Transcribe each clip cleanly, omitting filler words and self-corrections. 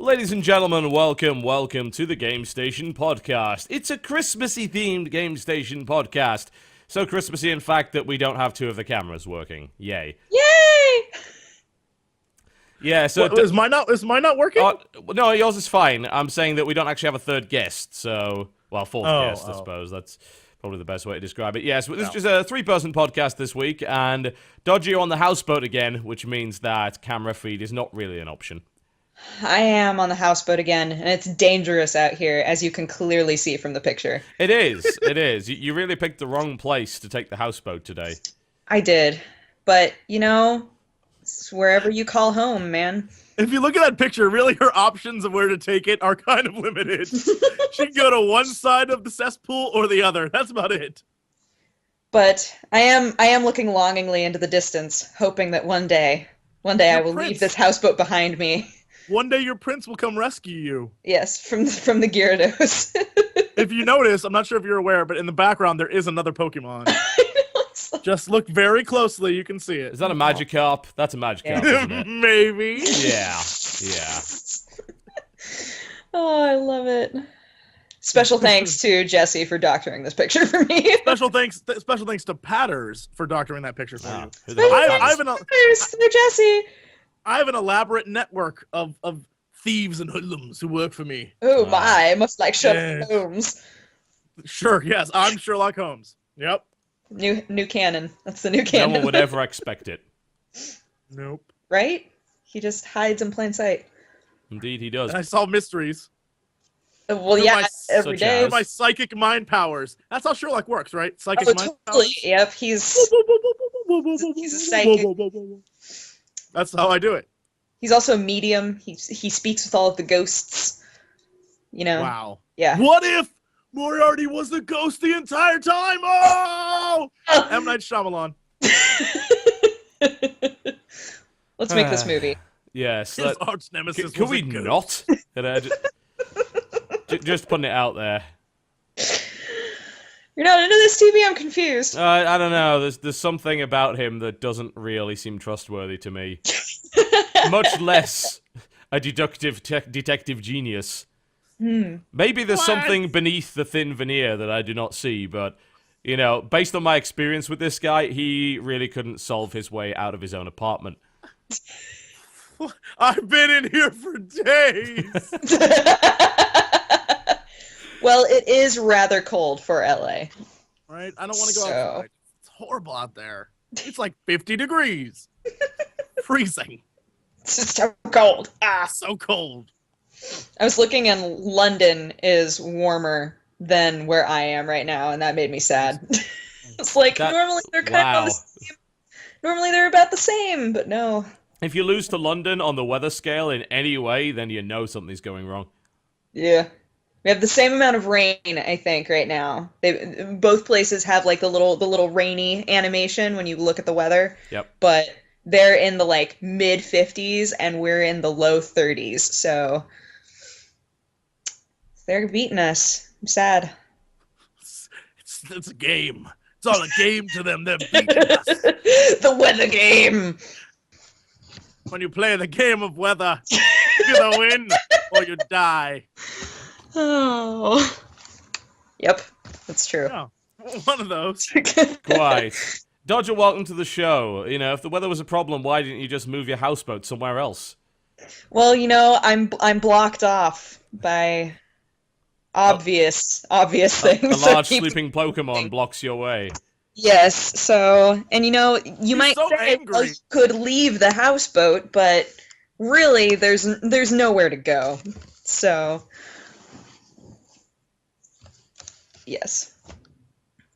Ladies and gentlemen, welcome to the Game Station podcast. It's a Christmassy themed Game Station podcast. So Christmassy, in fact, that we don't have two of the cameras working. Yay. Yay! Yeah, so... Is mine not working? No, yours is fine. I'm saying that we don't actually have a third guest, so... Well, fourth guest, I suppose. That's probably the best way to describe it. Yes, this is just a three-person podcast this week, and Dodgy on the houseboat again, which means that camera feed is not really an option. I am on the houseboat again, and it's dangerous out here, as you can clearly see from the picture. It is. You really picked the wrong place to take the houseboat today. I did. But, you know, it's wherever you call home, man. If you look at that picture, really her options of where to take it are kind of limited. She can go to one side of the cesspool or the other. That's about it. But I am looking longingly into the distance, hoping that one day I will leave this houseboat behind me. One day your prince will come rescue you. Yes, from the Gyarados. If you notice, I'm not sure if you're aware, but in the background there is another Pokemon. Just look very closely, you can see it. Is that a Magikarp? That's a Magikarp, isn't it? Maybe. Yeah. Oh, I love it. Special thanks to Jesse for doctoring this picture for me. Special thanks to Patters for doctoring that picture for you. Who the hell They're Jesse. I have an elaborate network of thieves and hoodlums who work for me. Oh my, must like Sherlock Holmes. Sure, yes, I'm Sherlock Holmes. Yep. New canon. That's the new canon. No one would ever expect it. Nope. Right? He just hides in plain sight. Indeed, he does. And I solve mysteries. Well, yeah, every day. With my psychic mind powers. That's how Sherlock works, right? Psychic mind totally. powers. Yep, he's a psychic. That's how I do it. He's also a medium. He speaks with all of the ghosts. You know. Wow. Yeah. What if Moriarty was the ghost the entire time? Oh! M. Night Shyamalan. Let's make this movie. Yes. His arch nemesis. Can we not? Just putting it out there. You're not into this TV? I'm confused. I don't know. There's something about him that doesn't really seem trustworthy to me. Much less a deductive detective genius. Maybe there's something beneath the thin veneer that I do not see, but, you know, based on my experience with this guy, he really couldn't solve his way out of his own apartment. I've been in here for days. Well, it is rather cold for LA. Right? I don't want to go outside. It's horrible out there. It's like 50 degrees. Freezing. It's so cold. So cold. I was looking, and London is warmer than where I am right now, and that made me sad. It's like, normally they're kind of the same. Normally they're about the same, but no. If you lose to London on the weather scale in any way, then you know something's going wrong. Yeah. We have the same amount of rain, I think, right now. Both places have like the little rainy animation when you look at the weather. Yep. But they're in the like mid 50s and we're in the low 30s. So they're beating us. I'm sad. It's a game. It's all a game to them. They're beating us. The weather game. When you play the game of weather, you either win or you die. Oh. Yep, that's true. Yeah, one of those. Quite. Dodger, welcome to the show. You know, if the weather was a problem, why didn't you just move your houseboat somewhere else? Well, you know, I'm blocked off by obvious things. A large sleeping Pokemon blocks your way. Yes, so, and you know, you might say, well, you could leave the houseboat, but really, there's nowhere to go. So, yes.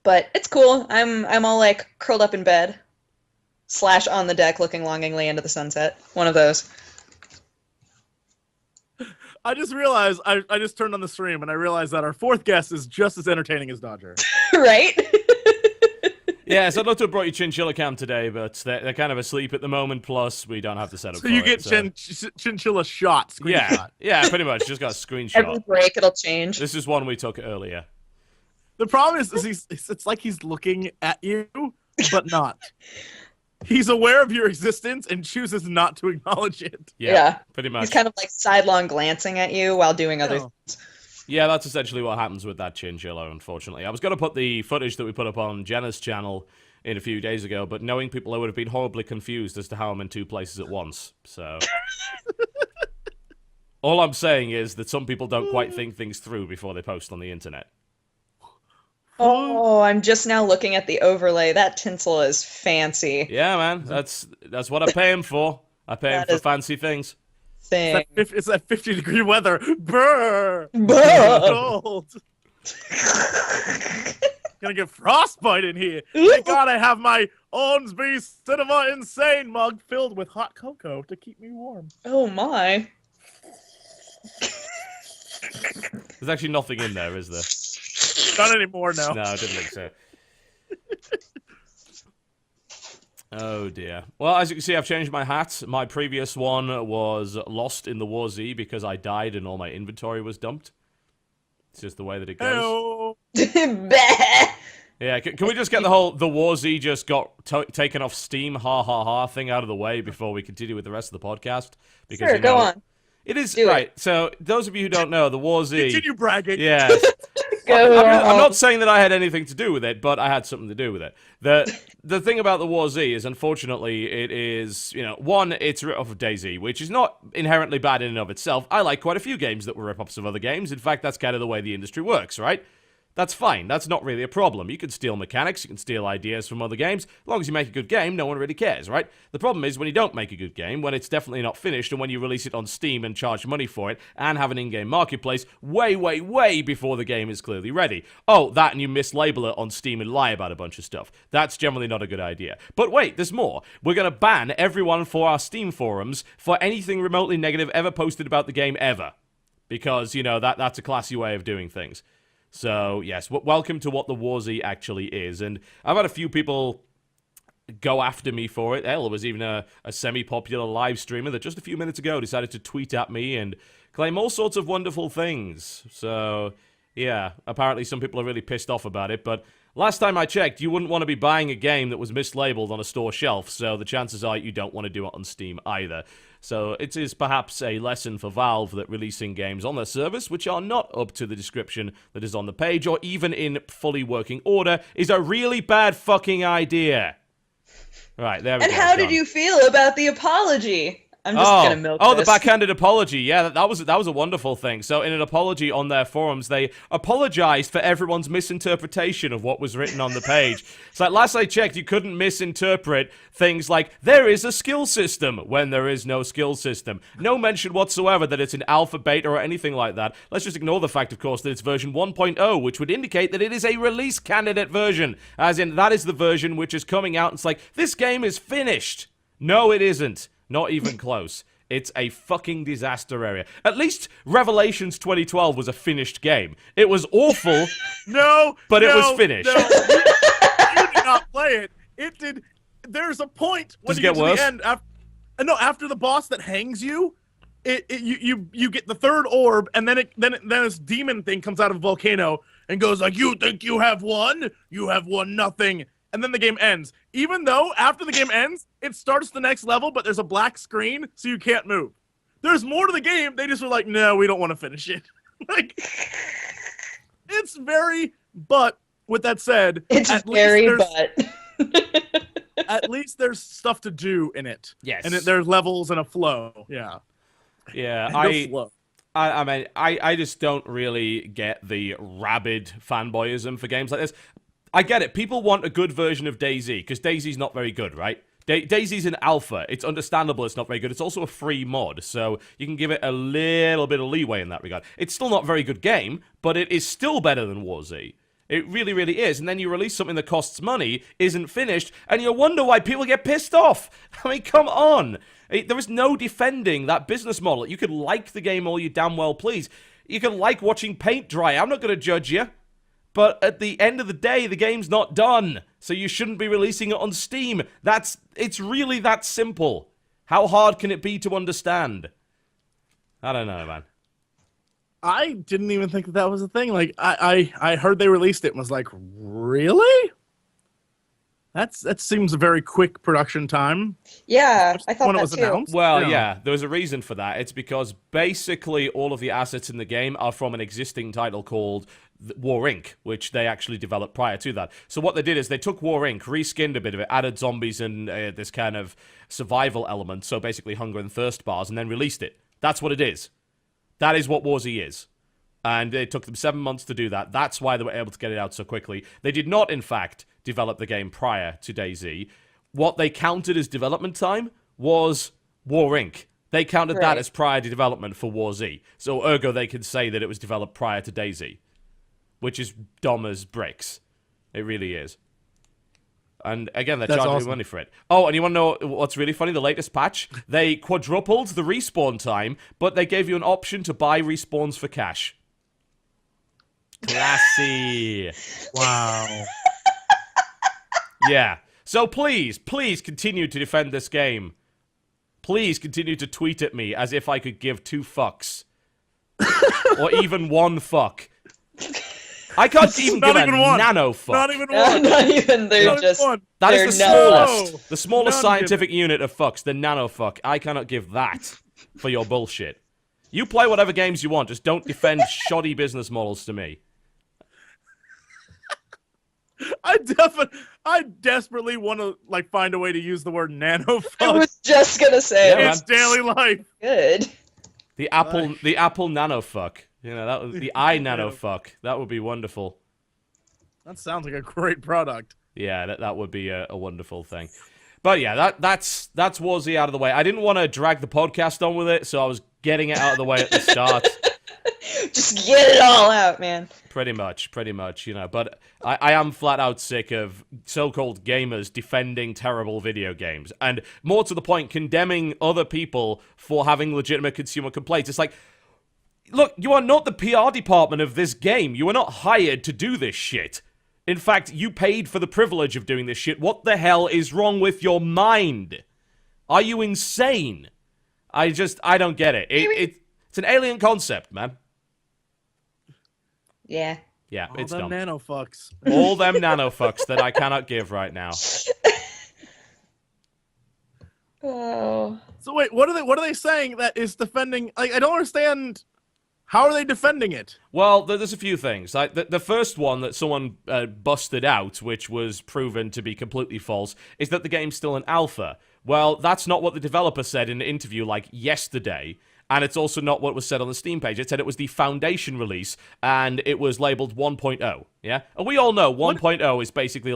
But it's cool. I'm all like curled up in bed, / on the deck looking longingly into the sunset. One of those. I just realized, I just turned on the stream and I realized that our fourth guest is just as entertaining as Dodger. Right? Yes, I'd love to have brought you Chinchilla Cam today, but they're kind of asleep at the moment, plus we don't have the setup so for you it. get Chinchilla shot, screenshot. Yeah, pretty much. Just got a screenshot. Every break, it'll change. This is one we took earlier. The problem is it's like he's looking at you, but not. He's aware of your existence and chooses not to acknowledge it. Yeah. Pretty much. He's kind of like sidelong glancing at you while doing other things. Yeah, that's essentially what happens with that chinchilla, unfortunately. I was going to put the footage that we put up on Jenna's channel in a few days ago, but knowing people, I would have been horribly confused as to how I'm in two places at once, so... All I'm saying is that some people don't quite think things through before they post on the internet. Oh, I'm just now looking at the overlay. That tinsel is fancy. Yeah, man, that's what I pay him for. I pay him for fancy things. It's that 50-degree weather. Brr! Brr! Cold. Gonna get frostbite in here. Thank God I have my Ownsby Cinema Insane mug filled with hot cocoa to keep me warm. Oh my. There's actually nothing in there, is there? Not anymore now. No, I didn't think so. Oh dear. Well, as you can see, I've changed my hat. My previous one was lost in the War Z because I died and all my inventory was dumped. It's just the way that it goes. Yeah, can we just get the War Z just got taken off Steam, ha ha ha thing out of the way before we continue with the rest of the podcast? Because, sure, go on. It is, right, so those of you who don't know, the War Z... Continue bragging. Yes. I'm not saying that I had anything to do with it, but I had something to do with it. The thing about the War Z is, unfortunately, it is, one, it's a rip-off of DayZ, which is not inherently bad in and of itself. I like quite a few games that were rip-offs of other games. In fact, that's kind of the way the industry works, right? That's fine. That's not really a problem. You can steal mechanics, you can steal ideas from other games. As long as you make a good game, no one really cares, right? The problem is when you don't make a good game, when it's definitely not finished, and when you release it on Steam and charge money for it, and have an in-game marketplace way, way, way before the game is clearly ready. Oh, that and you mislabel it on Steam and lie about a bunch of stuff. That's generally not a good idea. But wait, there's more. We're going to ban everyone for our Steam forums for anything remotely negative ever posted about the game ever. Because, that's a classy way of doing things. So, yes, welcome to what the War Z actually is. And I've had a few people go after me for it. Hell, there was even a semi-popular live streamer that just a few minutes ago decided to tweet at me and claim all sorts of wonderful things. So, yeah, apparently some people are really pissed off about it. But last time I checked, you wouldn't want to be buying a game that was mislabeled on a store shelf. So the chances are you don't want to do it on Steam either. So it is perhaps a lesson for Valve that releasing games on their service, which are not up to the description that is on the page, or even in fully working order, is a really bad fucking idea. Right, there we go. And how did you feel about the apology? I'm just gonna milk this. The backhanded apology. Yeah, that was a wonderful thing. So in an apology on their forums, they apologized for everyone's misinterpretation of what was written on the page. So last I checked, you couldn't misinterpret things like, there is a skill system, when there is no skill system. No mention whatsoever that it's an alpha, beta, or anything like that. Let's just ignore the fact, of course, that it's version 1.0, which would indicate that it is a release candidate version. As in, that is the version which is coming out, and it's like, this game is finished. No, it isn't. Not even close. It's a fucking disaster area. At least Revelations 2012 was a finished game. It was awful. But it was finished. No. You did not play it. It did. There's a point when you get to the end. After the boss that hangs you, you get the third orb, and then this demon thing comes out of a volcano and goes like, "You think you have won? You have won nothing." And then the game ends. Even though, after the game ends, it starts the next level, but there's a black screen, so you can't move. There's more to the game. They just were like, no, we don't want to finish it. It's very... But, with that said... It's very but. At least there's stuff to do in it. Yes. And there's levels and a flow. Yeah. Yeah, I mean, I just don't really get the rabid fanboyism for games like this. I get it. People want a good version of DayZ, because DayZ's not very good, right? DayZ's an alpha. It's understandable it's not very good. It's also a free mod, so you can give it a little bit of leeway in that regard. It's still not a very good game, but it is still better than War Z. It really, really is. And then you release something that costs money, isn't finished, and you wonder why people get pissed off. I mean, come on. There is no defending that business model. You could like the game all you damn well please. You can like watching paint dry. I'm not going to judge you. But at the end of the day, the game's not done, so you shouldn't be releasing it on Steam. It's really that simple. How hard can it be to understand? I don't know, man. I didn't even think that was a thing. Like, I heard they released it and was like, really? That seems a very quick production time. Yeah, I thought when it that was too. announced. Well, yeah, there was a reason for that. It's because basically all of the assets in the game are from an existing title called War Inc., which they actually developed prior to that. So what they did is they took War Inc., reskinned a bit of it, added zombies and this kind of survival element, so basically hunger and thirst bars, and then released it. That's what it is. That is what War Z is. And it took them 7 months to do that. That's why they were able to get it out so quickly. They did not, in fact, develop the game prior to DayZ. What they counted as development time was War Inc. They counted that as prior to development for War Z. So ergo, they can say that it was developed prior to DayZ. Which is dumb as bricks. It really is. And again, they're charging money for it. Oh, and you want to know what's really funny? The latest patch, they quadrupled the respawn time, but they gave you an option to buy respawns for cash. Classy. Wow. Yeah. So please continue to defend this game. Please continue to tweet at me as if I could give 2 fucks. Or even 1 fuck. I can't even give a nano fuck. Not even one. Not even. They're Not just. one. That is the smallest. No. The smallest None scientific unit of fucks, the nano fuck. I cannot give that for your bullshit. You play whatever games you want, just don't defend shoddy business models to me. I desperately want to find a way to use the word nano fuck. I was just gonna say Yeah, it's daily life. good. The Apple nano fuck. You know, that was the nano fuck. That would be wonderful. That sounds like a great product. Yeah, that would be a wonderful thing. But yeah, that's War Z out of the way. I didn't want to drag the podcast on with it, so I was getting it out of the way at the start. Just get it all out, man. Pretty much, you know. But I am flat out sick of so-called gamers defending terrible video games. And more to the point, condemning other people for having legitimate consumer complaints. It's like, look, you are not the PR department of this game. You are not hired to do this shit. In fact, you paid for the privilege of doing this shit. What the hell is wrong with your mind? Are you insane? I don't get it. It's an alien concept, man. Yeah. Yeah, All it's them dumb. nano fucks. All them nano fucks that I cannot give right now. Oh. So wait, what are they saying that is defending? Like, I don't understand. How are they defending it? Well, there's a few things. Like the first one that someone busted out, which was proven to be completely false, is that the game's still an alpha. Well, that's not what the developer said in an interview yesterday. And it's also not what was said on the Steam page. It said it was the Foundation release, and it was labeled 1.0, yeah? And we all know 1.0 is basically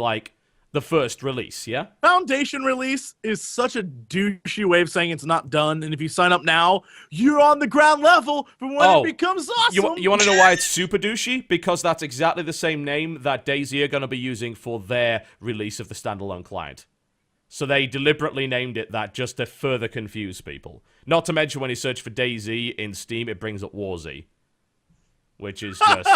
the first release, yeah? Foundation release is such a douchey way of saying it's not done, and if you sign up now, you're on the ground level for when it becomes awesome. You want to know why it's super douchey? Because that's exactly the same name that DayZ are going to be using for their release of the standalone client. So they deliberately named it that just to further confuse people. Not to mention when you search for DayZ in Steam, it brings up War Z. Which is just...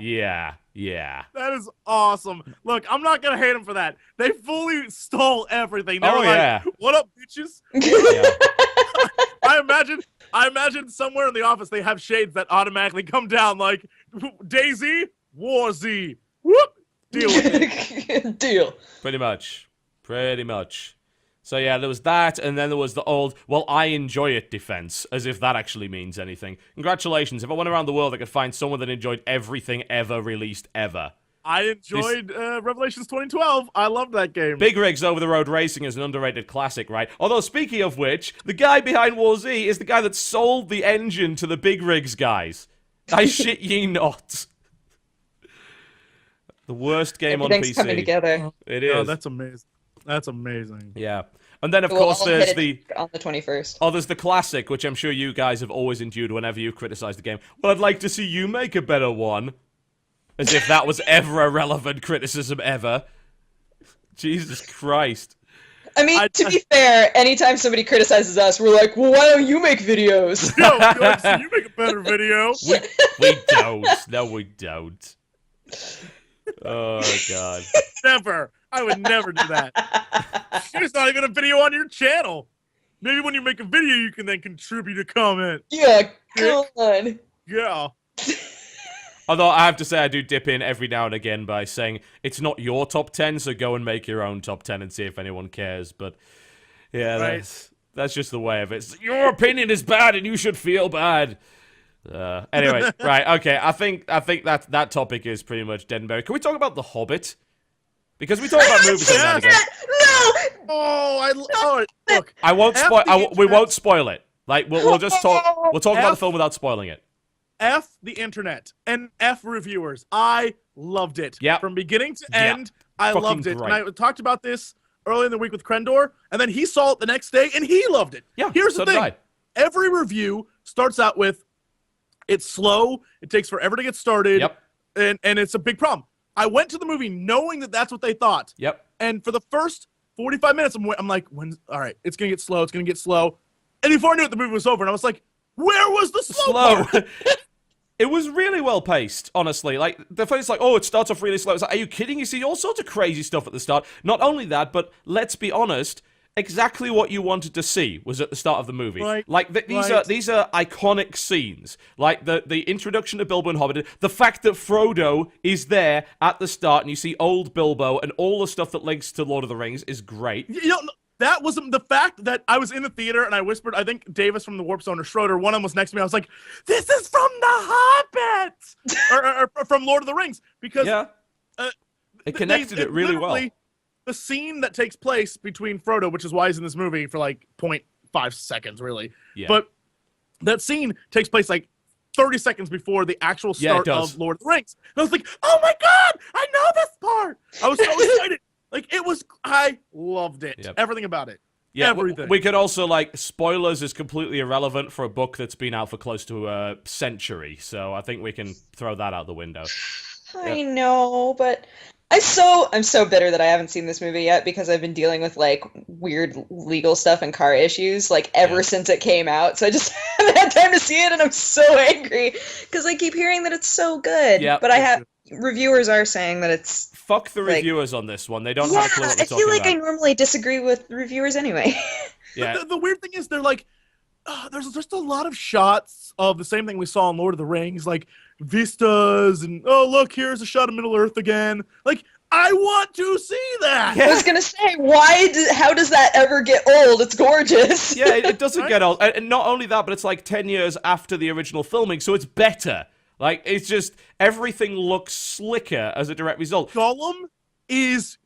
yeah. That is awesome. Look, I'm not going to hate them for that. They fully stole everything. They were like, what up, bitches? Yeah. I imagine somewhere in the office they have shades that automatically come down like, DayZ, War Z. Whoop! Deal with it. Deal. Pretty much. So yeah, there was that, and then there was the old, well, I enjoy it defense, as if that actually means anything. Congratulations, if I went around the world, I could find someone that enjoyed everything ever released ever. I enjoyed Revelations 2012. I loved that game. Big Rigs Over the Road Racing is an underrated classic, right? Although, speaking of which, the guy behind War Z is the guy that sold the engine to the Big Rigs guys. I shit ye not. The worst game on PC. Everything's coming together. It is. Oh, that's amazing. That's amazing. Yeah. And then, of course, there's on the 21st. Oh, there's the classic, which I'm sure you guys have always endured whenever you criticize the game. Well, I'd like to see you make a better one. As if that was ever a relevant criticism ever. Jesus Christ. I mean, to be fair, anytime somebody criticizes us, we're like, well, why don't you make videos? Yo, I'd like to see you make a better video. We don't. No, we don't. Oh, God. Never. I would never do that. There's not even a video on your channel. Maybe when you make a video, you can then contribute a comment. Yeah, come on. Yeah. Although I have to say I do dip in every now and again by saying it's not your top 10, so go and make your own top 10 and see if anyone cares. But yeah, Right. that's just the way of it. Your opinion is bad and you should feel bad. Anyway, right, okay. I think that topic is pretty much dead and buried. Can we talk about The Hobbit? Because we talk about movies every now and again. Look. I won't spoil. We won't spoil it. Like we'll just talk. We'll talk about the film without spoiling it. F the internet and F reviewers. I loved it. Yeah. From beginning to end, I Fucking loved it. great. And I talked about this earlier in the week with Krendor, and then he saw it the next day and he loved it. Yeah. Here's so the thing. did I. Every review starts out with, it's slow, it takes forever to get started, Yep. and it's a big problem. I went to the movie knowing that that's what they thought. Yep. And for the first 45 minutes, I'm like, all right, it's going to get slow, it's going to get slow. And before I knew it, the movie was over, and I was like, where was the slow part? It was really well paced, honestly. Like, the first, like, oh, it starts off really slow. It's like, are you kidding? You see all sorts of crazy stuff at the start. Not only that, but let's be honest, exactly what you wanted to see was at the start of the movie. Right, like, these are iconic scenes. Like, the introduction to Bilbo and Hobbit, the fact that Frodo is there at the start, and you see old Bilbo, and all the stuff that links to Lord of the Rings is great. You know, that was the fact that I was in the theater and I whispered, I think Davis from the Warp Zone or Schroeder, one of them was next to me. I was like, this is from The Hobbit! or from Lord of the Rings. Because it connected it really well. The scene that takes place between Frodo, which is why he's in this movie for like 0.5 seconds, really. Yeah. But that scene takes place like 30 seconds before the actual start of Lord of the Rings. And I was like, oh my God, I know this part. I was so excited. Like, I loved it. Yep. Everything about it. Yeah, everything. We could also, like, spoilers is completely irrelevant for a book that's been out for close to a century, so I think we can throw that out the window. I know, but I'm so bitter that I haven't seen this movie yet because I've been dealing with, like, weird legal stuff and car issues, like, ever since it came out, so I just haven't had time to see it, and I'm so angry, because I keep hearing that it's so good, but reviewers are saying that it's... Fuck the reviewers on this one. They don't have a clue what they're talking about. I feel like I normally disagree with reviewers anyway. Yeah. The weird thing is they're like, there's just a lot of shots of the same thing we saw in Lord of the Rings, like vistas and, oh, look, here's a shot of Middle-earth again. Like, I want to see that! I was going to say, how does that ever get old? It's gorgeous. Yeah, it doesn't get old. And not only that, but it's like 10 years after the original filming, so it's better. Like, it's just, everything looks slicker as a direct result. Gollum is,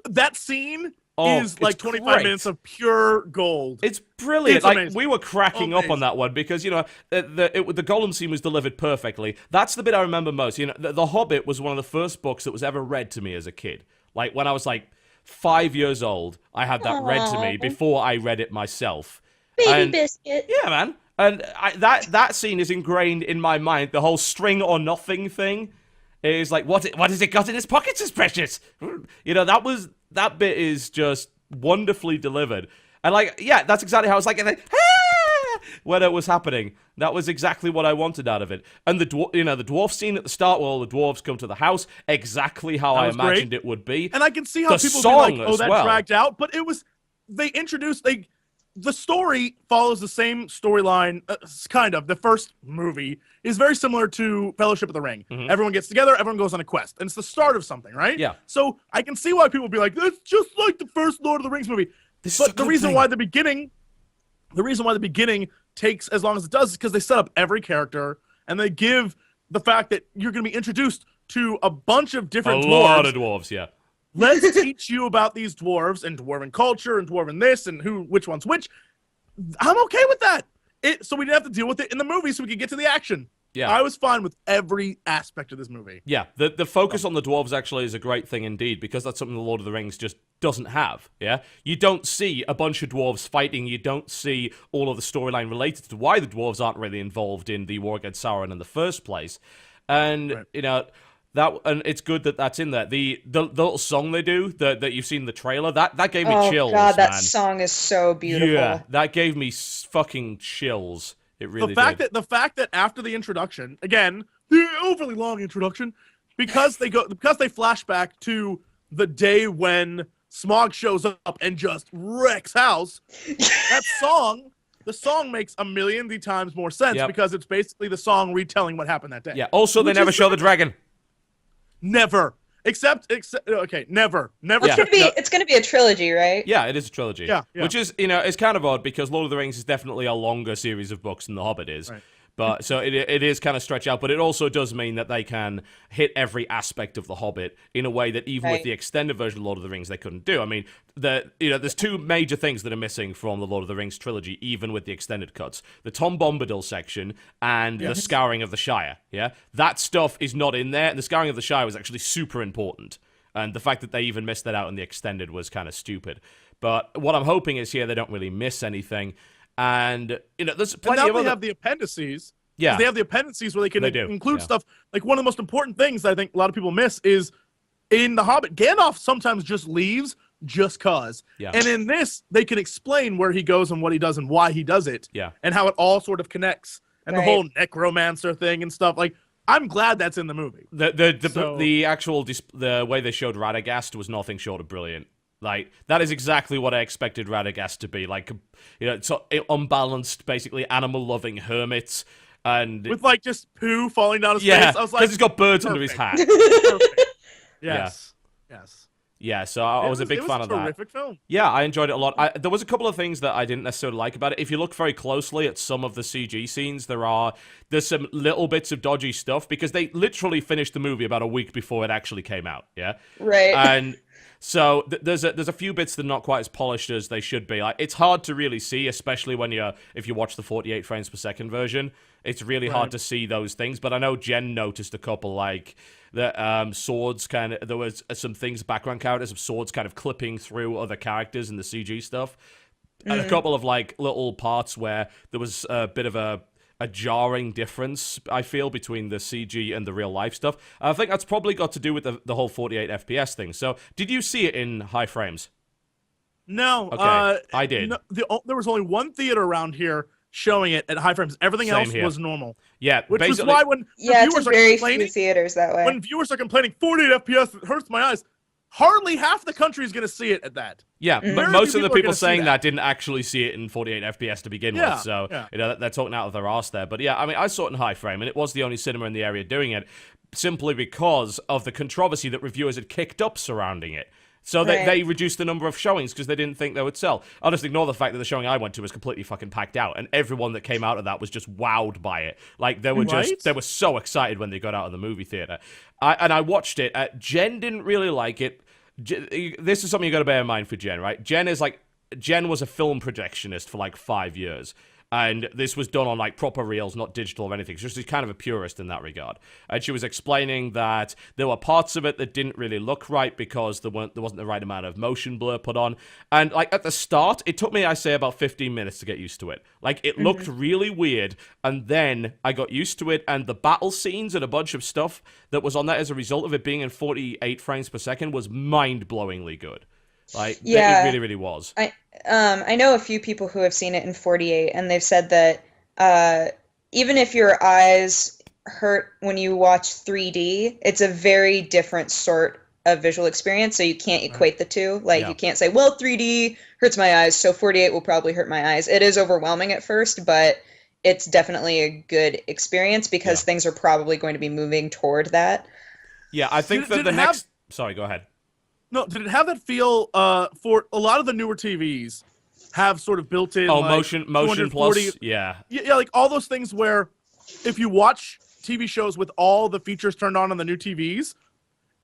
that scene is like 25 great. minutes of pure gold. It's brilliant. It's like, amazing. we were cracking up on that one because, you know, the Gollum scene was delivered perfectly. That's the bit I remember most. You know, the Hobbit was one of the first books that was ever read to me as a kid. Like, when I was like 5 years old, I had that read to me before I read it myself. Baby biscuit. Yeah, man. And that scene is ingrained in my mind. The whole string or nothing thing is like, what has it got in his pockets is precious? You know, that bit is just wonderfully delivered. And like, yeah, that's exactly how it's like, when it was happening. That was exactly what I wanted out of it. And the dwarf scene at the start where all the dwarves come to the house, exactly how I imagined it would be. And I can see how people be like, oh, that dragged out. But the story follows the same storyline, kind of. The first movie is very similar to Fellowship of the Ring. Mm-hmm. Everyone gets together, everyone goes on a quest. And it's the start of something, right? Yeah. So I can see why people would be like, that's just like the first Lord of the Rings movie. But the reason why the beginning takes as long as it does is because they set up every character and they give the fact that you're going to be introduced to a bunch of different dwarves. A lot of dwarves, yeah. Let's teach you about these dwarves and dwarven culture and dwarven this and which one's which. I'm okay with that. So we didn't have to deal with it in the movie so we could get to the action. Yeah. I was fine with every aspect of this movie. Yeah, the focus on the dwarves actually is a great thing indeed, because that's something the Lord of the Rings just doesn't have, yeah? You don't see a bunch of dwarves fighting, you don't see all of the storyline related to why the dwarves aren't really involved in the war against Sauron in the first place. And, you know... and it's good that that's in there. The little song they do that you've seen in the trailer, that gave me chills. Oh god, that song is so beautiful. Yeah, that gave me fucking chills. It really did. The fact that after the introduction, again, the overly long introduction, because they flash back to the day when Smaug shows up and just wrecks house. That song the song makes a million times more sense because it's basically the song retelling what happened that day. Yeah. Also, they never show the dragon. Never. Except okay, never. It's gonna be a trilogy, right? Yeah, it is a trilogy. Yeah. Which is, it's kind of odd because Lord of the Rings is definitely a longer series of books than The Hobbit is. Right. But so it is kind of stretched out, but it also does mean that they can hit every aspect of The Hobbit in a way that even with the extended version of Lord of the Rings they couldn't do. I mean, there's two major things that are missing from the Lord of the Rings trilogy, even with the extended cuts: the Tom Bombadil section and the Scouring of the Shire. Yeah, that stuff is not in there, and the Scouring of the Shire was actually super important. And the fact that they even missed that out in the extended was kind of stupid. But what I'm hoping is here they don't really miss anything. And, there's plenty of other... they have the appendices. Yeah. They have the appendices where they can include yeah. stuff. Like, one of the most important things I think a lot of people miss is, in The Hobbit, Gandalf sometimes just leaves just cause. Yeah. And in this, they can explain where he goes and what he does and why he does it. Yeah. And how it all sort of connects. And the whole necromancer thing and stuff. Like, I'm glad that's in the movie. The actual the way they showed Radagast was nothing short of brilliant. Like, that is exactly what I expected Radagast to be. Like, so unbalanced, basically animal-loving hermit, and with like just poo falling down his face. I was like, because he's got birds under his hat. Perfect. Yes. Yeah, so I was a big fan of that. Terrific film. Yeah, I enjoyed it a lot. There was a couple of things that I didn't necessarily like about it. If you look very closely at some of the CG scenes, there's some little bits of dodgy stuff because they literally finished the movie about a week before it actually came out. Yeah, right. And so there's a few bits that are not quite as polished as they should be. Like, it's hard to really see, especially if you watch the 48 frames per second version. It's really hard to see those things. But I know Jen noticed a couple, like the swords kind of. There was some things, background characters of swords kind of clipping through other characters in the CG stuff, and a couple of like little parts where there was a bit of a jarring difference, I feel, between the CG and the real life stuff. I think that's probably got to do with the whole 48 FPS thing. So, did you see it in high frames? No. Okay, I did. No, there was only one theater around here showing it at high frames. Everything else was normal. Yeah, which was why when viewers are complaining, theaters that way. When viewers are complaining, 48 FPS, it hurts my eyes. Hardly half the country is going to see it at that. Yeah, but most of the people saying that didn't actually see it in 48 FPS to begin with, so they're talking out of their arse there. But yeah, I mean, I saw it in high frame, and it was the only cinema in the area doing it, simply because of the controversy that reviewers had kicked up surrounding it. So they reduced the number of showings because they didn't think they would sell. I'll just ignore the fact that the showing I went to was completely fucking packed out, and everyone that came out of that was just wowed by it. Like, they were they were so excited when they got out of the movie theater. I watched it. Jen didn't really like it. This is something you got to bear in mind for Jen, right? Jen was a film projectionist for like 5 years. And this was done on like proper reels, not digital or anything. She's kind of a purist in that regard. And she was explaining that there were parts of it that didn't really look right because there wasn't the right amount of motion blur put on. And like at the start, it took me, I say, about 15 minutes to get used to it. Like, it looked really weird, and then I got used to it, and the battle scenes and a bunch of stuff that was on that as a result of it being in 48 frames per second was mind-blowingly good. Like, it really, really was. I know a few people who have seen it in 48, and they've said that even if your eyes hurt when you watch 3D, it's a very different sort of visual experience, so you can't equate the two. Like, you can't say, well, 3D hurts my eyes, so 48 will probably hurt my eyes. It is overwhelming at first, but it's definitely a good experience because things are probably going to be moving toward that. Yeah, I think that the next... Sorry, go ahead. No, did it have that feel for a lot of the newer TVs have sort of built in motion plus, yeah, like all those things where if you watch TV shows with all the features turned on the new TVs,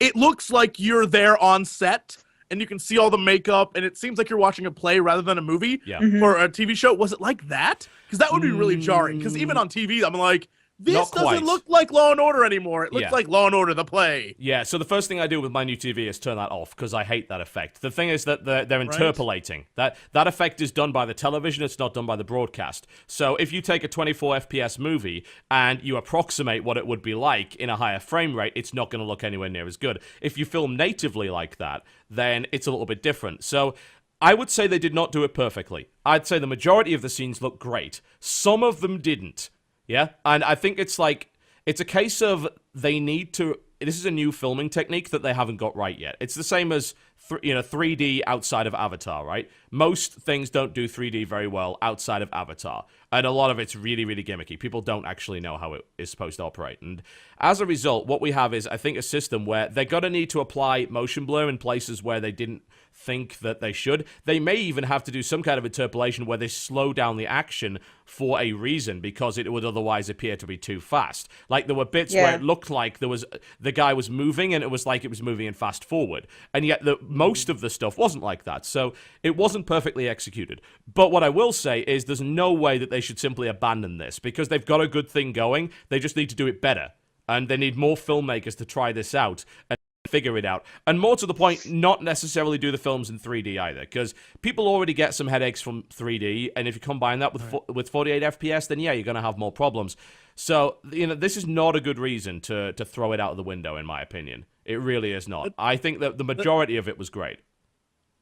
it looks like you're there on set and you can see all the makeup and it seems like you're watching a play rather than a movie or a TV show. Was it like that? Because that would be really jarring. Because even on TV, I'm like, this doesn't look like Law and Order anymore. It looks like Law and Order, the play. Yeah, so the first thing I do with my new TV is turn that off, because I hate that effect. The thing is that they're interpolating. That effect is done by the television, it's not done by the broadcast. So if you take a 24 FPS movie and you approximate what it would be like in a higher frame rate, it's not going to look anywhere near as good. If you film natively like that, then it's a little bit different. So I would say they did not do it perfectly. I'd say the majority of the scenes look great. Some of them didn't. Yeah, and I think it's a case of they need to... This is a new filming technique that they haven't got right yet. It's the same as 3D outside of Avatar, right? Most things don't do 3D very well outside of Avatar, and a lot of it's really, really gimmicky. People don't actually know how it is supposed to operate, and as a result, what we have is, I think, a system where they're gonna need to apply motion blur in places where they didn't think that they should. They may even have to do some kind of interpolation where they slow down the action for a reason, because it would otherwise appear to be too fast. Like, there were bits where it looked like the guy was moving, and it was like it was moving in fast forward, and yet most of the stuff wasn't like that, so it wasn't perfectly executed. But what I will say is there's no way that they should simply abandon this, because they've got a good thing going. They just need to do it better, and they need more filmmakers to try this out and figure it out. And more to the point, not necessarily do the films in 3D either, because people already get some headaches from 3D, and if you combine that with 48 FPS, then yeah, you're going to have more problems. So, this is not a good reason to throw it out of the window, in my opinion. It really is not. I think that the majority of it was great.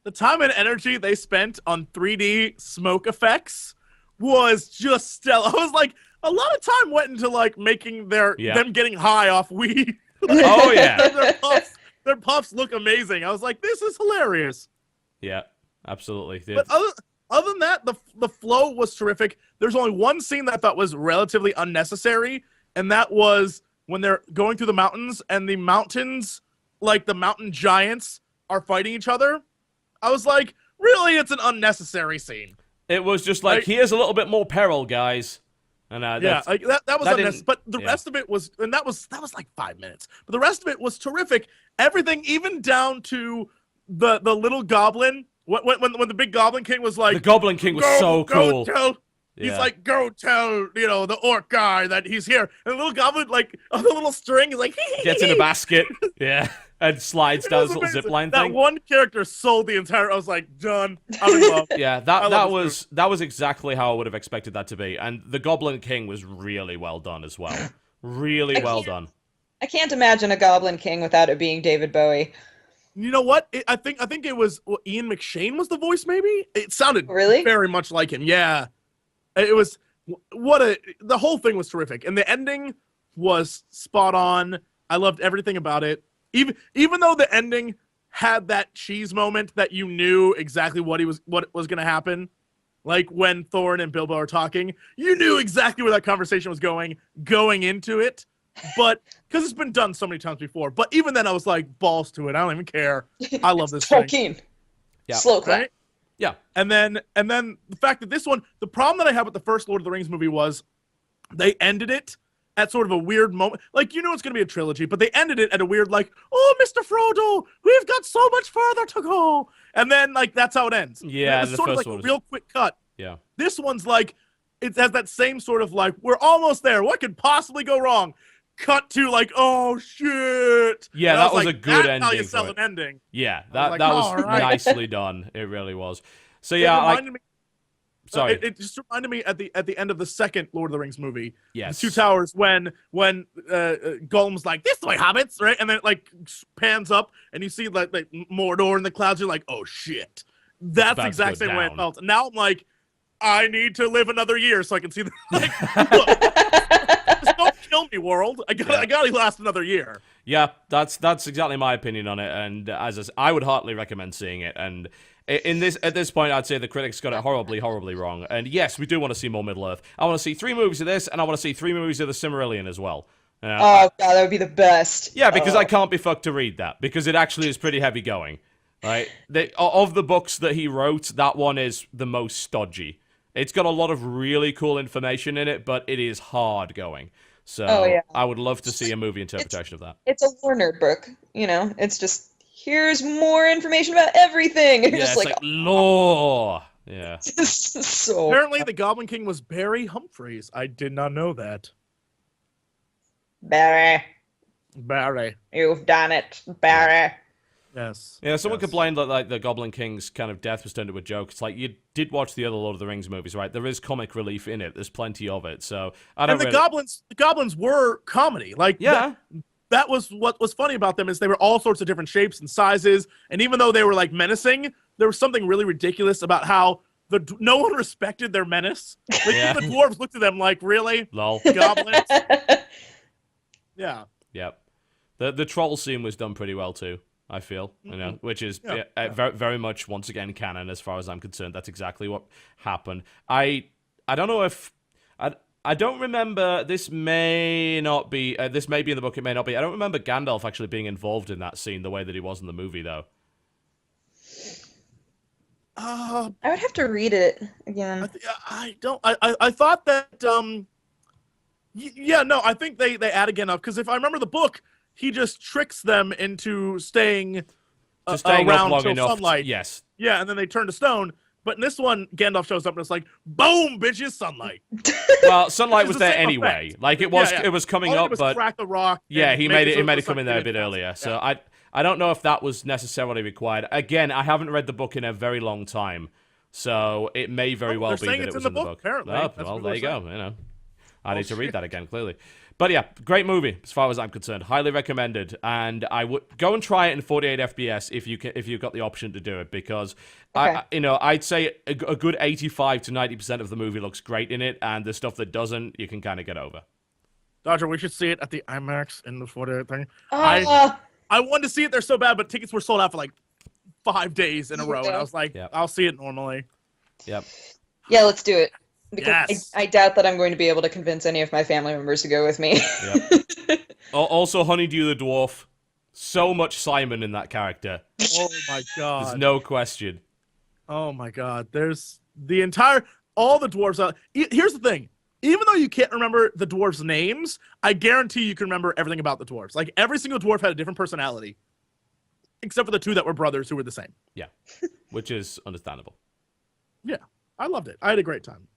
The time and energy they spent on 3D smoke effects was just stellar. I was like, a lot of time went into like making them getting high off weed. Oh yeah, their puffs look amazing. I was like, this is hilarious. Yeah, absolutely. But other than that, the flow was terrific. There's only one scene that I thought was relatively unnecessary, and that was when they're going through the mountains, and the mountains, like the mountain giants, are fighting each other. I was like, really, it's an unnecessary scene. It was just like, here's a little bit more peril, guys. And that was unnecessary. But the rest of it was, and that was like 5 minutes. But the rest of it was terrific. Everything, even down to the little goblin. When the big Goblin King was like, the Goblin King was so cool. He's like, go tell the orc guy that he's here. And the little goblin, like on the little string, is like, gets in a basket, and slides down this little zipline thing. That one character sold the entire. I was like, done. I'm in love. Yeah, that was exactly how I would have expected that to be. And the Goblin King was really well done as well. Really well done. I can't imagine a Goblin King without it being David Bowie. You know what? I think it was Ian McShane was the voice. Maybe it sounded really very much like him. Yeah. It was the whole thing was terrific, and the ending was spot on. I loved everything about it. Even though the ending had that cheese moment that you knew exactly what was going to happen, like when Thorin and Bilbo are talking, you knew exactly where that conversation was going into it. But because it's been done so many times before, but even then I was like, balls to it. I don't even care. I love this thing. Yeah. Slow clap. Right? Yeah. And then the fact that this one, the problem that I had with the first Lord of the Rings movie was they ended it at sort of a weird moment. Like, it's going to be a trilogy, but they ended it at a weird, like, oh, Mr. Frodo, we've got so much further to go. And then, like, that's how it ends. Yeah, it's sort of like a real quick cut. Yeah. This one's like, it has that same sort of like, we're almost there. What could possibly go wrong? Cut to like, oh shit. Yeah, that was like, a good ending. How you sell an ending. Yeah, that was nicely done. It really was. So yeah, sorry. It just reminded me at the end of the second Lord of the Rings movie, yes, The Two Towers, when Gollum's like, "This way, hobbits," right, and then it like pans up and you see like Mordor in the clouds. You're like, "Oh shit!" That's the exact same way it felt. Now I'm like, I need to live another year so I can see the like. Look, just don't kill me, world. I gotta last another year. Yeah, that's exactly my opinion on it, and I would heartily recommend seeing it. And at this point, I'd say the critics got it horribly, horribly wrong. And yes, we do want to see more Middle Earth. I want to see 3 movies of this, and I want to see 3 movies of the Silmarillion as well. Oh god, that would be the best. Yeah, because I can't be fucked to read that, because it actually is pretty heavy going. Right? Of the books that he wrote, that one is the most stodgy. It's got a lot of really cool information in it, but it is hard going. So I would love to see a movie interpretation of that. It's a Warner book, It's just, here's more information about everything. Yeah, it's like lore. Yeah. So apparently the Goblin King was Barry Humphries. I did not know that. Barry, you've done it, Barry. Yes. Yeah, someone complained that like the Goblin King's kind of death was turned into a joke. It's like, you did watch the other Lord of the Rings movies, right? There is comic relief in it. There's plenty of it. So I don't. And the goblins were comedy. Like that was what was funny about them, is they were all sorts of different shapes and sizes. And even though they were like menacing, there was something really ridiculous about how no one respected their menace. Like the dwarves looked at them like, really? Lol. Goblins? Yeah. Yep. The troll scene was done pretty well too. I feel, which is very, very much, once again, canon as far as I'm concerned. That's exactly what happened. I don't know if... I don't remember, this may not be, this may be in the book, it may not be. I don't remember Gandalf actually being involved in that scene the way that he was in the movie, though. I would have to read it again. I thought that, I think they add again up, because if I remember the book, he just tricks them into staying around till sunlight. Yes. Yeah, and then they turn to stone. But in this one, Gandalf shows up and it's like, boom, bitches, sunlight. Well, sunlight was there anyway. Effect. Like it was coming up, but crack the rock. Yeah, he made it come in there a bit earlier. Yeah. So I don't know if that was necessarily required. Again, I haven't read the book in a very long time, so it may very well be that it was in the book. Apparently. Oh, well, there you go. I need to read that again, clearly. But yeah, great movie as far as I'm concerned. Highly recommended, and I would go and try it in 48 FPS if you've got the option to do it, because I'd say a good 85 to 90% of the movie looks great in it, and the stuff that doesn't, you can kind of get over. Dodger, we should see it at the IMAX in the 48 thing. I wanted to see it there so bad, but tickets were sold out for like 5 days in a row, and I was like, I'll see it normally. Yep. Yeah, let's do it. Because I doubt that I'm going to be able to convince any of my family members to go with me. Yep. Also, Honeydew the Dwarf. So much Simon in that character. Oh my god. There's no question. Oh my god. There's all the dwarves. Here's the thing. Even though you can't remember the dwarves' names, I guarantee you can remember everything about the dwarves. Like, every single dwarf had a different personality. Except for the two that were brothers who were the same. Yeah. Which is understandable. Yeah. I loved it. I had a great time.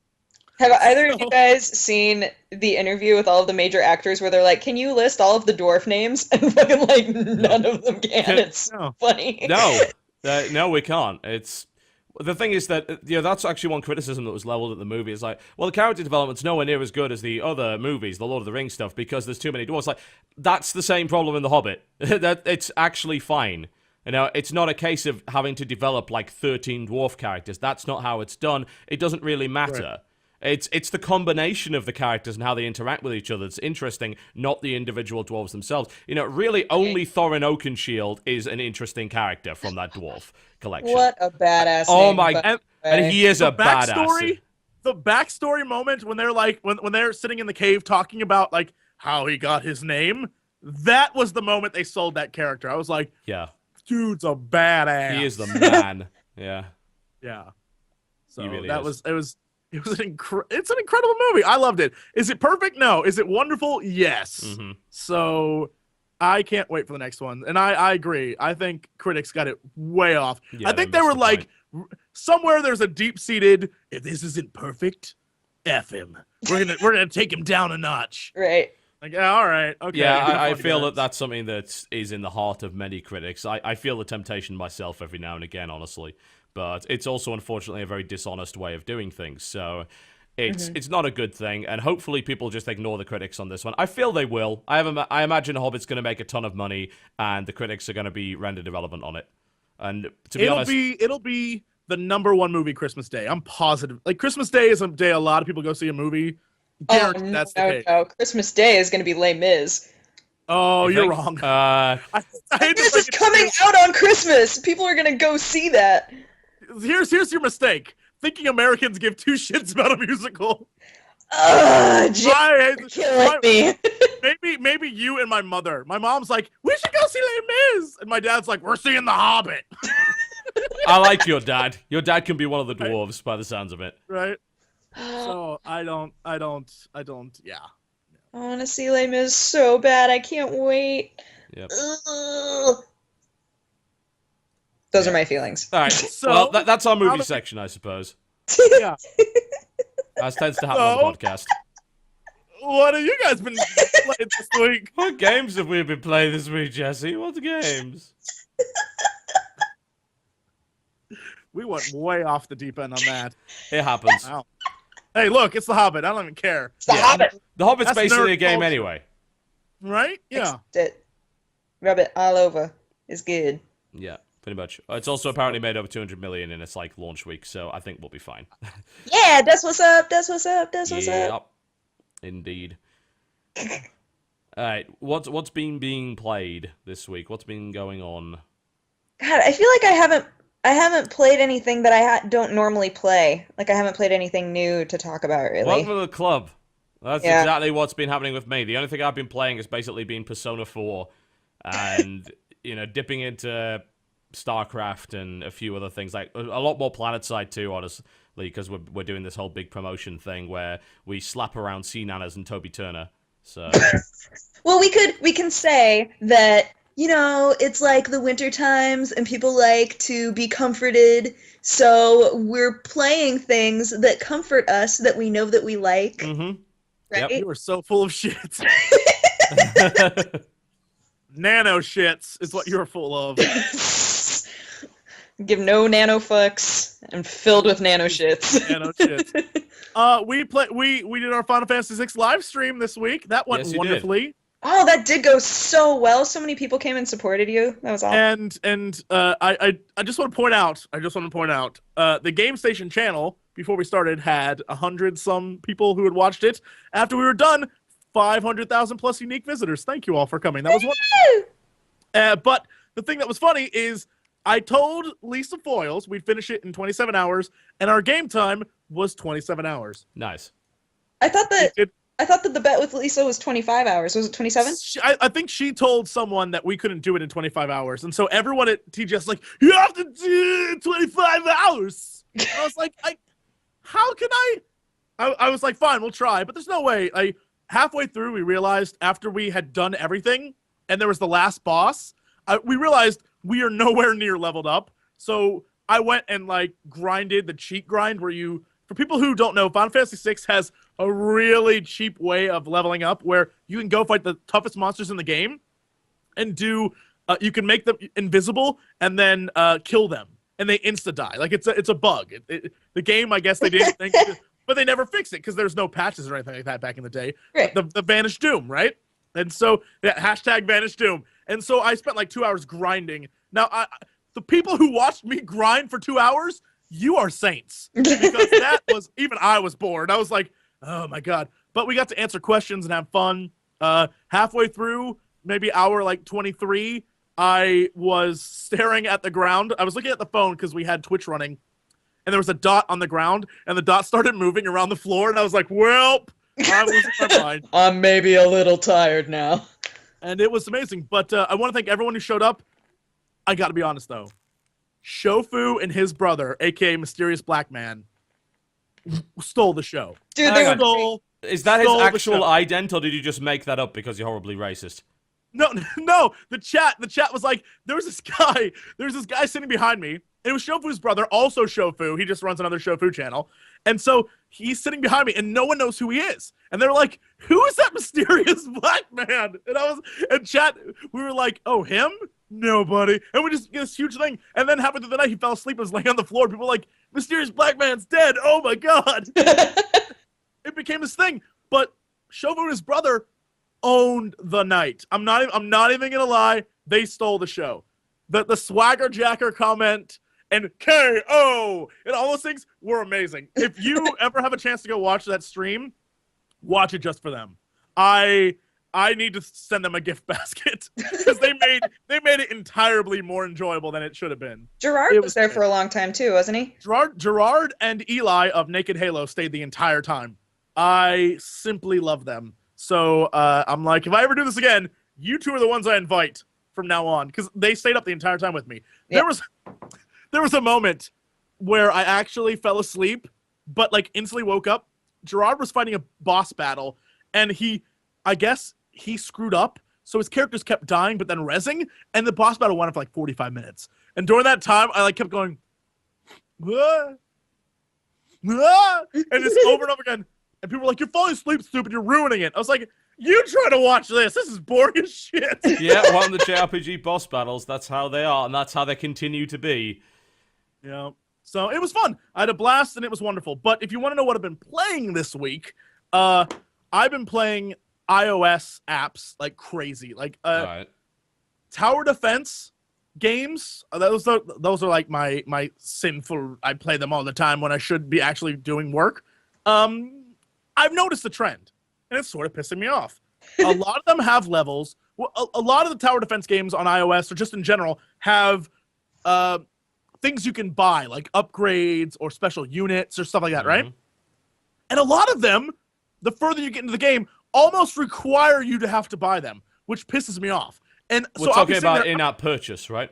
Have either of you guys seen the interview with all of the major actors where they're like, can you list all of the dwarf names? And fucking like none of them can. It's funny. No, we can't. The thing is that, that's actually one criticism that was leveled at the movie. Is like, well, the character development's nowhere near as good as the other movies, the Lord of the Rings stuff, because there's too many dwarves. Like, that's the same problem in The Hobbit. It's actually fine. It's not a case of having to develop like 13 dwarf characters. That's not how it's done. It doesn't really matter. Right. It's the combination of the characters and how they interact with each other that's interesting, not the individual dwarves themselves. Really, only Thorin Oakenshield is an interesting character from that dwarf collection. What a badass Oh name, my, and he is a badass. The backstory moment when they're like, when they're sitting in the cave talking about like how he got his name, that was the moment they sold that character. I was like, yeah, dude's a badass. He is the man. Yeah. Yeah. So he really is. It's an incredible movie. I loved it. Is it perfect? No. Is it wonderful? Yes. Mm-hmm. So I can't wait for the next one. And I agree. I think critics got it way off. Yeah, I think they were like, somewhere there's a deep-seated, if this isn't perfect, F him. We're gonna take him down a notch. Right. Like, yeah, all right. Okay. Yeah, I feel that that's something that is in the heart of many critics. I feel the temptation myself every now and again, honestly. But it's also, unfortunately, a very dishonest way of doing things. So it's not a good thing, and hopefully people just ignore the critics on this one. I feel they will. I imagine Hobbit's going to make a ton of money, and the critics are going to be rendered irrelevant on it. And to be honest... It'll be the #1 movie Christmas Day. I'm positive. Like, Christmas Day is a day a lot of people go see a movie. That's the case. No. Christmas Day is going to be Les Mis. Oh, you're wrong. This is coming out on Christmas. People are going to go see that. Here's your mistake. Thinking Americans give two shits about a musical. Killing me. Maybe you and my mother. My mom's like, we should go see Les Mis, and my dad's like, we're seeing The Hobbit. I like your dad. Your dad can be one of the dwarves by the sounds of it. Right. So I don't. Yeah. I want to see Les Mis so bad. I can't wait. Yep. Those are my feelings. All right. So that's our movie section, I suppose. Yeah. As tends to happen on the podcast. What have you guys been playing this week? What games have we been playing this week, Jesse? What games? We went way off the deep end on that. It happens. Wow. Hey, look, it's The Hobbit. I don't even care. It's The Hobbit. The Hobbit's basically a game anyway. Right? Yeah. Rub it all over. It's good. Yeah. Pretty much. It's also apparently made over 200 million in its launch week, so I think we'll be fine. Yeah, that's what's up. That's what's up. That's what's up. Indeed. All right, what's been being played this week? What's been going on? God, I feel like I haven't played anything that I don't normally play. Like I haven't played anything new to talk about really. Welcome to the club. That's exactly what's been happening with me. The only thing I've been playing has basically been Persona 4 and, dipping into StarCraft and a few other things, like a lot more PlanetSide 2, honestly, because we're doing this whole big promotion thing where we slap around C Nanas and Toby Turner. So well, we can say that, it's like the winter times and people like to be comforted, so we're playing things that comfort us that we know that we like. Mm-hmm. Right? Yep. You are so full of shit. Nano shits is what you're full of. Give no nano fucks and filled with nano shits. Nano shits. We did our Final Fantasy VI live stream this week. That went wonderfully. Oh, that did go so well. So many people came and supported you. That was awesome. And I just want to point out. The Game Station channel before we started had 100-some people who had watched it. After we were done, 500,000 plus unique visitors. Thank you all for coming. That was wonderful. But the thing that was funny is I told Lisa Foyles we'd finish it in 27 hours, and our game time was 27 hours. Nice. I thought that the bet with Lisa was 25 hours. Was it 27? I think she told someone that we couldn't do it in 25 hours. And so everyone at TGS like, you have to do 25 hours. And I was like, how can I was like, fine, we'll try. But there's no way. Halfway through, we realized after we had done everything and there was the last boss, we realized we are nowhere near leveled up. So I went and grinded the cheat grind where for people who don't know, Final Fantasy VI has a really cheap way of leveling up where you can go fight the toughest monsters in the game and you can make them invisible and then kill them and they insta-die. It's a bug. The game, I guess they didn't think, but they never fixed it because there's no patches or anything like that back in the day. Right. The Vanished Doom, right? And so, hashtag Vanished Doom. And so I spent 2 hours grinding. Now, the people who watched me grind for 2 hours, you are saints. Because that was, even I was bored. I was like, oh my God. But we got to answer questions and have fun. Halfway through, maybe hour 23, I was staring at the ground. I was looking at the phone because we had Twitch running. And there was a dot on the ground. And the dot started moving around the floor. And I was like, welp. I was in my mind. I'm maybe a little tired now. And it was amazing. But I want to thank everyone who showed up. I got to be honest, though. Shofu and his brother, a.k.a. Mysterious Black Man, stole the show. Dude, is that his actual ident, or did you just make that up because you're horribly racist? No. The chat was like, there's this guy sitting behind me. And it was Shofu's brother, also Shofu. He just runs another Shofu channel. And so he's sitting behind me, and no one knows who he is. And they're like, who is that mysterious black man? And chat, we were like, oh, him? Nobody. And we just get this huge thing. And then halfway through the night, he fell asleep and was laying on the floor. People were like, mysterious black man's dead. Oh my God. It became this thing. But Shofu and his brother owned the night. I'm not even gonna lie. They stole the show. The swagger jacker comment and KO and all those things were amazing. If you ever have a chance to go watch that stream, watch it just for them. I need to send them a gift basket because they made it entirely more enjoyable than it should have been. Gerard was there for a long time too, wasn't he? Gerard and Eli of Naked Halo stayed the entire time. I simply love them. So I'm like, if I ever do this again, you two are the ones I invite from now on because they stayed up the entire time with me. Yeah. There was a moment where I actually fell asleep, but instantly woke up. Gerard was fighting a boss battle, and I guess he screwed up, so his characters kept dying, but then rezzing, and the boss battle went on for 45 minutes. And during that time, I kept going, ah, ah, and just over and over again. And people were like, "You're falling asleep, stupid. You're ruining it." I was like, "You try to watch this. This is boring as shit." Yeah, well, in the JRPG boss battles, that's how they are, and that's how they continue to be. Yeah. So it was fun. I had a blast, and it was wonderful. But if you want to know what I've been playing this week, I've been playing iOS apps like crazy. Right. Tower defense games. Those are like my sinful. I play them all the time when I should be actually doing work. I've noticed a trend, and it's sort of pissing me off. A lot of them have levels. Well, a lot of the tower defense games on iOS, or just in general, have things you can buy, like upgrades or special units or stuff like that, right? And a lot of them, the further you get into the game, almost require you to have to buy them, which pisses me off. And we're talking about in-app purchase, right?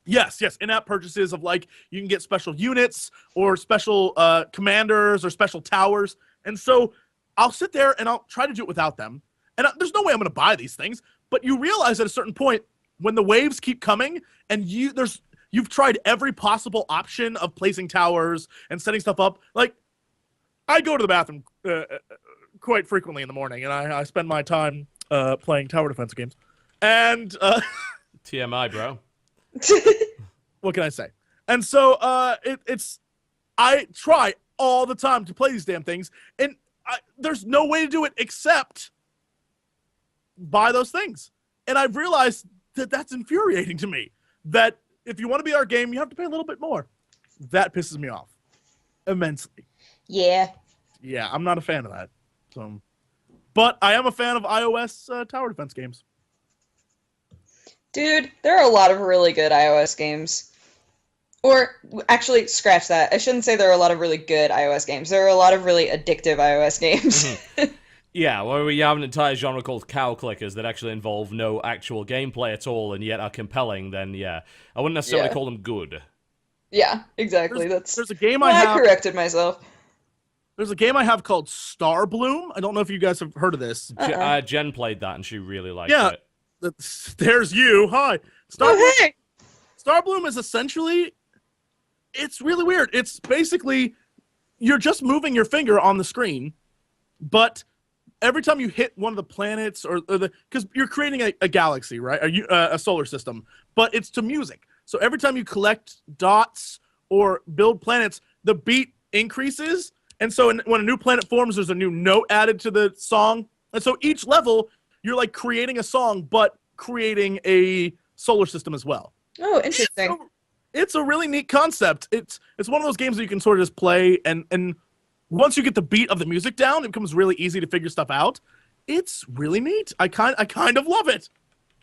Yes, in-app purchases of like you can get special units or special commanders or special towers. And so I'll sit there and I'll try to do it without them. And there's no way I'm going to buy these things. But you realize at a certain point when the waves keep coming and you've tried every possible option of placing towers and setting stuff up. Like I go to the bathroom quite frequently in the morning, and I spend my time playing tower defense games. And TMI, bro. What can I say? And so I try all the time to play these damn things, and there's no way to do it except buy those things. And I've realized that that's infuriating to me. That if you want to beat our game, you have to pay a little bit more. That pisses me off immensely. Yeah. Yeah, I'm not a fan of that. So, but I am a fan of iOS tower defense games. Dude, there are a lot of really good iOS games. Or, actually, scratch that. I shouldn't say there are a lot of really good iOS games. There are a lot of really addictive iOS games. Yeah, where we have an entire genre called cow clickers that actually involve no actual gameplay at all and yet are compelling, then yeah. I wouldn't necessarily call them good. Yeah, exactly. There's a game I corrected myself. There's a game I have called Star Bloom. I don't know if you guys have heard of this. Jen played that and she really liked it. There's you. Hi. Star Bloom is essentially, it's really weird. It's basically, you're just moving your finger on the screen, but every time you hit one of the planets because you're creating a galaxy, right? A solar system, but it's to music. So every time you collect dots or build planets, the beat increases. And so when a new planet forms, there's a new note added to the song. And so each level, you're like creating a song, but creating a solar system as well. Oh, interesting. It's a really neat concept. It's one of those games that you can sort of just play, and once you get the beat of the music down, it becomes really easy to figure stuff out. It's really neat. I kind of love it.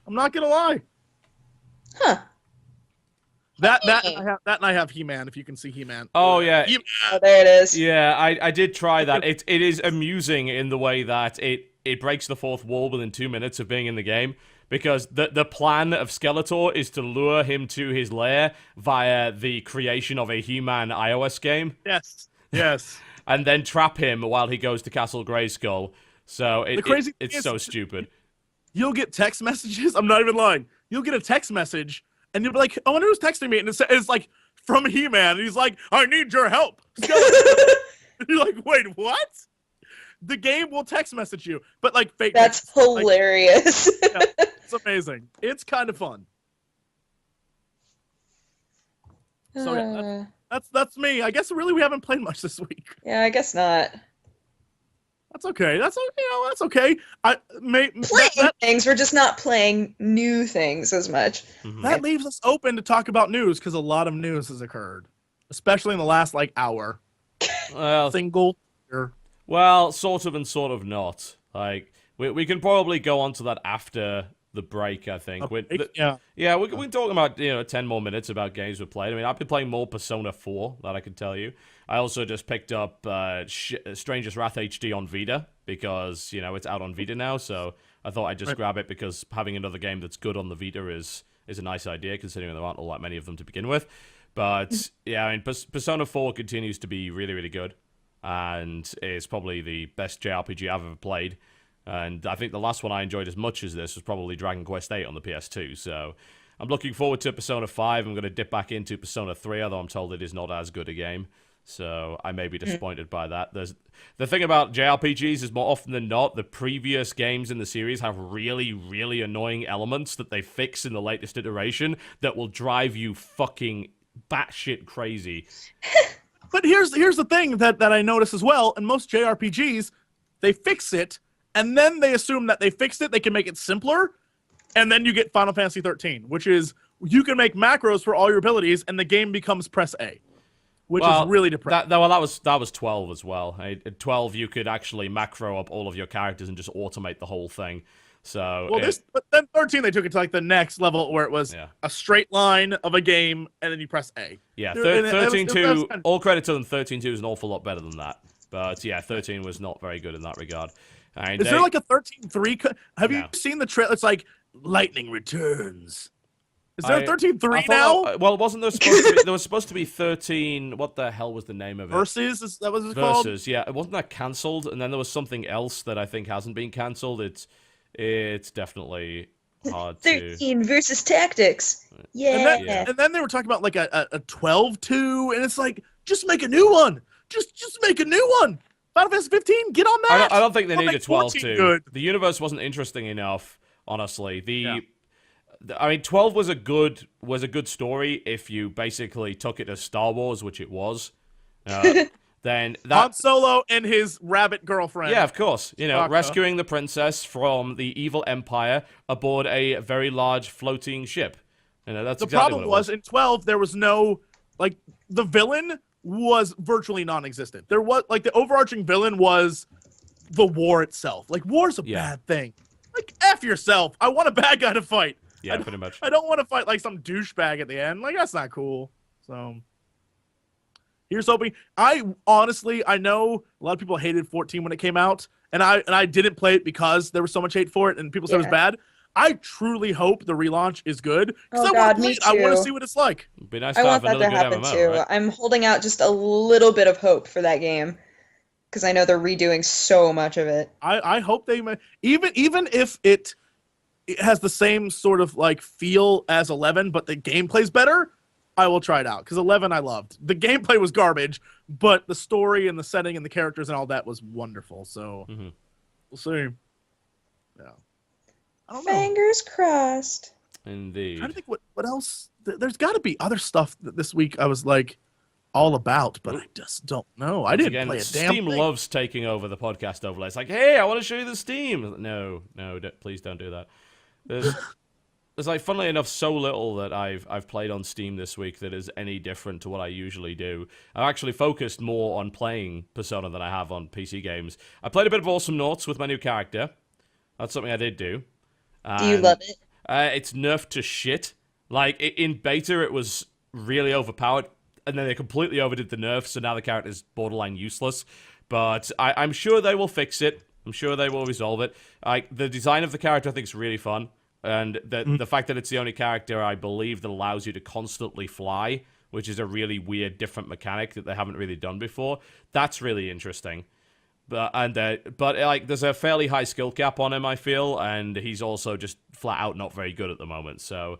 I'm not gonna lie. Huh. That and I have He-Man. If you can see He-Man. Oh yeah. Oh, there it is. Yeah, I did try that. It is amusing in the way that it breaks the fourth wall within 2 minutes of being in the game. Because the plan of Skeletor is to lure him to his lair via the creation of a He-Man iOS game. Yes. And then trap him while he goes to Castle Grayskull. So it's so stupid. You'll get text messages. I'm not even lying. You'll get a text message, and you'll be like, I wonder who's texting me. And it's like, from He-Man. And he's like, I need your help. You're like, wait, what? The game will text message you, but like fake. That's hilarious. It's amazing. It's kind of fun. So yeah, that's me. I guess really we haven't played much this week. Yeah, I guess not. That's okay. That's okay. Playing things. We're just not playing new things as much. Mm-hmm. That leaves us open to talk about news because a lot of news has occurred, especially in the last hour. Well, single. Well, sort of and sort of not. Like we can probably go on to that after the break, I think. We can talk about 10 more minutes about games we played. I mean, I've been playing more Persona 4, that I can tell you. I also just picked up Stranger's Wrath HD on Vita because it's out on Vita now. So I thought I'd just grab it because having another game that's good on the Vita is a nice idea, considering there aren't all that many of them to begin with. But yeah, I mean, Persona 4 continues to be really, really good. And it's probably the best JRPG I've ever played. And I think the last one I enjoyed as much as this was probably Dragon Quest VIII on the PS2. So I'm looking forward to Persona 5. I'm going to dip back into Persona 3, although I'm told it is not as good a game. So I may be disappointed by that. The thing about JRPGs is more often than not, the previous games in the series have really, really annoying elements that they fix in the latest iteration that will drive you fucking batshit crazy. But here's the thing that I notice as well. In most JRPGs, they fix it, and then they assume that they fixed it, they can make it simpler, and then you get Final Fantasy 13, which is you can make macros for all your abilities, and the game becomes press A, which is really depressing. That was 12 as well. At 12, you could actually macro up all of your characters and just automate the whole thing. So but then 13 they took it to like the next level where it was a straight line of a game and then you press A. Yeah, 13.2. All credit to them. 13.2 is an awful lot better than that. But yeah, 13 was not very good in that regard. Is there like a 13.3? Have you seen the trailer? It's like Lightning Returns. Is there a 13.3 now? Well, wasn't there supposed to be? There was supposed to be 13. What the hell was the name of it? Versus? That was called? Versus, yeah. Wasn't that cancelled? And then there was something else that I think hasn't been cancelled. It's definitely hard 13 versus Tactics. Yeah. And then they were talking about like a 12.2, and it's like, just make a new one. Just make a new one. Final Fantasy 15, get on that. I don't think they need a 12.2. The universe wasn't interesting enough, honestly. I mean, 12 was a good story if you basically took it as Star Wars, which it was. Then Han Solo and his rabbit girlfriend. Yeah, of course. Rescuing the princess from the evil empire aboard a very large floating ship. That's the exactly problem what it was. In 12 there was no the villain was virtually non-existent. There was the overarching villain was the war itself. War's a bad thing. F yourself. I want a bad guy to fight. Yeah, pretty much. I don't want to fight some douchebag at the end. That's not cool. So here's hoping. I know a lot of people hated 14 when it came out, and I didn't play it because there was so much hate for it, and people said it was bad. I truly hope the relaunch is good because I want to play it. I want to see what it's like. It'd be nice I to want have that to another good happen MMO, too. right? I'm holding out just a little bit of hope for that game because I know they're redoing so much of it. I hope they even if it has the same sort of feel as 11, but the gameplay's better. I will try it out because 11 I loved. The gameplay was garbage, but the story and the setting and the characters and all that was wonderful. So we'll see. Yeah. I don't know. Fingers crossed. Indeed. I'm trying to think what else. There's got to be other stuff that this week I was all about, but I just don't know. I didn't play a damn Steam thing. loves taking over the podcast overlay. It's like, hey, I want to show you the Steam. No, please don't do that. There's funnily enough, so little that I've played on Steam this week that is any different to what I usually do. I've actually focused more on playing Persona than I have on PC games. I played a bit of Awesome Noughts with my new character. That's something I did do. Do you love it? It's nerfed to shit. In beta, it was really overpowered, and then they completely overdid the nerf, so now the character is borderline useless. But I'm sure they will fix it. I'm sure they will resolve it. The design of the character I think is really fun, and the fact that it's the only character I believe that allows you to constantly fly, which is a really weird, different mechanic that they haven't really done before. That's really interesting. But there's a fairly high skill cap on him, I feel, and he's also just flat out not very good at the moment. So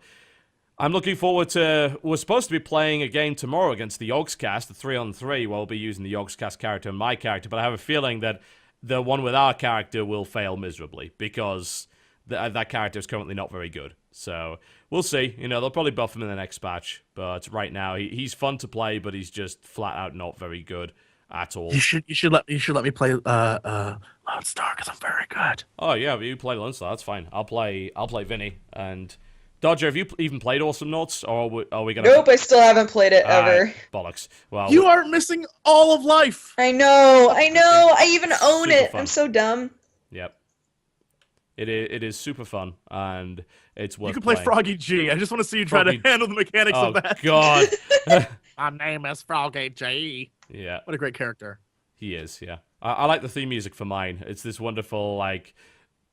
I'm looking forward to. We're supposed to be playing a game tomorrow against the Yogscast, the 3-on-3, where we'll be using the Yogscast character and my character. But I have a feeling that the one with our character will fail miserably because that character is currently not very good. So we'll see. They'll probably buff him in the next patch. But right now, he's fun to play, but he's just flat out not very good at all. You should let me play Lone Star because I'm very good. Oh yeah, but you play Lone Star. That's fine. I'll play Vinny and Dodger. Have you even played Awesome Noughts, or are we gonna? Nope, I still haven't played it ever. Bollocks. Well, you are missing all of life. I know. I even own it. Fun. I'm so dumb. Yep. It is super fun and it's worth. You can play playing. Froggy G. I just want to see you try to handle the mechanics of that. Oh God. My name is Froggy G. Yeah. What a great character. He is, yeah. I like the theme music for mine. It's this wonderful,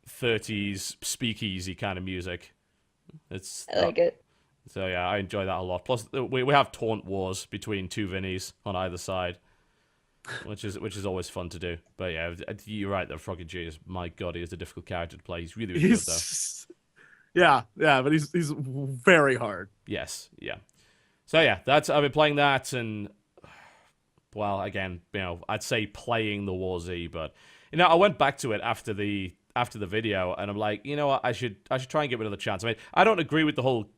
30s speakeasy kind of music. I like it. So, yeah, I enjoy that a lot. Plus, we have taunt wars between two Vinnies on either side, which is always fun to do. But, yeah, you're right, that Froggy G is, my God, he is a difficult character to play. He's really, really good, though. Yeah, but he's very hard. Yes, yeah. So, yeah, I've been playing that, and... Well, again, I'd say playing the War Z, but I went back to it after the video, and I'm like, you know what, I should try and give it another chance. I mean, I don't agree with the whole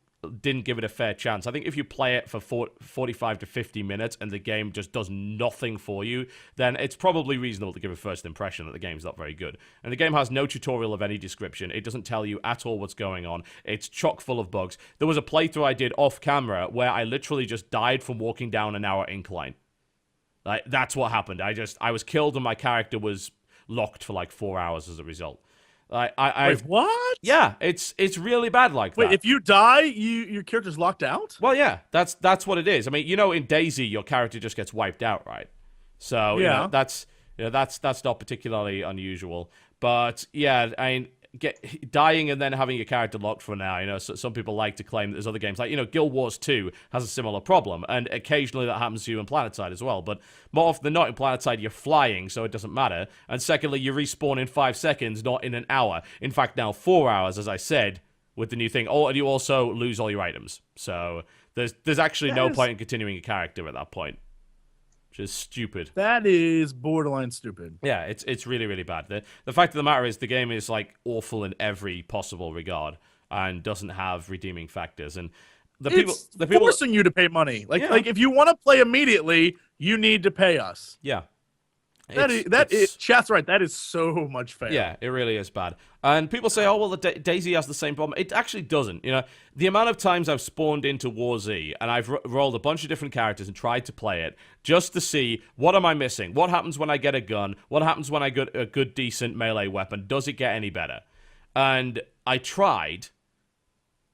didn't give it a fair chance. I think if you play it for 45 to 50 minutes and the game just does nothing for you, then it's probably reasonable to give a first impression that the game's not very good. And the game has no tutorial of any description. It doesn't tell you at all what's going on. It's chock full of bugs. There was a playthrough I did off camera where I literally just died from walking down an hour incline. That's what happened. I was killed and my character was locked for 4 hours as a result. Wait, what? Yeah, it's really bad like that. Wait, if you die, your character's locked out? Well, yeah, that's what it is. I mean, in DayZ, your character just gets wiped out, right? So yeah. That's not particularly unusual. But yeah, I mean, dying and then having your character locked for now. So some people like to claim that there's other games like Guild Wars 2 has a similar problem, and occasionally that happens to you in PlanetSide as well. But more often than not, in PlanetSide you're flying, so it doesn't matter. And secondly, you respawn in 5 seconds, not in an hour. In fact, now 4 hours, as I said, with the new thing. Oh, and you also lose all your items. So there's actually no point in continuing a character at that point. Which is stupid. That is borderline stupid. Yeah, it's really, really bad. The fact of the matter is the game is like awful in every possible regard and doesn't have redeeming factors. And the people forcing you to pay money. Like if you want to play immediately, you need to pay us. Yeah. Chat's right. That is so much fair. Yeah, it really is bad. And people say, oh, well, the DayZ has the same problem. It actually doesn't. The amount of times I've spawned into War Z and I've rolled a bunch of different characters and tried to play it just to see what am I missing? What happens when I get a gun? What happens when I get a good, decent melee weapon? Does it get any better? And I tried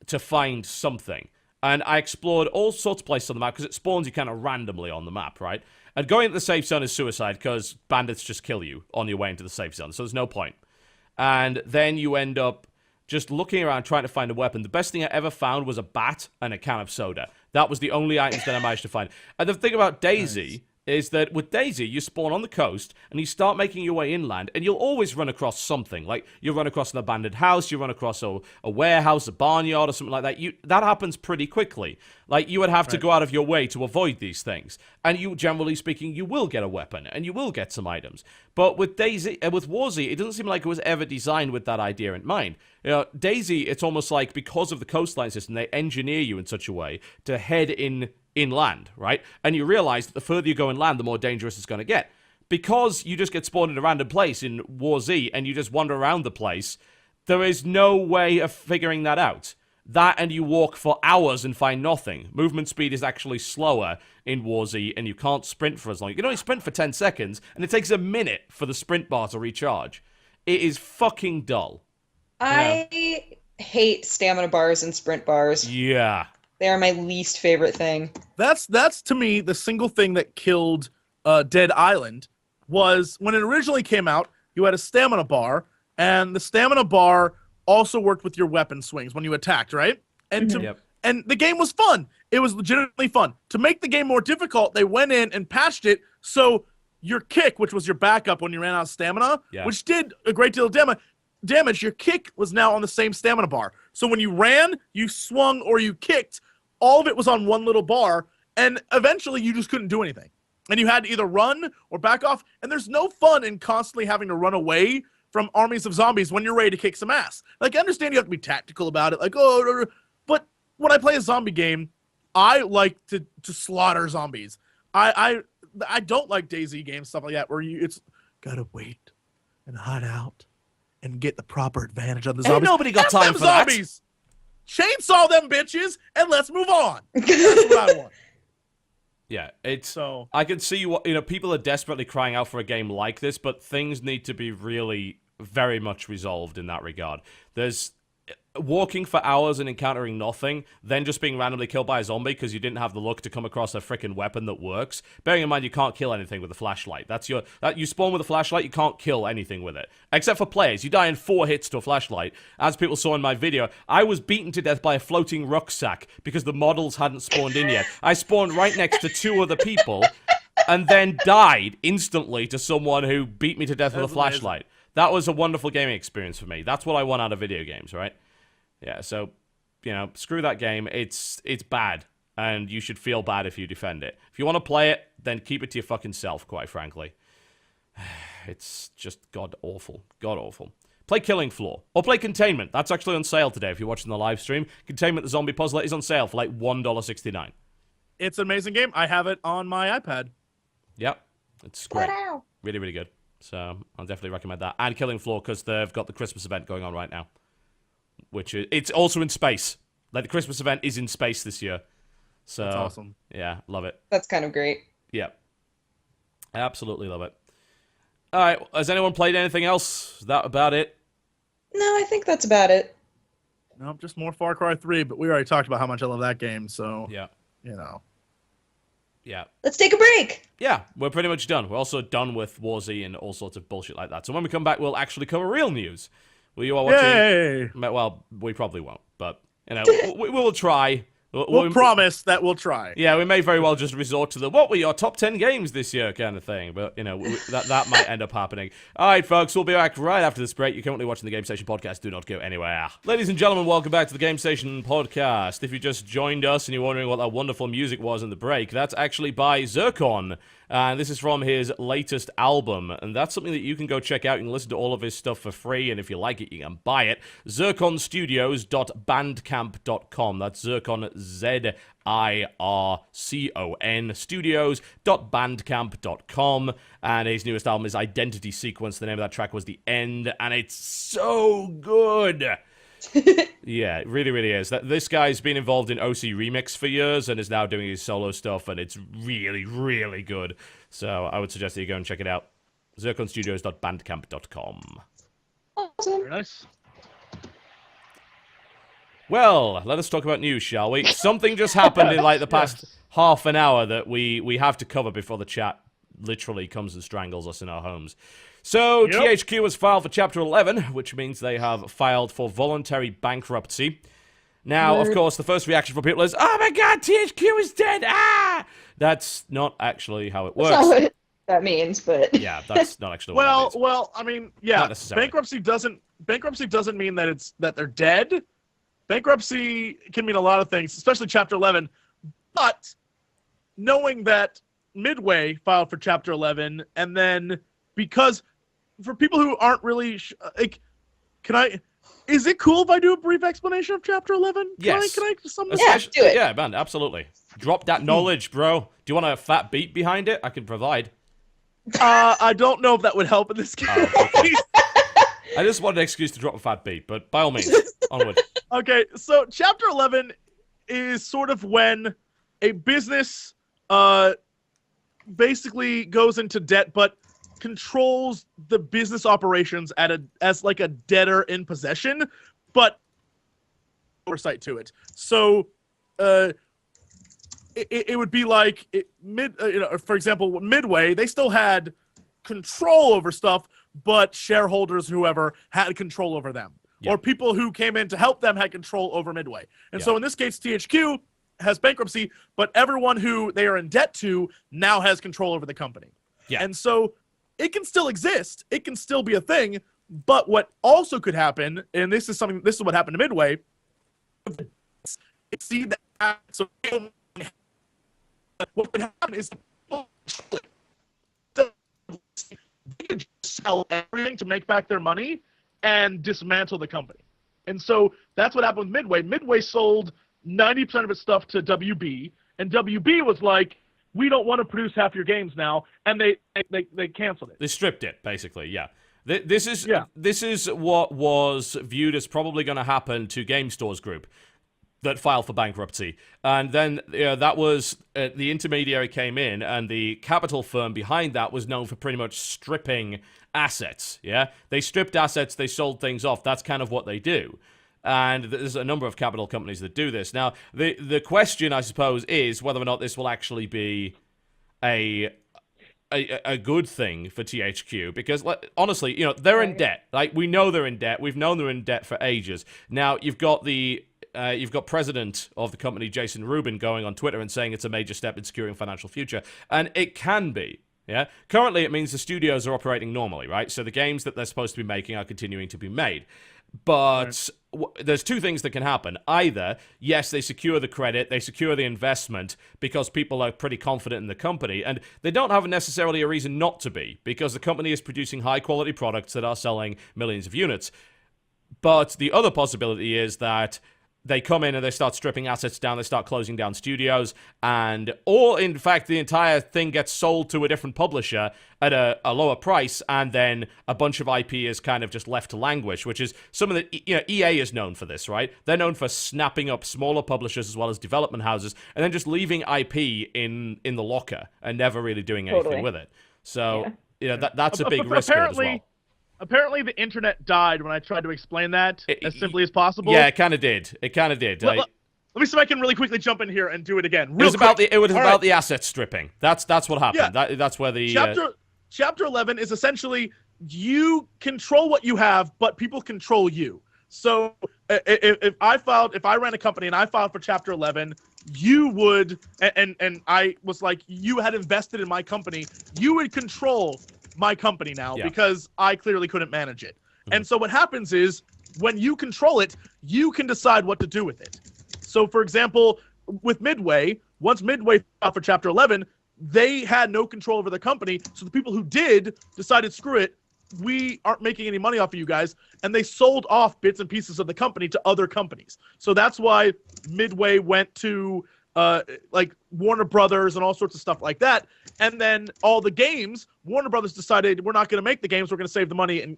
to find something. And I explored all sorts of places on the map because it spawns you kind of randomly on the map, right? And going into the safe zone is suicide because bandits just kill you on your way into the safe zone, so there's no point. And then you end up just looking around trying to find a weapon. The best thing I ever found was a bat and a can of soda. That was the only items that I managed to find. And the thing about DayZ is that with DayZ, you spawn on the coast, and you start making your way inland, and you'll always run across something. Like, you'll run across an abandoned house, you run across a warehouse, a barnyard, or something like that. That happens pretty quickly. Like, you would have to go out of your way to avoid these things. And you, generally speaking, you will get a weapon, and you will get some items. But with DayZ, with War Z, it doesn't seem like it was ever designed with that idea in mind. DayZ, it's almost like, because of the coastline system, they engineer you in such a way to head inland, right? And you realize that the further you go inland, the more dangerous it's going to get. Because you just get spawned in a random place in War Z and you just wander around the place, there is no way of figuring that out. That and you walk for hours and find nothing. Movement speed is actually slower in War Z and you can't sprint for as long. You can only sprint for 10 seconds and it takes a minute for the sprint bar to recharge. It is fucking dull. I hate stamina bars and sprint bars. Yeah. They are my least favorite thing. That's to me the single thing that killed Dead Island was when it originally came out. You had a stamina bar, and the stamina bar also worked with your weapon swings when you attacked, right? And and the game was fun. It was legitimately fun. To make the game more difficult, they went in and patched it so your kick, which was your backup when you ran out of stamina, which did a great deal of damage, your kick was now on the same stamina bar. So when you ran, you swung, or you kicked, all of it was on one little bar, and eventually you just couldn't do anything. And you had to either run or back off, and there's no fun in constantly having to run away from armies of zombies when you're ready to kick some ass. Like, I understand you have to be tactical about it, like, but when I play a zombie game, I like to slaughter zombies. I don't like DayZ games, stuff like that, where it's gotta wait and hide out and get the proper advantage on the zombies. Ain't nobody got time for zombies. That. Chainsaw them bitches and let's move on. That's what I want. Yeah, I can see what people are desperately crying out for a game like this, but things need to be really very much resolved in that regard. There's walking for hours and encountering nothing, then just being randomly killed by a zombie because you didn't have the luck to come across a freaking weapon that works. Bearing in mind you can't kill anything with a flashlight. You spawn with a flashlight, you can't kill anything with it. Except for players. You die in 4 hits to a flashlight. As people saw in my video, I was beaten to death by a floating rucksack because the models hadn't spawned in yet. I spawned right next to 2 other people and then died instantly to someone who beat me to death with a flashlight. Amazing. That was a wonderful gaming experience for me. That's what I want out of video games, right? Yeah, so, screw that game. It's bad, and you should feel bad if you defend it. If you want to play it, then keep it to your fucking self, quite frankly. It's just god-awful. God-awful. Play Killing Floor, or play Containment. That's actually on sale today if you're watching the live stream. Containment, the zombie puzzler, is on sale for like $1.69. It's an amazing game. I have it on my iPad. Yep, it's great. Really, really good. So, I'll definitely recommend that. And Killing Floor, because they've got the Christmas event going on right now. Which it's also in space. Like, the Christmas event is in space this year. So, that's awesome. Yeah, love it. That's kind of great. Yeah. I absolutely love it. Alright, has anyone played anything else? Is that about it? No, I think that's about it. Nope, just more Far Cry 3, but we already talked about how much I love that game, so Yeah. Yeah. Let's take a break. Yeah, we're pretty much done. We're also done with War Z and all sorts of bullshit like that. So when we come back, we'll actually cover real news. You are watching. Yay! Well, we probably won't, but we will try. We'll promise that we'll try. Yeah, we may very well just resort to the what were your top 10 games this year kind of thing, but that might end up happening. All right, folks, we'll be back right after this break. You're currently watching the Game Station podcast. Do not go anywhere. Ladies and gentlemen, welcome back to the Game Station podcast. If you just joined us and you're wondering what that wonderful music was in the break, that's actually by Zircon. And this is from his latest album, and that's something that you can go check out. You can listen to all of his stuff for free, and if you like it, you can buy it. ZirconStudios.bandcamp.com. That's Zircon, Z-I-R-C-O-N, studios.bandcamp.com. And his newest album is Identity Sequence. The name of that track was The End, and it's so good. Yeah, it really, really is. This guy's been involved in OC Remix for years and is now doing his solo stuff, and it's really, really good. So I would suggest that you go and check it out. ZirconStudios.bandcamp.com. Awesome. Very nice. Well, let us talk about news, shall we? Something just happened in like the past half an hour that we have to cover before the chat literally comes and strangles us in our homes. So, THQ has filed for Chapter 11, which means they have filed for voluntary bankruptcy. Now, of course, the first reaction from people is, oh my god, THQ is dead! Ah! That's not actually how it works. That's not what that means, but... Yeah, that's not actually what that means. Well, I mean, yeah, bankruptcy doesn't mean that they're dead. Bankruptcy can mean a lot of things, especially Chapter 11. But knowing that Midway filed for Chapter 11, and then because for people who aren't really is it cool if I do a brief explanation of Chapter 11? Yes. Can I sum this Yeah, do it. Yeah, man, absolutely. Drop that knowledge, bro. Do you want a fat beat behind it? I can provide. I don't know if that would help in this case. Okay. I just wanted an excuse to drop a fat beat, but by all means, onward. Okay, so Chapter 11 is sort of when a business basically goes into debt, but controls the business operations as like a debtor in possession, but oversight to it. So it would be like for example, Midway, they still had control over stuff, but shareholders, whoever, had control over them. Yeah. Or people who came in to help them had control over Midway. And so in this case, THQ has bankruptcy, but everyone who they are in debt to now has control over the company. Yeah. And so it can still exist. It can still be a thing. But what also could happen, and this is what happened to Midway, see that so what would happen is they could sell everything to make back their money and dismantle the company. And so that's what happened with Midway. Midway sold 90% of its stuff to WB, and WB was like, we don't want to produce half your games now, and they canceled it. They stripped it, basically, yeah. This is what was viewed as probably going to happen to Game Stores Group that filed for bankruptcy. And then that was, the intermediary came in, and the capital firm behind that was known for pretty much stripping assets, yeah? They stripped assets, they sold things off. That's kind of what they do. And there's a number of capital companies that do this. Now, the question, I suppose, is whether or not this will actually be a good thing for THQ, because honestly, they're in debt. Like, we know they're in debt. We've known they're in debt for ages. Now, you've got president of the company, Jason Rubin, going on Twitter and saying it's a major step in securing financial future, and it can be. Yeah. Currently, it means the studios are operating normally, right? So the games that they're supposed to be making are continuing to be made. But there's two things that can happen. Either, yes, they secure the credit, they secure the investment because people are pretty confident in the company, and they don't have necessarily a reason not to be, because the company is producing high-quality products that are selling millions of units. But the other possibility is that they come in and they start stripping assets down, they start closing down studios, or in fact, the entire thing gets sold to a different publisher at a lower price, and then a bunch of IP is kind of just left to languish, which is something that, EA is known for this, right? They're known for snapping up smaller publishers as well as development houses, and then just leaving IP in the locker and never really doing anything with it. So, that's a big risk as well. Apparently, the internet died when I tried to explain that as simply as possible. Yeah, it kind of did. It kind of did. Let me see if I can really quickly jump in here and do it again. It was about the asset stripping. That's what happened. Yeah. That's where the Chapter 11 is essentially you control what you have, but people control you. So if I ran a company and I filed for Chapter 11, you would, and I was like, you had invested in my company, you would control my company now because I clearly couldn't manage it. And so what happens is when you control it, you can decide what to do with it. So for example, with Midway, once Midway filed for Chapter 11, they had no control over the company. So the people who did decided, screw it, we aren't making any money off of you guys. And they sold off bits and pieces of the company to other companies. So that's why Midway went to like Warner Brothers and all sorts of stuff like that. And then all the games, Warner Brothers decided we're not going to make the games. We're going to save the money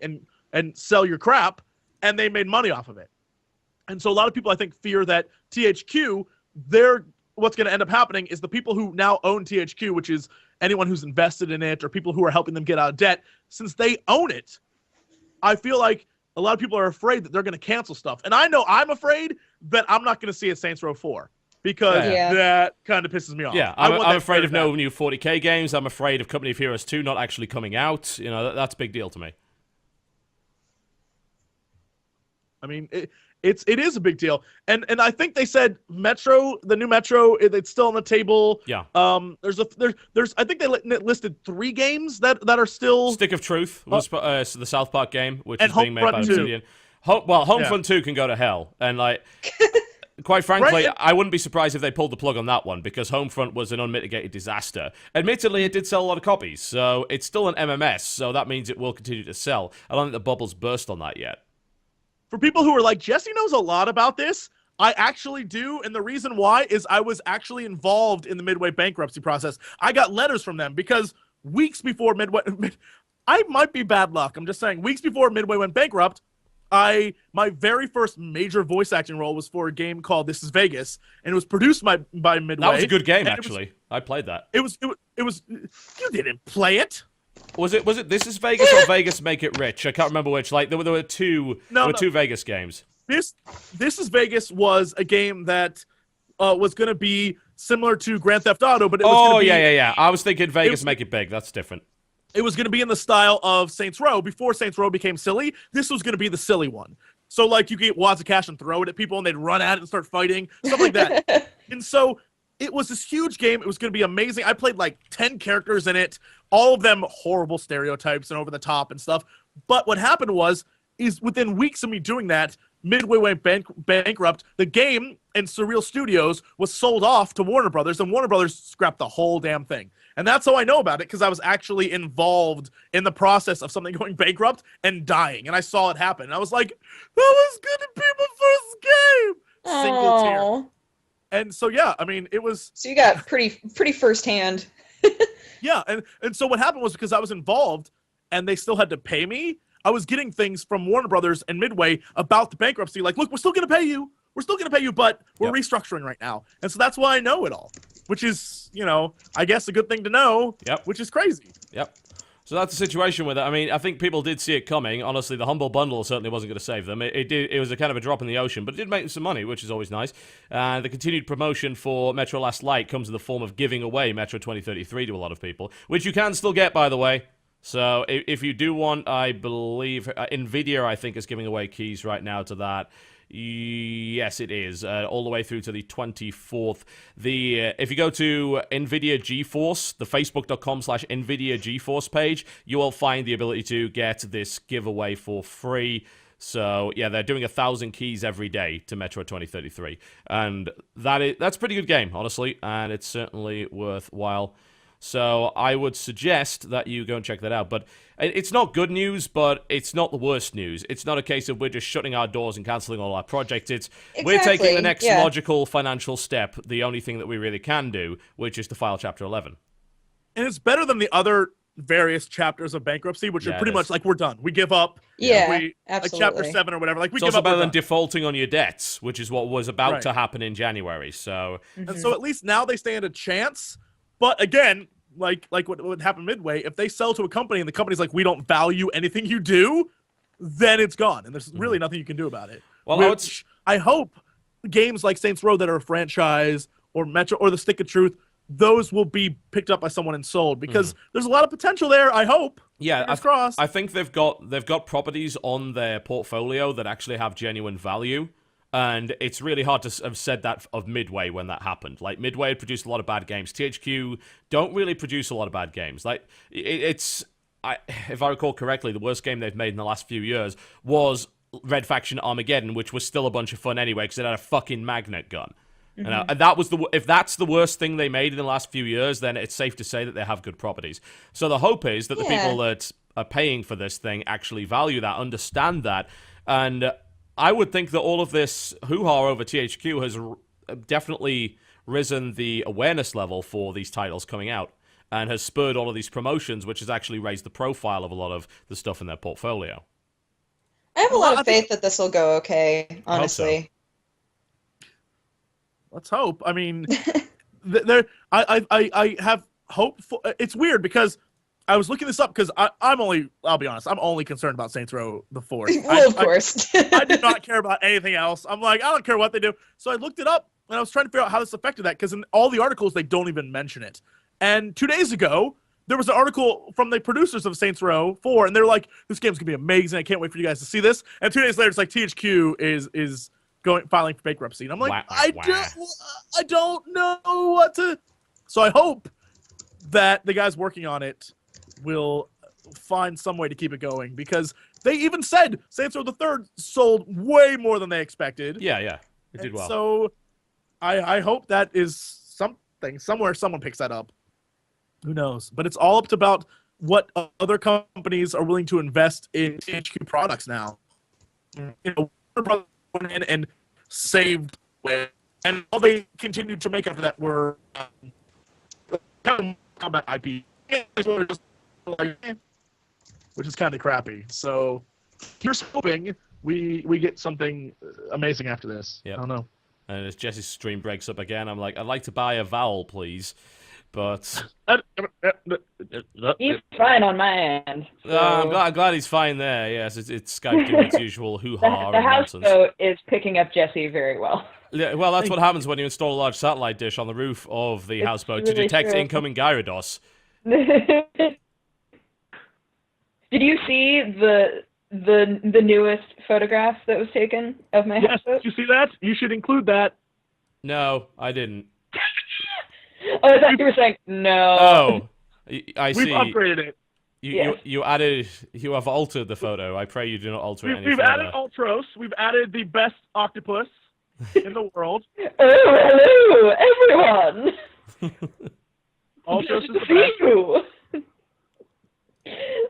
and sell your crap. And they made money off of it. And so a lot of people, I think, fear that THQ, what's going to end up happening is the people who now own THQ, which is anyone who's invested in it or people who are helping them get out of debt, since they own it, I feel like a lot of people are afraid that they're going to cancel stuff. And I know I'm afraid that I'm not going to see a Saints Row 4 because that kind of pisses me off. Yeah, I'm afraid of no new 40K games. I'm afraid of Company of Heroes 2 not actually coming out. You know, that's a big deal to me. I mean, it is a big deal, and I think they said the new Metro, it's still on the table. Yeah. There's I think they listed 3 games that are still. Stick of Truth was the South Park game, which is being made by Homefront Obsidian. Homefront 2 can go to hell, and like. Quite frankly, I wouldn't be surprised if they pulled the plug on that one, because Homefront was an unmitigated disaster. Admittedly, it did sell a lot of copies, so it's still an MMS, so that means it will continue to sell. I don't think the bubble's burst on that yet. For people who are like, Jesse knows a lot about this, I actually do, and the reason why is I was actually involved in the Midway bankruptcy process. I got letters from them because weeks before Midway... I might be bad luck, I'm just saying. Weeks before Midway went bankrupt, my very first major voice acting role was for a game called This Is Vegas, and it was produced by Midway. That was a good game, actually. I played that. It was. You didn't play it. Was it This Is Vegas or Vegas Make It Rich? I can't remember which. Like there were two Vegas games. This Is Vegas was a game that was going to be similar to Grand Theft Auto, but it was yeah. I was thinking Vegas Make It Big. That's different. It was going to be in the style of Saints Row. Before Saints Row became silly, this was going to be the silly one. So, like, you could get wads of cash and throw it at people, and they'd run at it and start fighting, stuff like that. And so, it was this huge game. It was going to be amazing. I played, like, 10 characters in it, all of them horrible stereotypes and over the top and stuff. But what happened is within weeks of me doing that, Midway went bankrupt. The game and Surreal Studios was sold off to Warner Brothers, and Warner Brothers scrapped the whole damn thing. And that's how I know about it, because I was actually involved in the process of something going bankrupt and dying. And I saw it happen. And I was like, that was going to be my first game. Aww. Single tear. And so, yeah, I mean, it was... So you got pretty firsthand. Yeah, and so what happened was because I was involved and they still had to pay me, I was getting things from Warner Brothers and Midway about the bankruptcy. Like, look, we're still going to pay you. We're still going to pay you, but we're restructuring right now. And so that's why I know it all, which is, you know, I guess a good thing to know, which is crazy. Yep. So that's the situation with it. I mean, I think people did see it coming. Honestly, the Humble Bundle certainly wasn't going to save them. It was a kind of a drop in the ocean, but it did make them some money, which is always nice. And the continued promotion for Metro Last Light comes in the form of giving away Metro 2033 to a lot of people, which you can still get, by the way. So if you do want, I believe, NVIDIA, I think, is giving away keys right now to that. Yes, it is. All the way through to the 24th. If you go to NVIDIA GeForce, the facebook.com/NVIDIA GeForce page, you will find the ability to get this giveaway for free. So, yeah, they're doing 1,000 keys every day to Metro 2033. And that's a pretty good game, honestly, and it's certainly worthwhile. So I would suggest that you go and check that out. But it's not good news, but it's not the worst news. It's not a case of we're just shutting our doors and cancelling all our projects. It's we're taking the next logical financial step, the only thing that we really can do, which is to file Chapter 11. And it's better than the other various chapters of bankruptcy, which are pretty much like, we're done. We give up. Absolutely. Like Chapter 7 or whatever. Like, we it's give also up. better than defaulting on your debts, which is what was about to happen in January. So, and so at least now they stand a chance. But again, like what happened Midway, if they sell to a company and the company's like, we don't value anything you do, then it's gone, and there's really nothing you can do about it. Well, I hope games like Saints Row that are a franchise or Metro or the Stick of Truth, those will be picked up by someone and sold, because there's a lot of potential there. I hope. Yeah, fingers crossed. I think they've got properties on their portfolio that actually have genuine value. And it's really hard to have said that of Midway when that happened. Like, Midway had produced a lot of bad games. THQ don't really produce a lot of bad games. Like, if I recall correctly, the worst game they've made in the last few years was Red Faction Armageddon, which was still a bunch of fun anyway, because it had a fucking magnet gun. And that was if that's the worst thing they made in the last few years, then it's safe to say that they have good properties. So the hope is that the people that are paying for this thing actually value that, understand that, and I would think that all of this hoo-ha over THQ has definitely risen the awareness level for these titles coming out, and has spurred all of these promotions, which has actually raised the profile of a lot of the stuff in their portfolio. I have a lot of faith that this will go okay, honestly. Let's hope. I mean, I have hope for. It's weird because I was looking this up because I'll be honest, I'm only concerned about Saints Row the 4th. Well, of course. I do not care about anything else. I'm like, I don't care what they do. So I looked it up, and I was trying to figure out how this affected that, because in all the articles, they don't even mention it. And 2 days ago, there was an article from the producers of Saints Row 4, and they're like, this game's going to be amazing. I can't wait for you guys to see this. And 2 days later, it's like THQ is filing for bankruptcy. And I'm like, I don't know what to... So I hope that the guys working on it will find some way to keep it going, because they even said Saints Row the 3rd sold way more than they expected. Yeah, it did well. So I hope that is something, somewhere someone picks that up. Who knows? But it's all up to about what other companies are willing to invest in THQ products now. You know, Warner Brothers went in and saved with, and all they continued to make after that were combat IP. Which is kind of crappy. So here's hoping we get something amazing after this. Yep. I don't know. And as Jesse's stream breaks up again, I'm like, I'd like to buy a vowel, please. But he's fine on my end. So... I'm glad he's fine there. Yes, it's Skype doing its usual hoo-ha. The house, though, is picking up Jesse very well. Yeah, well, that's what happens when you install a large satellite dish on the roof of the houseboat to detect incoming Gyarados. Did you see the newest photograph that was taken of my houseboat? Did you see that? You should include that. No, I didn't. Oh, I thought you were saying no. Oh, I see. We've upgraded it. You have altered the photo. I pray you do not alter it any further. We've added Ultros. We've added the best octopus in the world. Oh, hello, everyone. Ultros is the see you.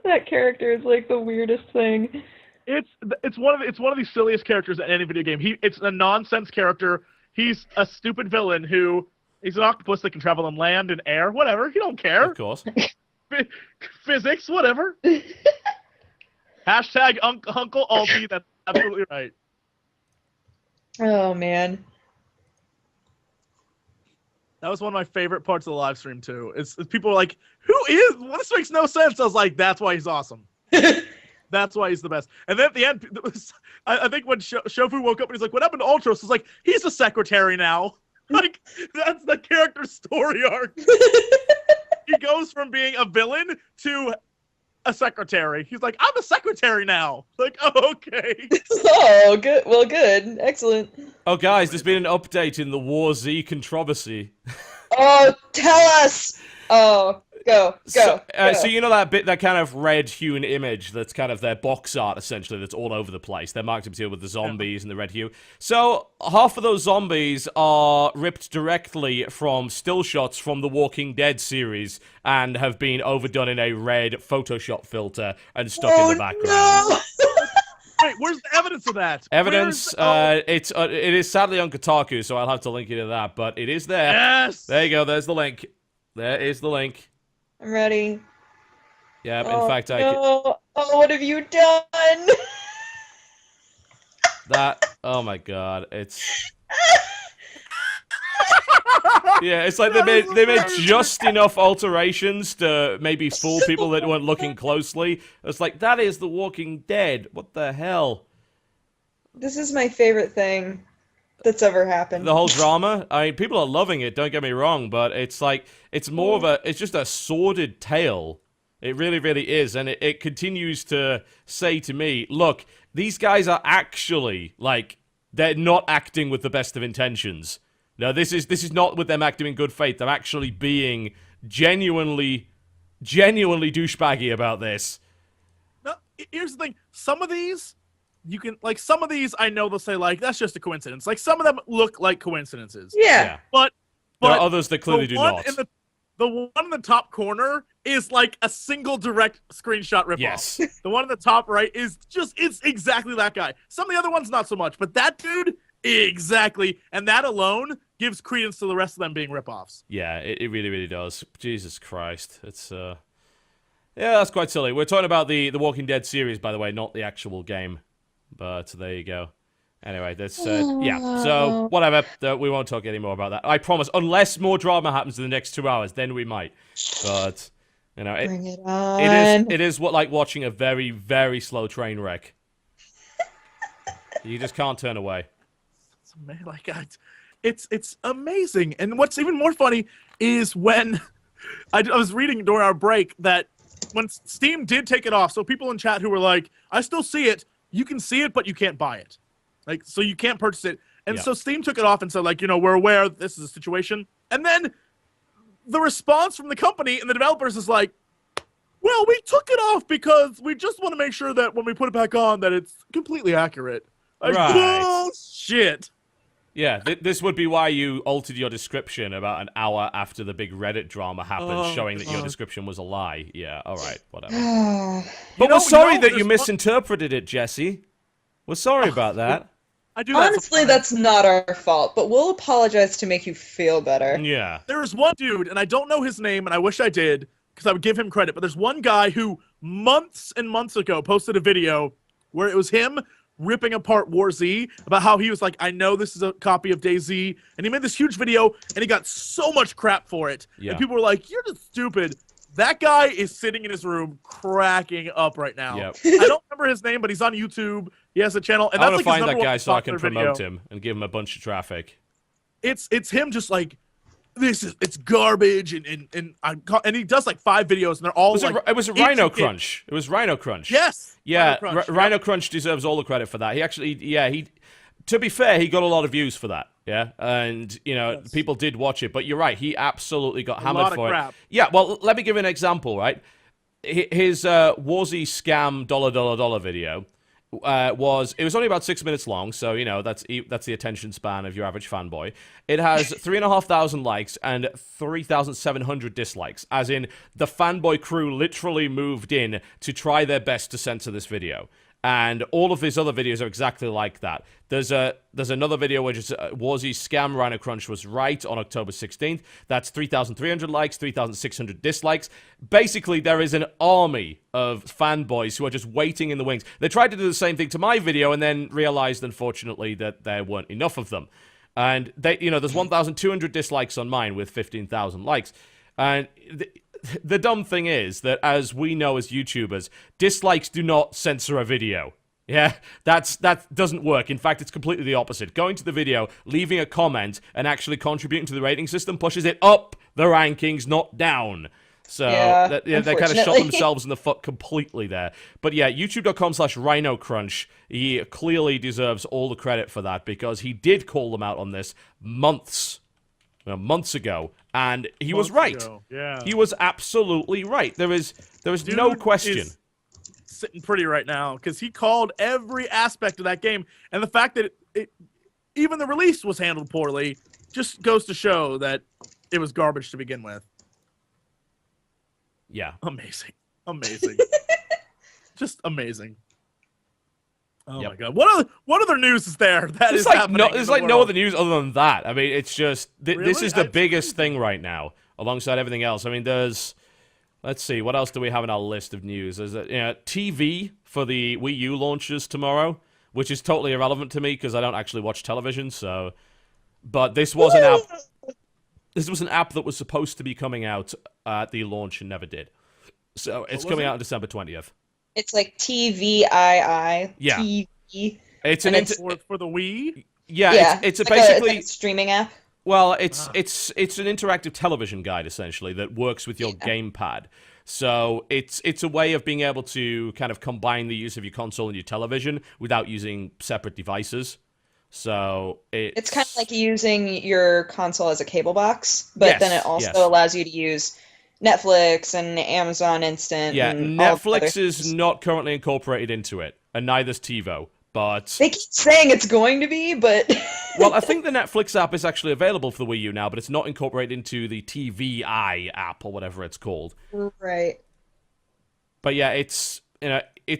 That character is like the weirdest thing. It's one of the silliest characters in any video game. It's a nonsense character. He's a stupid villain who he's an octopus that can travel on land and air, whatever. He don't care. Of course. Physics, whatever. Hashtag Uncle Alti. That's absolutely right. Oh man. That was one of my favorite parts of the live stream too. It's people are like, "Who is? Well, this makes no sense." I was like, "That's why he's awesome. That's why he's the best." And then at the end, I think when Shofu woke up and he's like, "What happened to Ultros?" It's like, he's a secretary now. Like, that's the character story arc. He goes from being a villain to a secretary. He's like, I'm a secretary now. Like, oh, okay. Oh, good. Well, good. Excellent. Oh, guys, there's been an update in the War Z controversy. Oh, tell us. Oh, go. So you know that kind of red-hewn image that's kind of their box art, essentially, that's all over the place. They're marked up here with the zombies and the red hue. So half of those zombies are ripped directly from still shots from the Walking Dead series and have been overdone in a red Photoshop filter and stuck in the background. No! Wait, where's the evidence of that? Evidence, it is sadly on Kotaku, so I'll have to link you to that, but it is there. Yes! There you go, there's the link. There is the link. I'm ready. Yeah, Oh, in fact, no. Oh, what have you done? That, oh my god, it's... Yeah, it's like they made just enough alterations to maybe fool people that weren't looking closely. It's like, that is The Walking Dead. What the hell? This is my favorite thing that's ever happened. The whole drama. I mean, people are loving it. Don't get me wrong, but it's like it's more of a. It's just a sordid tale. It really, really is, and it continues to say to me, look, these guys are actually like they're not acting with the best of intentions. No, this is not with them acting in good faith. They're actually being genuinely douchebaggy about this. No, here's the thing. Some of these, you can, like, some of these I know they'll say, like, that's just a coincidence. Like, some of them look like coincidences. Yeah. But there are others that clearly do not. The one in the top corner is like a single direct screenshot ripoff. Yes. The one in the top right is it's exactly that guy. Some of the other ones, not so much. But that dude, exactly. And that alone gives credence to the rest of them being ripoffs. Yeah, it really, really does. Jesus Christ. It's, yeah, that's quite silly. We're talking about the Walking Dead series, by the way, not the actual game. But there you go. Anyway, that's, yeah, so, whatever. We won't talk anymore about that. I promise, unless more drama happens in the next 2 hours, then we might. But, you know, Bring it on. It is what, like watching a very, very slow train wreck. You just can't turn away. It's amazing. And what's even more funny is when I was reading during our break that when Steam did take it off, so people in chat who were like, I still see it, you can see it, but you can't buy it. Like, so you can't purchase it. And so Steam took it off and said, like, you know, we're aware this is a situation. And then the response from the company and the developers is like, well, we took it off because we just want to make sure that when we put it back on that it's completely accurate. Like, right. Bullshit. Yeah, this would be why you altered your description about an hour after the big Reddit drama happened, showing that your description was a lie. Yeah, alright, whatever. But we're sorry that you misinterpreted it, Jesse. We're sorry about that. I do Honestly, that's not our fault, but we'll apologize to make you feel better. Yeah. There's one dude, and I don't know his name, and I wish I did, because I would give him credit, but there's one guy who months and months ago posted a video where it was him ripping apart War Z about how he was like, I know this is a copy of DayZ, and he made this huge video, and he got so much crap for it. Yeah. And people were like, you're just stupid. That guy is sitting in his room cracking up right now. Yep. I don't remember his name, but he's on YouTube. He has a channel. And I that's want to like find his that guy so I can video. promote him and give him a bunch of traffic. It's him just like, it's garbage, and he does like 5 videos, and they're all it was Rhino Crunch. It was Rhino Crunch. Yes. Yeah, Rhino Crunch. Rhino Crunch deserves all the credit for that. He actually, to be fair, he got a lot of views for that. Yeah, and, you know, people did watch it, but you're right, he absolutely got hammered for it. Yeah, well, let me give you an example, right? His Warzy scam $$ video it was only about 6 minutes long, so, you know, that's the attention span of your average fanboy. It has 3,500 likes and 3,700 dislikes, as in the fanboy crew literally moved in to try their best to censor this video. And all of his other videos are exactly like that. There's another video which is Warzy scam Rhino Crunch was right on October 16th. That's 3,300 likes, 3,600 dislikes. Basically, there is an army of fanboys who are just waiting in the wings. They tried to do the same thing to my video and then realized, unfortunately, that there weren't enough of them. And there's 1,200 dislikes on mine with 15,000 likes. And the dumb thing is that, as we know as YouTubers, dislikes do not censor a video. Yeah, that doesn't work. In fact, it's completely the opposite. Going to the video, leaving a comment, and actually contributing to the rating system pushes it up the rankings, not down. So they kind of shot themselves in the foot completely there. But yeah, youtube.com/RhinoCrunch, he clearly deserves all the credit for that, because he did call them out on this months ago, and he was right. Yeah. He was absolutely right. There is no question. Is sitting pretty right now, because he called every aspect of that game, and the fact that even the release was handled poorly just goes to show that it was garbage to begin with. Yeah. Amazing. Just amazing. Oh my god! What other news is there that is happening? There's no other news other than that. I mean, it's just this is the biggest thing right now, alongside everything else. I mean, let's see, what else do we have on our list of news? There's TV for the Wii U launches tomorrow, which is totally irrelevant to me because I don't actually watch television. So, but this was This was an app that was supposed to be coming out at the launch and never did. So it's coming out on December 20th. It's like TVII. Yeah. TV. It's for the Wii. Yeah, it's basically a streaming app. Well, it's an interactive television guide essentially that works with your gamepad. So it's a way of being able to kind of combine the use of your console and your television without using separate devices. So it's kind of like using your console as a cable box, but then it also allows you to use Netflix and Amazon Instant. Yeah, and Netflix is not currently incorporated into it, and neither's TiVo. But they keep saying it's going to be, but well, I think the Netflix app is actually available for the Wii U now, but it's not incorporated into the TVI app or whatever it's called. Right. But yeah, it's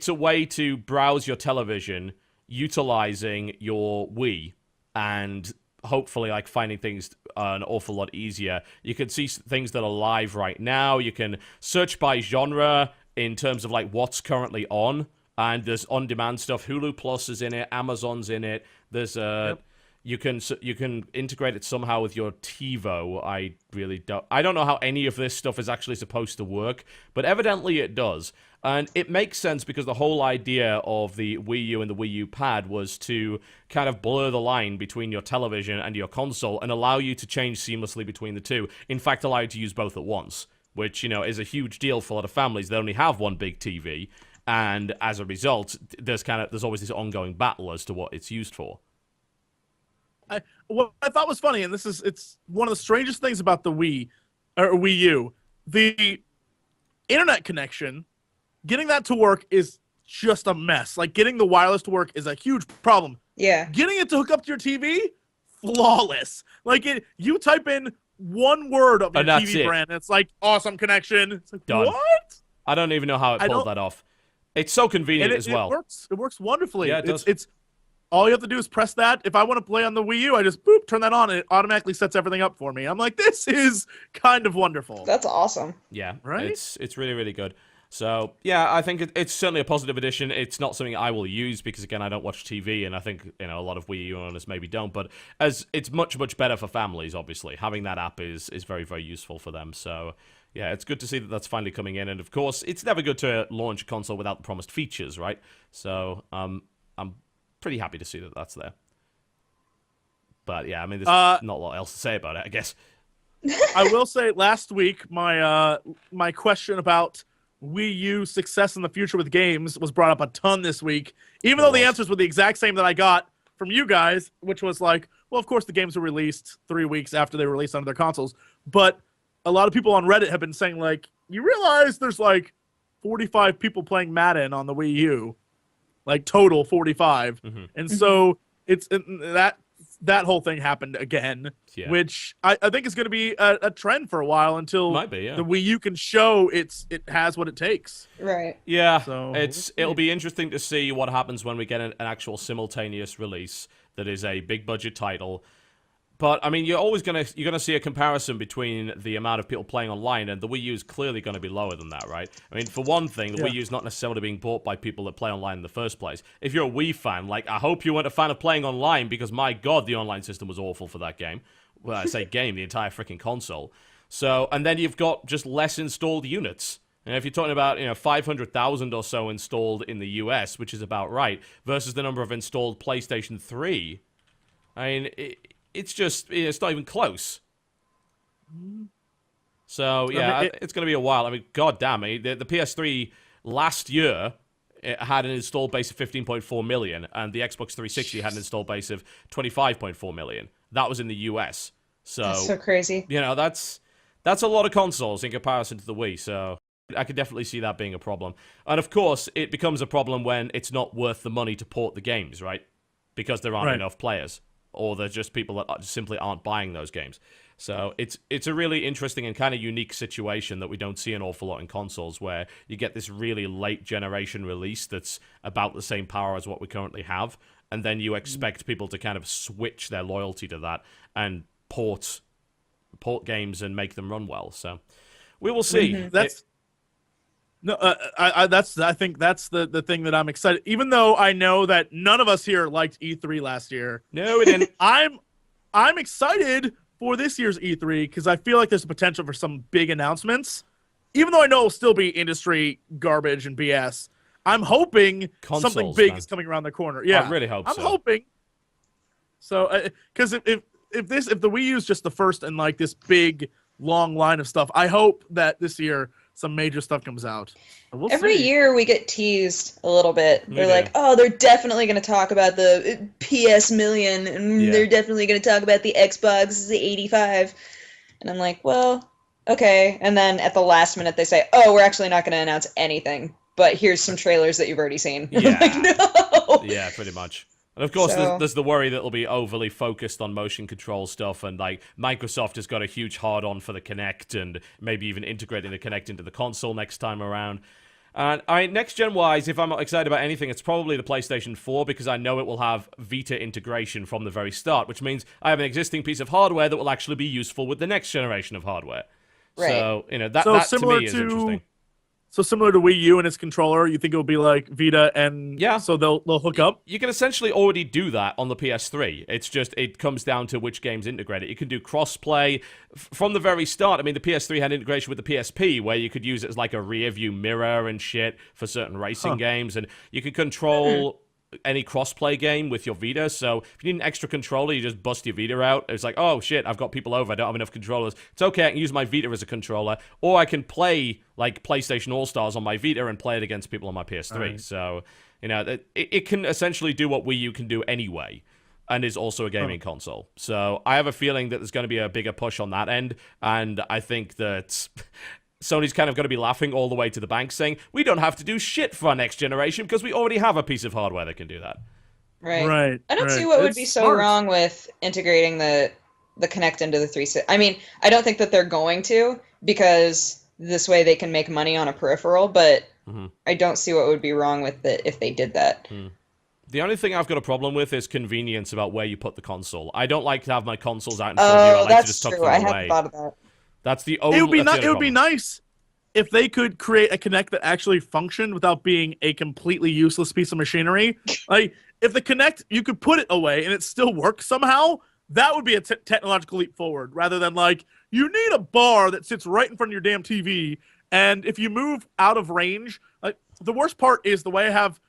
a way to browse your television utilizing your Wii and hopefully like finding things an awful lot easier. You can see things that are live right now. You can search by genre in terms of like what's currently on. And there's on-demand stuff. Hulu Plus is in it. Amazon's in it. There's you can integrate it somehow with your TiVo. I don't know how any of this stuff is actually supposed to work, but evidently it does. And it makes sense because the whole idea of the Wii U and the Wii U pad was to kind of blur the line between your television and your console and allow you to change seamlessly between the two. In fact, allow you to use both at once, which, is a huge deal for a lot of families that only have one big TV. And as a result, there's always this ongoing battle as to what it's used for. What I thought was funny, and it's one of the strangest things about the Wii U, the internet connection, getting that to work is just a mess. Like getting the wireless to work is a huge problem. Yeah. Getting it to hook up to your TV, flawless. Like you type in one word of your TV brand, and it's like awesome connection. It's like done. What? I don't even know how it pulled that off. It's so convenient as well. It works wonderfully. Yeah, it does. It's all you have to do is press that. If I want to play on the Wii U, I just turn that on, and it automatically sets everything up for me. I'm like, this is kind of wonderful. That's awesome. Yeah, right. It's really, really good. So yeah, I think it's certainly a positive addition. It's not something I will use because again, I don't watch TV, and I think a lot of Wii U owners maybe don't. But as it's much better for families, obviously having that app is very, very useful for them. So. Yeah, it's good to see that that's finally coming in, and of course, it's never good to launch a console without the promised features, right? So, I'm pretty happy to see that that's there. But yeah, I mean, there's not a lot else to say about it, I guess. I will say, last week, my question about Wii U success in the future with games was brought up a ton this week, even though the answers were the exact same that I got from you guys, which was like, well, of course, the games were released 3 weeks after they were released on their consoles, but a lot of people on Reddit have been saying, like, you realize there's, like, 45 people playing Madden on the Wii U. Like, total 45. Mm-hmm. And so it's that whole thing happened again, which I think is going to be a trend for a while until the Wii U can show it has what it takes. Right. Yeah, so it'll be interesting to see what happens when we get an actual simultaneous release that is a big-budget title. But, I mean, you're gonna see a comparison between the amount of people playing online, and the Wii U is clearly going to be lower than that, right? I mean, for one thing, the Wii U is not necessarily being bought by people that play online in the first place. If you're a Wii fan, like, I hope you weren't a fan of playing online, because, my God, the online system was awful for that game. Well, I say game, the entire freaking console. So, and then you've got just less installed units. And if you're talking about, 500,000 or so installed in the US, which is about right, versus the number of installed PlayStation 3, I mean, it's not even close. So, yeah, it's going to be a while. I mean, goddamn, the PS3 last year it had an installed base of 15.4 million, and the Xbox 360 had an installed base of 25.4 million. That was in the US. So, that's so crazy. That's a lot of consoles in comparison to the Wii, so I could definitely see that being a problem. And, of course, it becomes a problem when it's not worth the money to port the games, right? Because there aren't enough players. Or they're just people that simply aren't buying those games. So it's a really interesting and kind of unique situation that we don't see an awful lot in consoles, where you get this really late generation release that's about the same power as what we currently have, and then you expect people to kind of switch their loyalty to that and port games and make them run well. So we will see. I think that's the thing that I'm excited. Even though I know that none of us here liked E3 last year. No, we didn't. I'm excited for this year's E3, because I feel like there's a potential for some big announcements. Even though I know it'll still be industry garbage and BS, I'm hoping Consoles, something big man. is coming around the corner. Yeah, I really hope so. I'm hoping. So, because if the Wii U is just the first in like this big long line of stuff, I hope that this year some major stuff comes out. We'll Every see. year we get teased a little bit. They're like, oh, they're definitely going to talk about the PS Million, and they're definitely going to talk about the Xbox 85. And I'm like, well, okay. And then at the last minute they say, oh, we're actually not going to announce anything, but here's some trailers that you've already seen. Yeah. I'm like, no! Yeah, pretty much. And of course, there's the worry that it'll be overly focused on motion control stuff, and like Microsoft has got a huge hard-on for the Kinect, and maybe even integrating the Kinect into the console next time around. And next-gen wise, if I'm not excited about anything, it's probably the PlayStation 4, because I know it will have Vita integration from the very start, which means I have an existing piece of hardware that will actually be useful with the next generation of hardware. Right. So, that to me is interesting. So similar to Wii U and its controller, you think it will be like Vita and so they'll hook up? You can essentially already do that on the PS3. It's just, it comes down to which games integrate it. You can do cross-play from the very start. I mean, the PS3 had integration with the PSP, where you could use it as like a rear-view mirror and shit for certain racing games, and you could control any cross-play game with your Vita. So if you need an extra controller, you just bust your Vita out. It's like, oh shit, I've got people over, I don't have enough controllers. It's okay, I can use my Vita as a controller, or I can play like PlayStation All-Stars on my Vita and play it against people on my PS3. Right. So, it can essentially do what Wii U can do anyway, and is also a gaming console. So I have a feeling that there's going to be a bigger push on that end, and I think that Sony's kind of going to be laughing all the way to the bank, saying, we don't have to do shit for our next generation because we already have a piece of hardware that can do that. Right. I don't see what would be so wrong with integrating the Kinect into the 360. I mean, I don't think that they're going to, because this way they can make money on a peripheral, but I don't see what would be wrong with it if they did that. The only thing I've got a problem with is convenience about where you put the console. I don't like to have my consoles out in front of you. I like to just tuck them away. I hadn't thought of that. That's the only. It would be nice if they could create a Kinect that actually functioned without being a completely useless piece of machinery. Like, if the Kinect, you could put it away and it still works somehow, that would be a technological leap forward, rather than like, you need a bar that sits right in front of your damn TV, and if you move out of range, like, the worst part is the way I have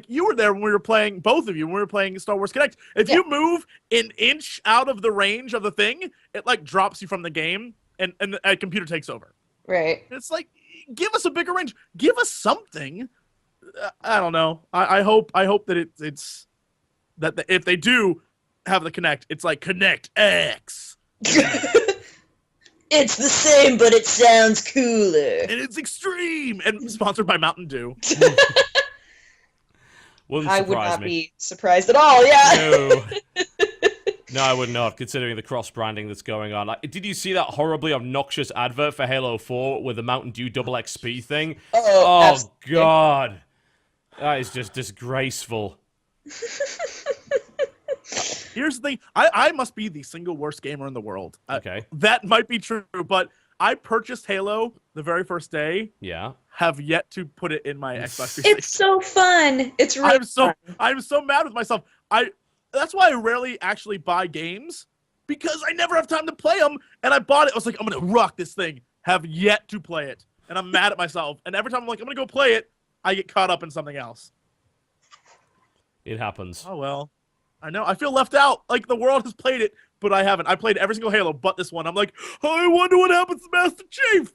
you were there when we were playing, both of you, when we were playing Star Wars Kinect. If you move an inch out of the range of the thing, it like drops you from the game, and the computer takes over. Right. It's like, give us a bigger range. Give us something. I don't know. I hope that it's that if they do have the Kinect, it's like Kinect X. It's the same, but it sounds cooler. And it's extreme. And sponsored by Mountain Dew. I would not be surprised at all, No. No, I would not, considering the cross-branding that's going on. Like, did you see that horribly obnoxious advert for Halo 4 with the Mountain Dew double XP thing? Oh God. That is just disgraceful. Here's the thing. I must be the single worst gamer in the world. Okay. That might be true, but I purchased Halo the very first day. Yeah. Have yet to put it in my Xbox 360. It's so fun. It's really fun. I'm so mad with myself. That's why I rarely actually buy games, because I never have time to play them. And I bought it. I was like, I'm going to rock this thing. Have yet to play it. And I'm mad at myself. And every time I'm like, I'm going to go play it, I get caught up in something else. It happens. Oh, well. I know. I feel left out. Like, the world has played it, but I haven't. I played every single Halo but this one. I'm like, I wonder what happens to Master Chief.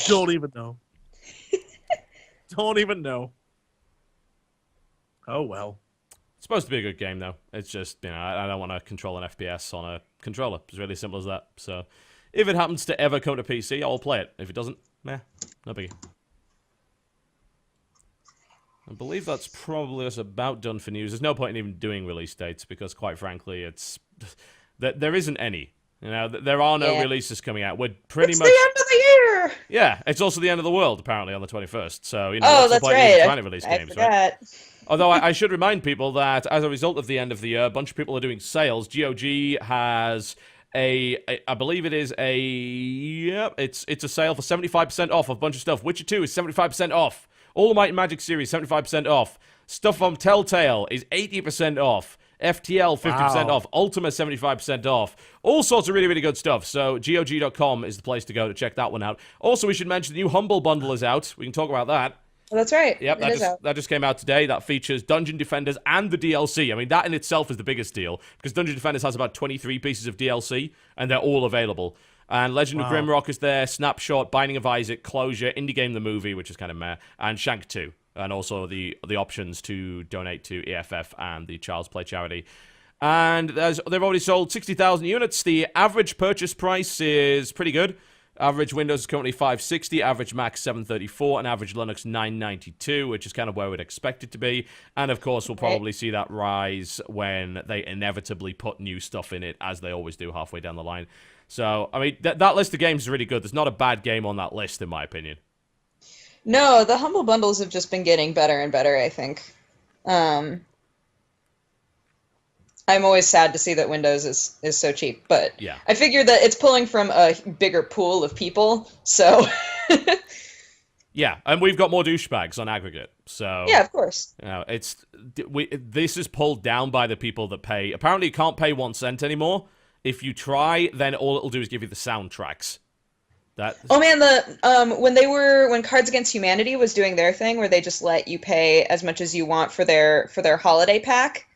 Don't even know. Don't even know. Oh, well. It's supposed to be a good game, though. It's just, I don't want to control an FPS on a controller. It's really simple as that. So, if it happens to ever come to PC, I'll play it. If it doesn't, no biggie. I believe that's probably us about done for news. There's no point in even doing release dates, because, quite frankly, it's there isn't any. There are no releases coming out. We're pretty much... It's the end of the year! Yeah, it's also the end of the world, apparently, on the 21st. So, what's the that's point right. of trying to release games, forgot. right? Although I should remind people that as a result of the end of the year, a bunch of people are doing sales. GOG has I believe it is it's a sale for 75% off of a bunch of stuff. Witcher 2 is 75% off. All the Might and Magic series, 75% off. Stuff from Telltale is 80% off. FTL 50% off, Ultima 75% off, all sorts of really, really good stuff. So GOG.com is the place to go to check that one out. Also, we should mention the new Humble Bundle is out. We can talk about that. Well, that's right. Yep, that just came out today. That features Dungeon Defenders and the DLC. I mean, that in itself is the biggest deal, because Dungeon Defenders has about 23 pieces of DLC, and they're all available. And Legend of Grimrock is there, Snapshot, Binding of Isaac, Closure, Indie Game The Movie, which is kind of meh, and Shank 2. And also the options to donate to EFF and the Child's Play charity. And they've already sold 60,000 units. The average purchase price is pretty good. Average Windows is currently $560, average Mac $734, and average Linux $992, which is kind of where we'd expect it to be. And of course, we'll probably see that rise when they inevitably put new stuff in it, as they always do halfway down the line. So, I mean, that list of games is really good. There's not a bad game on that list, in my opinion. No, the Humble Bundles have just been getting better and better, I think. I'm always sad to see that Windows is so cheap, but yeah. I figure that it's pulling from a bigger pool of people, so... Yeah, and we've got more douchebags on aggregate, so... Yeah, of course. You know, this is pulled down by the people that pay... Apparently, you can't pay 1 cent anymore. If you try, then all it'll do is give you the soundtracks. Oh man, when Cards Against Humanity was doing their thing, where they just let you pay as much as you want for their holiday pack,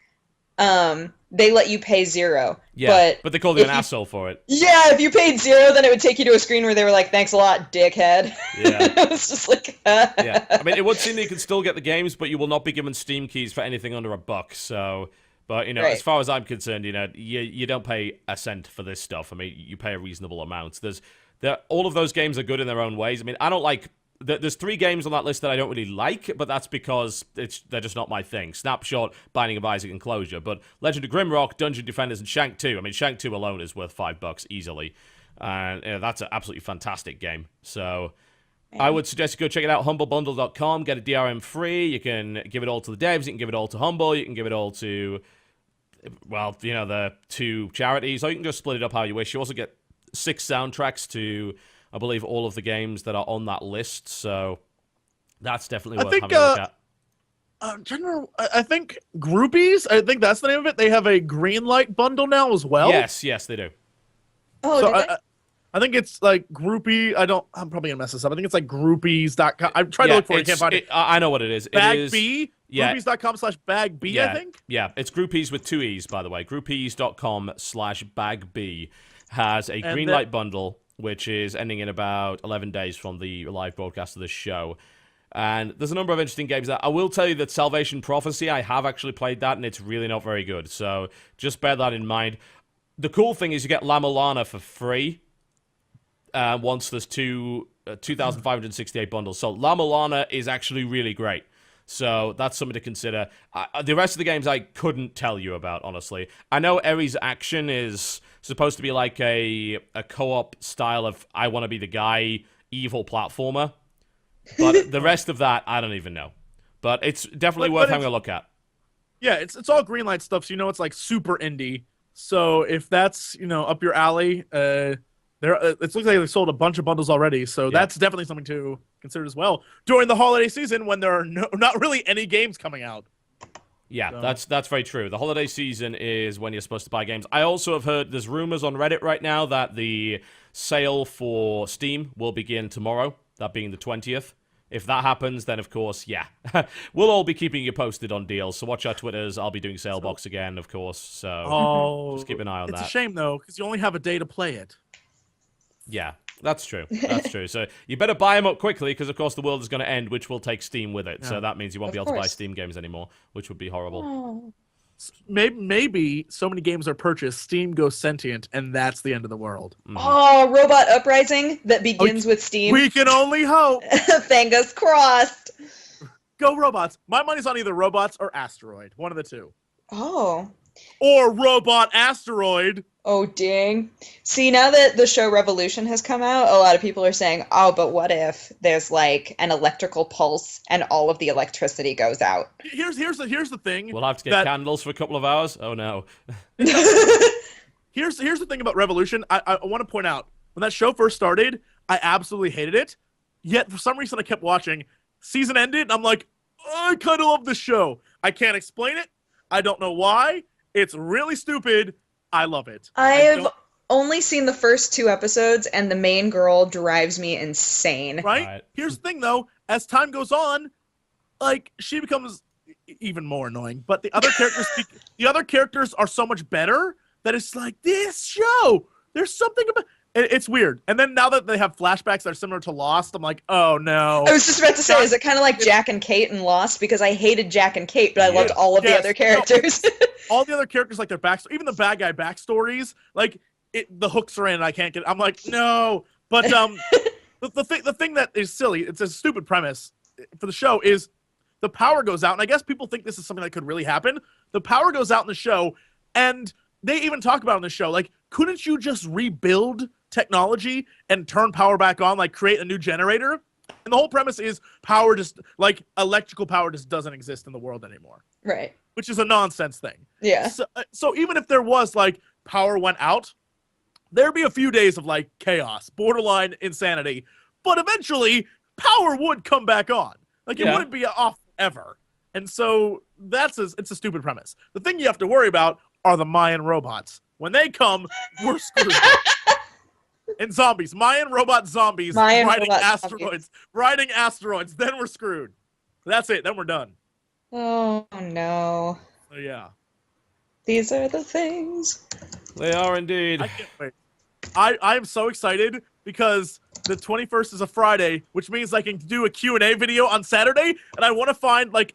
they let you pay $0. Yeah, but they called you an asshole for it. Yeah, if you paid $0, then it would take you to a screen where they were like, "Thanks a lot, dickhead." Yeah, it was just like, yeah. I mean, it would seem that you can still get the games, but you will not be given Steam keys for anything under $1. So. But, you know, as far as I'm concerned, you know, you don't pay a cent for this stuff. I mean, you pay a reasonable amount. All of those games are good in their own ways. I mean, I don't like... There's 3 games on that list that I don't really like, but that's because they're just not my thing. Snapshot, Binding of Isaac, and Closure. But Legend of Grimrock, Dungeon Defenders, and Shank 2. I mean, Shank 2 alone is worth $5 easily. And that's an absolutely fantastic game. So... I would suggest you go check it out, humblebundle.com, get a DRM free. You can give it all to the devs, you can give it all to Humble, you can give it all to, well, you know, the 2 charities, or you can just split it up how you wish. You also get 6 soundtracks to, I believe, all of the games that are on that list, so that's definitely worth having a look at. I think Groupies, I think that's the name of it, they have a Greenlight bundle now as well. Yes, they do. Oh, so I think it's like Groupie. I'm probably going to mess this up. I think it's like groupies.com. I'm trying to look for it. I can't find it. I know what it is. Bag B? Yeah. Groupies.com/BagB, I think? Yeah, it's Groupies with 2 E's, by the way. Groupies.com/BagB has a Greenlight bundle, which is ending in about 11 days from the live broadcast of this show. And there's a number of interesting games that I will tell you that Salvation Prophecy, I have actually played that, and it's really not very good. So just bear that in mind. The cool thing is you get La Mulana for free. Once there's 2,568 bundles. So La Mulana is actually really great. So that's something to consider. The rest of the games I couldn't tell you about, honestly. I know Eri's Action is supposed to be like a co-op style of I want to be the guy, evil platformer. But the rest of that, I don't even know. But it's definitely worth having a look at. Yeah, it's all Greenlight stuff, so you know it's like super indie. So if that's, you know, up your alley, it looks like they sold a bunch of bundles already, so that's definitely something to consider as well during the holiday season when there are not really any games coming out. Yeah, so. That's very true. The holiday season is when you're supposed to buy games. I also have heard there's rumors on Reddit right now that the sale for Steam will begin tomorrow, that being the 20th. If that happens, then of course, we'll all be keeping you posted on deals. So watch our Twitters. I'll be doing Salebox again, of course. So just keep an eye on that. It's a shame though, because you only have a day to play it. Yeah, that's true. That's true. So you better buy them up quickly because, of course, the world is going to end, which will take Steam with it. Yeah. So that means you won't be able to buy Steam games anymore, which would be horrible. Oh. Maybe so many games are purchased, Steam goes sentient, and that's the end of the world. Mm-hmm. Oh, Robot Uprising that begins with Steam. We can only hope. Fingers crossed. Go robots. My money's on either robots or Asteroid. One of the two. Oh. Or Robot Asteroid. Oh, dang. See, now that the show Revolution has come out, a lot of people are saying, oh, but what if there's, like, an electrical pulse and all of the electricity goes out? Here's the thing. We'll have to get candles for a couple of hours? Oh, no. Here's the thing about Revolution. I want to point out, when that show first started, I absolutely hated it. Yet, for some reason, I kept watching. Season ended, and I'm like, I kind of love this show. I can't explain it. I don't know why. It's really stupid. I love it. I've only seen the first 2 episodes, and the main girl drives me insane. Right? Here's the thing, though. As time goes on, like, she becomes even more annoying. But the other characters are so much better that it's like, this show, there's something about... It's weird. And then now that they have flashbacks that are similar to Lost, I'm like, oh, no. I was just about to say, is it kind of like Jack and Kate in Lost? Because I hated Jack and Kate, but I loved all of the other characters. No, all the other characters, like, their backstory, even the bad guy backstories, like, the hooks are in and I can't get... I'm like, no. But the thing that is silly, it's a stupid premise for the show, is the power goes out. And I guess people think this is something that could really happen. The power goes out in the show, and they even talk about it in the show, like, couldn't you just rebuild technology and turn power back on, like create a new generator? And the whole premise is power just, like, electrical power just doesn't exist in the world anymore. Right. Which is a nonsense thing. Yeah. So even if there was, like, power went out, there'd be a few days of, like, chaos, borderline insanity, but eventually power would come back on. Like, it wouldn't be off ever. And so it's a stupid premise. The thing you have to worry about are the Mayan robots. When they come, we're screwed. And zombies. Mayan robot zombies riding asteroids. Then we're screwed. That's it. Then we're done. Oh, no. So, yeah. These are the things. They are indeed. I can't wait. I am so excited because the 21st is a Friday, which means I can do a Q&A video on Saturday, and I want to find, like,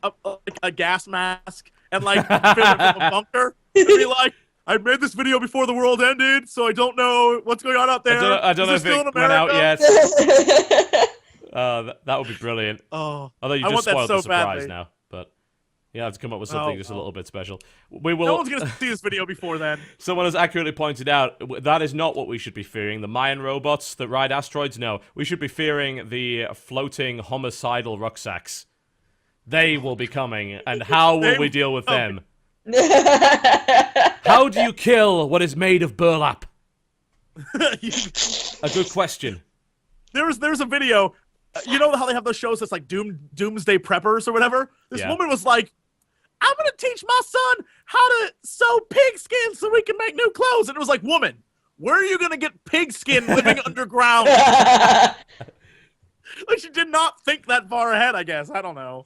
a gas mask and, like, fit it from a bunker and be like, I made this video before the world ended, so I don't know what's going on out there. I don't know if it went out yet. That would be brilliant. Oh, although you just spoiled the surprise now. But you have to come up with something just a little bit special. We will. No one's going to see this video before then. Someone has accurately pointed out that is not what we should be fearing. The Mayan robots that ride asteroids? No. We should be fearing the floating homicidal rucksacks. They will be coming, and how will we deal with them? How do you kill what is made of burlap? A good question. There's a video. You know how they have those shows that's like Doomsday Preppers or whatever? This woman was like, I'm going to teach my son how to sew pigskin so we can make new clothes. And it was like, woman, where are you going to get pigskin living underground? Like, she did not think that far ahead, I guess. I don't know.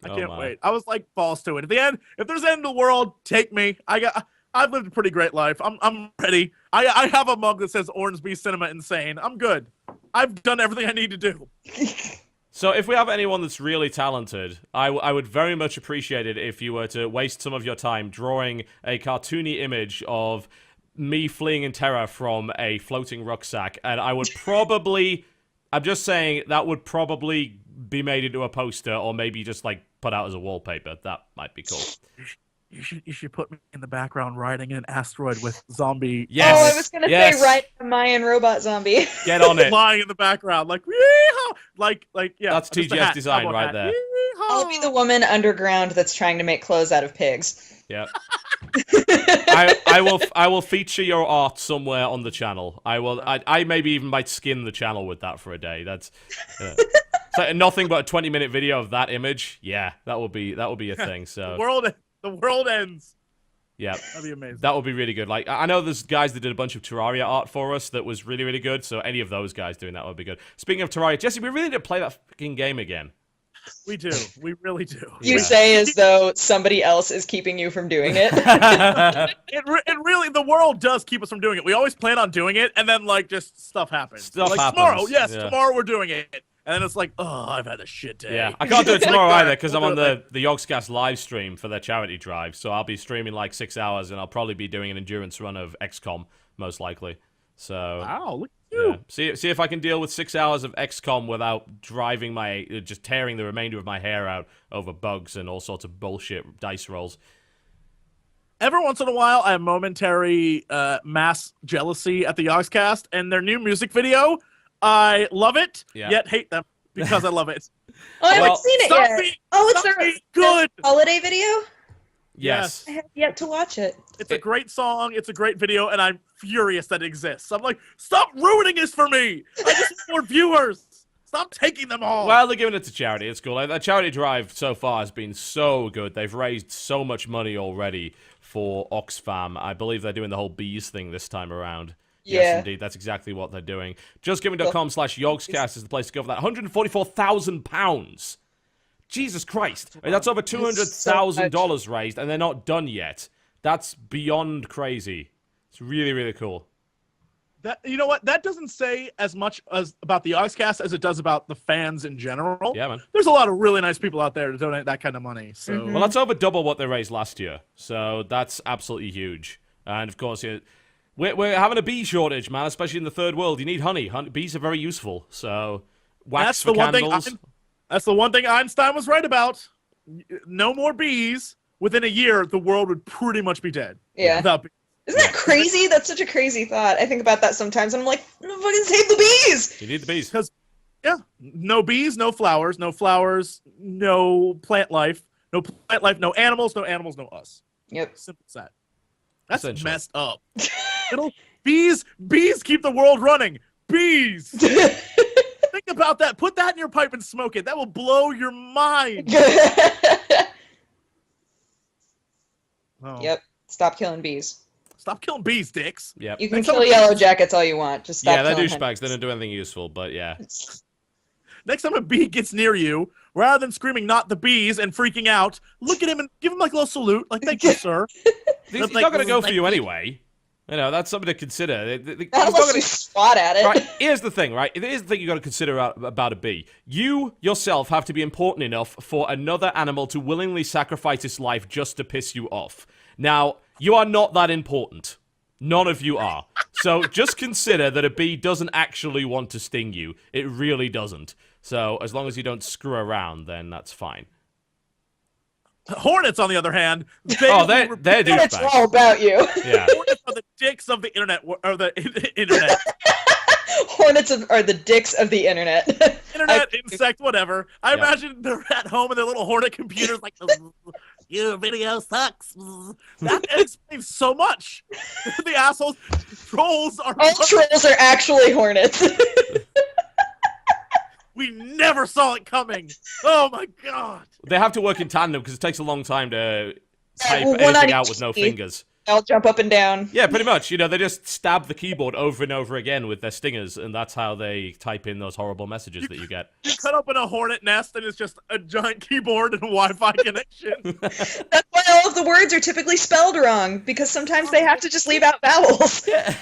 I can't wait. I was like, balls to it. At the end, if there's an end of the world, take me. I've lived a pretty great life. I'm ready. I have a mug that says Ormsby Cinema Insane. I'm good. I've done everything I need to do. So if we have anyone that's really talented, I would very much appreciate it if you were to waste some of your time drawing a cartoony image of me fleeing in terror from a floating rucksack, and I would probably, I'm just saying, that would probably be made into a poster or maybe just, like, put out as a wallpaper. That might be cool. You should put me in the background riding an asteroid with zombie. Yes. Oh, I was gonna say right, a Mayan robot zombie. Get on it. Lying in the background, like, yeehaw! Like, yeah. That's TGS design right there. Yeehaw! I'll be the woman underground that's trying to make clothes out of pigs. Yeah. I will feature your art somewhere on the channel. I maybe even might skin the channel with that for a day. That's so nothing but a 20-minute video of that image. Yeah, that will be a thing. So the world ends. Yeah, that'd be amazing. That would be really good. Like, I know there's guys that did a bunch of Terraria art for us that was really, really good. So any of those guys doing that would be good. Speaking of Terraria, Jesse, we really need to play that fucking game again. We do. We really do. You say as though somebody else is keeping you from doing it. It really, the world does keep us from doing it. We always plan on doing it, and then, like, just stuff happens. Stuff happens. Tomorrow, tomorrow we're doing it. And then it's like, oh, I've had a shit day. Yeah, I can't do it tomorrow either because I'm on the Yogscast live stream for their charity drive. So I'll be streaming like 6 hours, and I'll probably be doing an endurance run of XCOM, most likely. So wow, look at you. Yeah. See if I can deal with 6 hours of XCOM without driving just tearing the remainder of my hair out over bugs and all sorts of bullshit dice rolls. Every once in a while, I have momentary mass jealousy at the Yogscast and their new music video. I love it, yet hate them because I love it. Oh, I haven't seen it yet. It's their good holiday video? Yes. I have yet to watch it. It's a great song, it's a great video, and I'm furious that it exists. I'm like, stop ruining this for me! I just want more viewers! Stop taking them all. Well, they're giving it to charity. It's cool. That charity drive so far has been so good. They've raised so much money already for Oxfam. I believe they're doing the whole bees thing this time around. Yeah. Yes, indeed. That's exactly what they're doing. JustGiving.com/Yogscast is the place to go for that. £144,000. Jesus Christ. I mean, that's over $200,000 raised, and they're not done yet. That's beyond crazy. It's really, really cool. That, you know what? That doesn't say as much as about the Oxcast as it does about the fans in general. Yeah, man. There's a lot of really nice people out there to donate that kind of money. So, Well, that's over double what they raised last year. So that's absolutely huge. And, of course, we're having a bee shortage, man, especially in the third world. You need honey. Bees are very useful. So, wax for candles. That's the one thing Einstein was right about. No more bees. Within a year, the world would pretty much be dead. Yeah. Without bees. Isn't that crazy? That's such a crazy thought. I think about that sometimes, and I'm like, fucking save the bees! You need the bees. Because, yeah, no bees, no flowers, no plant life, no animals, no us. Yep. Simple as that. That's messed up. Bees keep the world running. Bees! Think about that. Put that in your pipe and smoke it. That will blow your mind. Oh. Yep. Stop killing bees. Stop killing bees, dicks. Yep. You can kill yellow jackets all you want. Just stop they're killing douchebags. honey. They don't do anything useful, but yeah. Next time a bee gets near you, rather than screaming "not the bees" and freaking out, look at him and give him like a little salute, like "Thank you, sir." He's not going to go for you anyway. You know, that's something to consider. Unless you swat at it. Right, here's the thing, right? Here's the thing you got to consider about a bee. You, yourself, have to be important enough for another animal to willingly sacrifice its life just to piss you off. Now, you are not that important. None of you are. So just consider that a bee doesn't actually want to sting you. It really doesn't. So as long as you don't screw around, then that's fine. Hornets, on the other hand, they're douchebags. It's all about you. Yeah. Hornets are the dicks of the internet. Or the internet. Hornets are the dicks of the internet. Internet, insect, whatever. I imagine they're at home and their little hornet computers like, your video sucks. That explains so much. The assholes, trolls are... All trolls are actually hornets. We never saw it coming. Oh my god. They have to work in tandem because it takes a long time to type one anything on out each with no key. fingers. I'll jump up and down. Yeah, pretty much. You know, they just stab the keyboard over and over again with their stingers, and that's how they type in those horrible messages that you get. You cut open a hornet nest and it's just a giant keyboard and a Wi-Fi connection. That's why all of the words are typically spelled wrong, because sometimes they have to just leave out vowels. Yeah.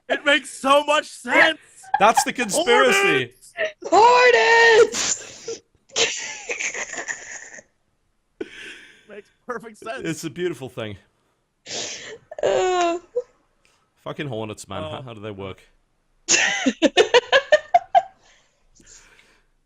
It makes so much sense. That's the conspiracy. Hornets! Makes perfect sense. It's a beautiful thing. Fucking hornets, man. How do they work?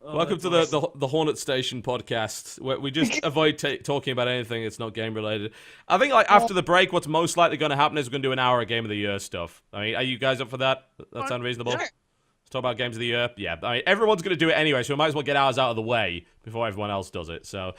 Welcome to the Hornet Station podcast, where we just avoid talking about anything that's not game related. I think like after the break, what's most likely going to happen is we're going to do an hour of Game of the Year stuff. I mean, are you guys up for that? That sound reasonable? Sure. Let's talk about Games of the Year. Yeah, I mean, everyone's going to do it anyway, so we might as well get ours out of the way before everyone else does it. So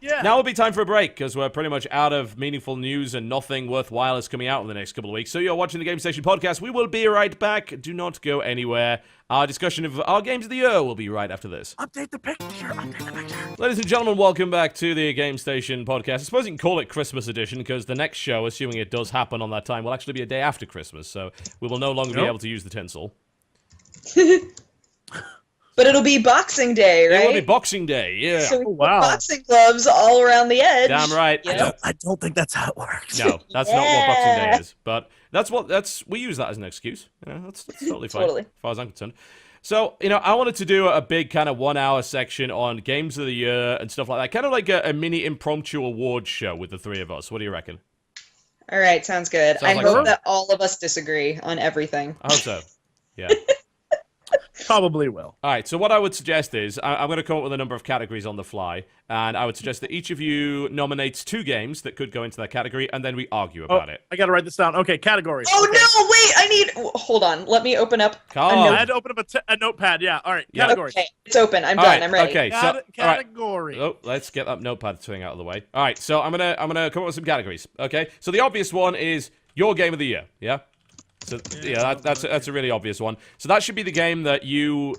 Yeah. now will be time for a break, because we're pretty much out of meaningful news and nothing worthwhile is coming out in the next couple of weeks. So you're watching the Game Station podcast. We will be right back. Do not go anywhere. Our discussion of our Games of the Year will be right after this. Update the picture. Update the picture. Ladies and gentlemen, welcome back to the Game Station podcast. I suppose you can call it Christmas edition, because the next show, assuming it does happen on that time, will actually be a day after Christmas, so we will no longer be able to use the tinsel. But it'll be Boxing Day, right? It will be Boxing Day, yeah. So we put wow. boxing gloves all around the edge. Damn right. Yeah. I don't think that's how it works. No, that's not what Boxing Day is. But we use that as an excuse. You know, that's totally fine, Totally. as far as I'm concerned. So, you know, I wanted to do a big kind of 1 hour section on Games of the Year and stuff like that. Kind of like a mini impromptu awards show with the three of us. What do you reckon? All right, sounds good. Sounds I like hope fun. that all of us disagree on everything. I hope so. Yeah. Probably will. All right, so what I would suggest is, I'm going to come up with a number of categories on the fly, and I would suggest that each of you nominates 2 games that could go into that category, and then we argue about it. I gotta write this down. Okay, categories. Oh Okay. no! Wait, I need. Hold on. Let me open up. Come a on. I note- had to open up a notepad. Yeah. All right. Yeah. Categories. Okay, it's open. I'm All done. right, I'm ready. Okay, so all right. Category. Oh, let's get that notepad thing out of the way. All right, so I'm gonna come up with some categories. Okay, so the obvious one is your game of the year. Yeah. So yeah, that's a really obvious one. So that should be the game that you,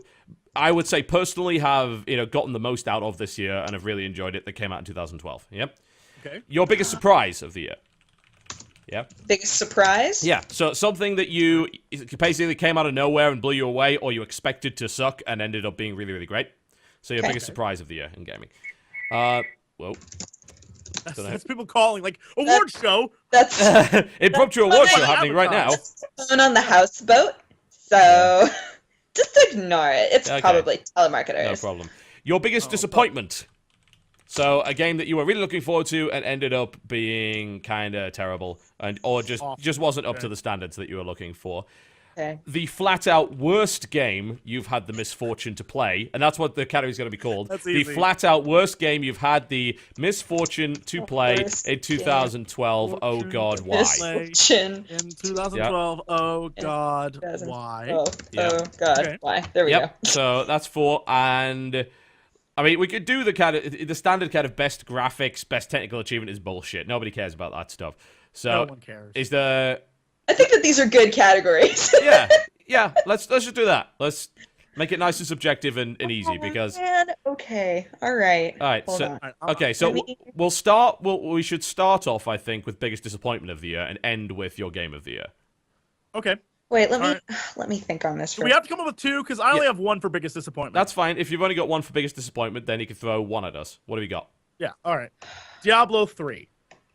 I would say personally, have gotten the most out of this year and have really enjoyed it. That came out in 2012. Yep. Okay. Your biggest surprise of the year. Yeah. Biggest surprise? Yeah. So something that you basically came out of nowhere and blew you away, or you expected to suck and ended up being really, really great. So your biggest surprise of the year in gaming. Whoa. That's people calling, like, award show! That's impromptu award show happening right now. Someone on the houseboat, so just ignore it. It's probably telemarketers. No problem. Your biggest disappointment. So a game that you were really looking forward to and ended up being kind of terrible, or just wasn't up to the standards that you were looking for. Okay. The flat-out worst game you've had the misfortune to play, and that's what the category's going to be called. That's the flat-out worst game you've had the misfortune to play in 2012. Oh God, why? Misfortune in 2012. Oh God, why? Oh God, why? There we go. So that's 4, and I mean we could do the standard kind of best graphics, best technical achievement is bullshit. Nobody cares about that stuff. So no one cares. Is the I think that these are good categories. yeah. Let's just do that. Let's make it nice and subjective and easy because. Man. Okay. All right. So we'll start. We should start off, I think, with biggest disappointment of the year and end with your game of the year. Okay. Wait. Let me think on this. We have to come up with 2 because I only have 1 for biggest disappointment. That's fine. If you've only got 1 for biggest disappointment, then you can throw 1 at us. What do we got? Yeah. All right. Diablo 3.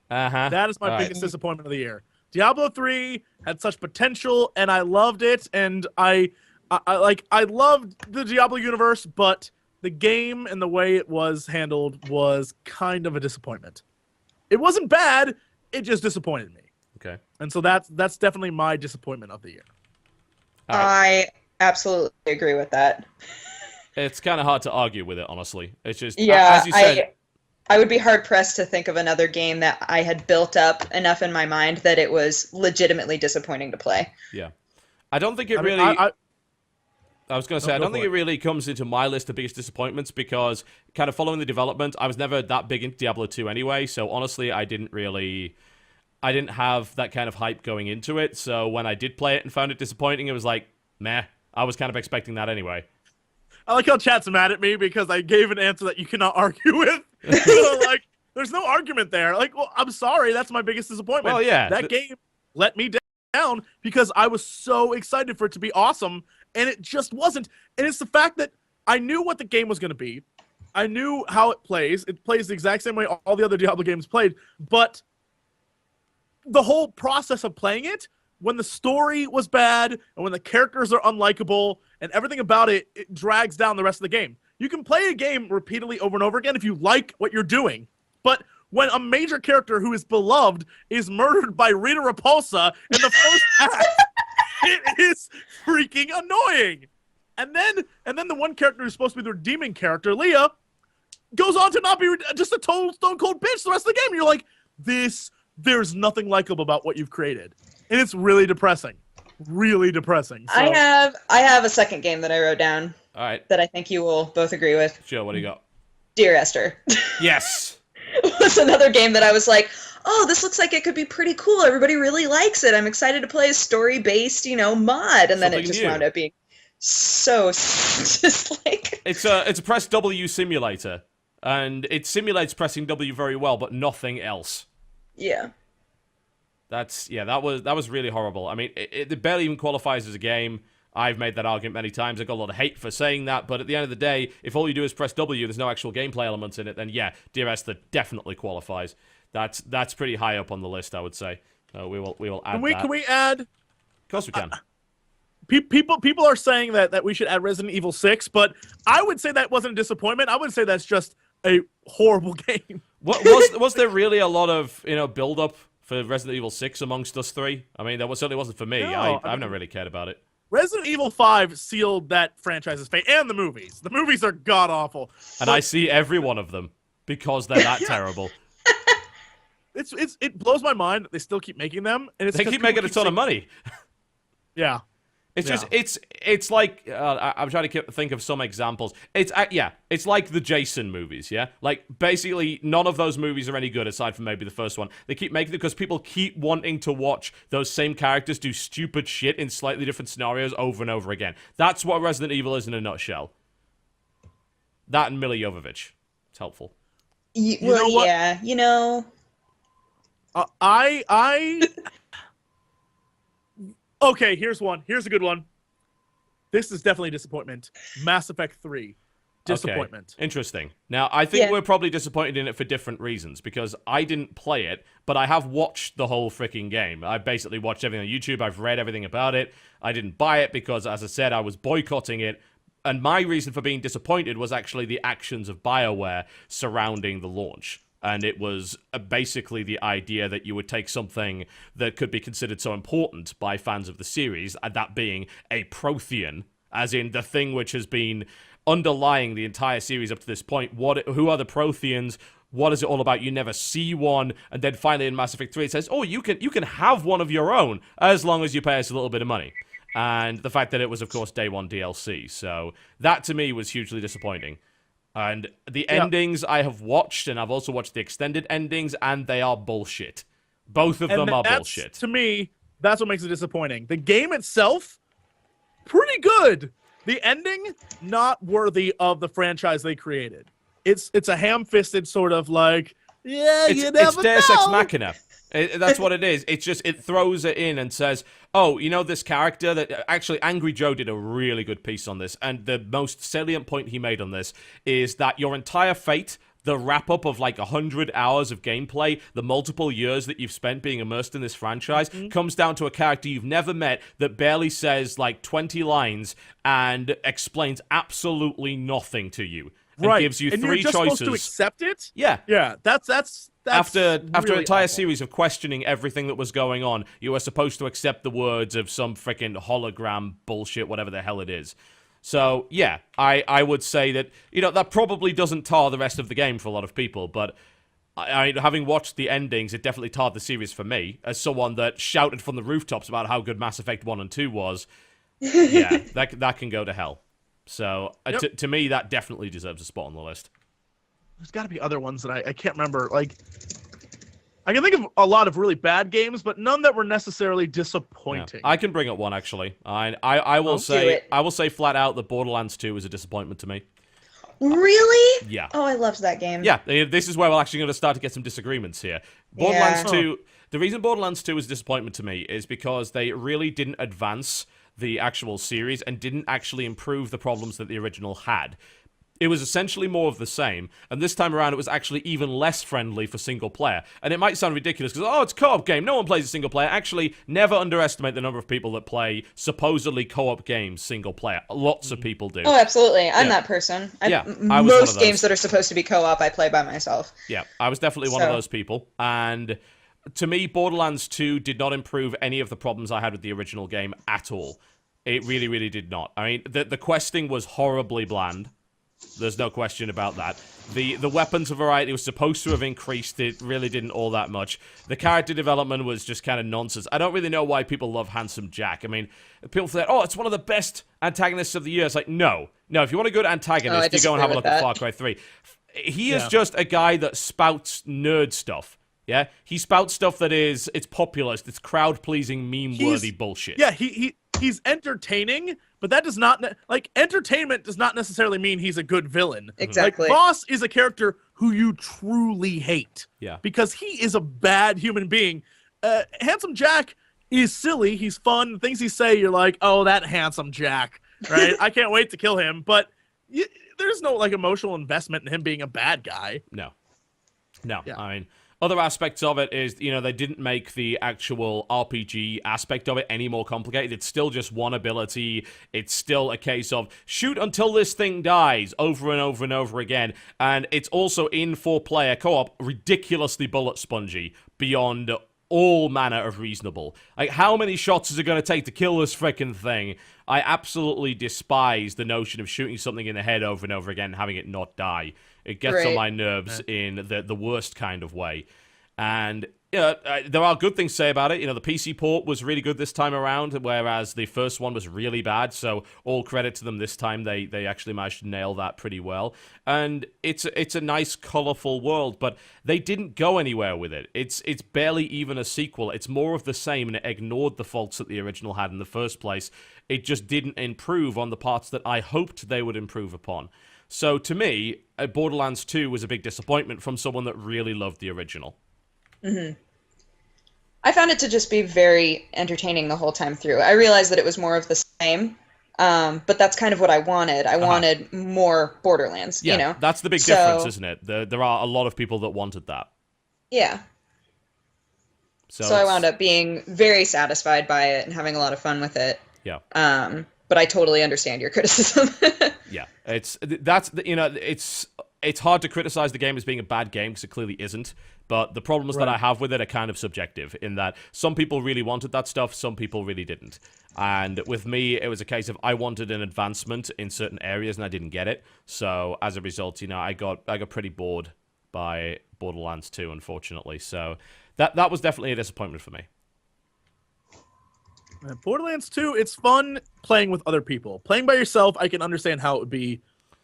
That is my biggest disappointment of the year. Diablo 3 had such potential, and I loved it, and I loved the Diablo universe, but the game and the way it was handled was kind of a disappointment. It wasn't bad, it just disappointed me. Okay. And so that's definitely my disappointment of the year. I absolutely agree with that. It's kind of hard to argue with it, honestly. It's just, as you said... I would be hard-pressed to think of another game that I had built up enough in my mind that it was legitimately disappointing to play. Yeah. I don't think it really... I was going to say, I don't think it really comes into my list of biggest disappointments because kind of following the development, I was never that big into Diablo 2 anyway, so honestly, I didn't have that kind of hype going into it, so when I did play it and found it disappointing, it was like, meh. I was kind of expecting that anyway. I like how chat's mad at me because I gave an answer that you cannot argue with. Like, there's no argument there. Like, well, I'm sorry, that's my biggest disappointment. Well, yeah. That game let me down because I was so excited for it to be awesome, and it just wasn't. And it's the fact that I knew what the game was going to be. I knew how it plays. It plays the exact same way all the other Diablo games played, but the whole process of playing it, when the story was bad and when the characters are unlikable and everything about it, it drags down the rest of the game. You can play a game repeatedly over and over again if you like what you're doing. But when a major character who is beloved is murdered by Rita Repulsa in the first act, it is freaking annoying. And then the one character who's supposed to be the redeeming character, Leah, goes on to not be just a total stone cold bitch the rest of the game. And you're like, there's nothing likable about what you've created. And it's really depressing. Really depressing. So. I have a second game that I wrote down. All right. That I think you will both agree with. Sure, what do you got? Dear Esther. Yes. It was another game that I was like, oh, this looks like it could be pretty cool. Everybody really likes it. I'm excited to play a story-based, mod. And then it just wound up being so just like... It's a press W simulator. And it simulates pressing W very well, but nothing else. Yeah. That was really horrible. I mean, it barely even qualifies as a game. I've made that argument many times. I got a lot of hate for saying that, but at the end of the day, if all you do is press W, there's no actual gameplay elements in it, then yeah, Dear Esther definitely qualifies. That's pretty high up on the list, I would say. We will add that. Can we add? Of course we can. People are saying that we should add Resident Evil 6, but I would say that wasn't a disappointment. I would say that's just a horrible game. Was there really a lot of build up for Resident Evil 6 amongst us three? I mean, that certainly wasn't for me. No, I've never really cared about it. Resident Evil 5 sealed that franchise's fate, and the movies. The movies are god-awful. And I see every one of them, because they're that terrible. It blows my mind that they still keep making them. And they keep making a ton of money. Yeah. It's just it's like I'm trying to think of some examples. It's like the Jason movies, yeah. Like basically none of those movies are any good aside from maybe the first one. They keep making it because people keep wanting to watch those same characters do stupid shit in slightly different scenarios over and over again. That's what Resident Evil is in a nutshell. That and Mila Jovovich. It's helpful. Yeah, you know. Okay, here's one. Here's a good one. This is definitely disappointment. Mass Effect 3. Disappointment. Okay. Interesting. Now, I think we're probably disappointed in it for different reasons, because I didn't play it, but I have watched the whole freaking game. I basically watched everything on YouTube. I've read everything about it. I didn't buy it because, as I said, I was boycotting it. And my reason for being disappointed was actually the actions of BioWare surrounding the launch. And it was basically the idea that you would take something that could be considered so important by fans of the series, and that being a Prothean, as in the thing which has been underlying the entire series up to this point. Who are the Protheans? What is it all about? You never see one, and then finally in Mass Effect 3 it says, oh, you can have one of your own, as long as you pay us a little bit of money. And the fact that it was, of course, day one DLC. So that, to me, was hugely disappointing. And the endings I have watched, and I've also watched the extended endings, and they are bullshit. Both of them are bullshit. To me, that's what makes it disappointing. The game itself, pretty good. The ending, not worthy of the franchise they created. It's a ham-fisted sort of like, you never know. It's Deus Ex Machina. That's what it is. It's just, it throws it in and says, oh, you know this character that... Actually, Angry Joe did a really good piece on this, and the most salient point he made on this is that your entire fate, the wrap-up of like 100 hours of gameplay, the multiple years that you've spent being immersed in this franchise, comes down to a character you've never met that barely says like 20 lines and explains absolutely nothing to you. And gives you three choices. Supposed to accept it? Yeah. Yeah, that's after really an entire awful. series of questioning everything that was going on, you were supposed to accept the words of some freaking hologram bullshit, whatever the hell it is. So, yeah, I would say that, that probably doesn't tar the rest of the game for a lot of people, but I having watched the endings, it definitely tarred the series for me, as someone that shouted from the rooftops about how good Mass Effect 1 and 2 was. Yeah, that can go to hell. So, to me, that definitely deserves a spot on the list. There's got to be other ones that I can't remember. Like, I can think of a lot of really bad games, but none that were necessarily disappointing. Yeah. I can bring up one, actually. I will say flat out that Borderlands 2 was a disappointment to me. Really? Yeah. Oh, I loved that game. Yeah, this is where we're actually going to start to get some disagreements here. Borderlands 2... The reason Borderlands 2 was a disappointment to me is because they really didn't advance the actual series and didn't actually improve the problems that the original had. It was essentially more of the same, and this time around it was actually even less friendly for single player. And it might sound ridiculous because, it's a co-op game, no one plays a single player. Actually, never underestimate the number of people that play supposedly co-op games single player. Lots of people do. Oh, absolutely. I'm that person. I was most games that are supposed to be co-op, I play by myself. Yeah, I was definitely one of those people, and... To me, Borderlands 2 did not improve any of the problems I had with the original game at all. It really, really did not. I mean, the questing was horribly bland. There's no question about that. The weapons variety was supposed to have increased. It really didn't all that much. The character development was just kind of nonsense. I don't really know why people love Handsome Jack. I mean, people say, it's one of the best antagonists of the year. It's like, no. No, if you want a good antagonist, you go and have a look at Far Cry 3. He is just a guy that spouts nerd stuff. Yeah, he spouts stuff that it's populist, it's crowd-pleasing, meme-worthy bullshit. Yeah, he's entertaining, but that does not entertainment does not necessarily mean he's a good villain. Exactly. Like, Boss is a character who you truly hate. Yeah. Because he is a bad human being. Handsome Jack is silly. He's fun. The things he say, you're like, oh, that Handsome Jack, right? I can't wait to kill him. But there's no emotional investment in him being a bad guy. No. Yeah. I mean. Other aspects of it is, they didn't make the actual RPG aspect of it any more complicated. It's still just one ability. It's still a case of shoot until this thing dies over and over and over again. And it's also in 4-player co-op ridiculously bullet spongy beyond all manner of reasonable. Like, how many shots is it going to take to kill this frickin' thing? I absolutely despise the notion of shooting something in the head over and over again and having it not die. It gets on my nerves in the worst kind of way. And there are good things to say about it. The PC port was really good this time around, whereas the first one was really bad. So all credit to them this time. They actually managed to nail that pretty well. And it's a nice, colorful world, but they didn't go anywhere with it. It's barely even a sequel. It's more of the same, and it ignored the faults that the original had in the first place. It just didn't improve on the parts that I hoped they would improve upon. So to me, Borderlands 2 was a big disappointment from someone that really loved the original. Mm-hmm. I found it to just be very entertaining the whole time through. I realized that it was more of the same, but that's kind of what I wanted. I wanted more Borderlands, Yeah, that's the big difference, isn't it? There are a lot of people that wanted that. Yeah. So I wound up being very satisfied by it and having a lot of fun with it. Yeah. But I totally understand your criticism. Yeah, it's hard to criticize the game as being a bad game because it clearly isn't. But the problems that I have with it are kind of subjective in that some people really wanted that stuff, some people really didn't. And with me, it was a case of I wanted an advancement in certain areas and I didn't get it. So as a result, I got pretty bored by Borderlands 2, unfortunately. So that was definitely a disappointment for me. Borderlands 2, it's fun playing with other people. Playing by yourself, I can understand how it would be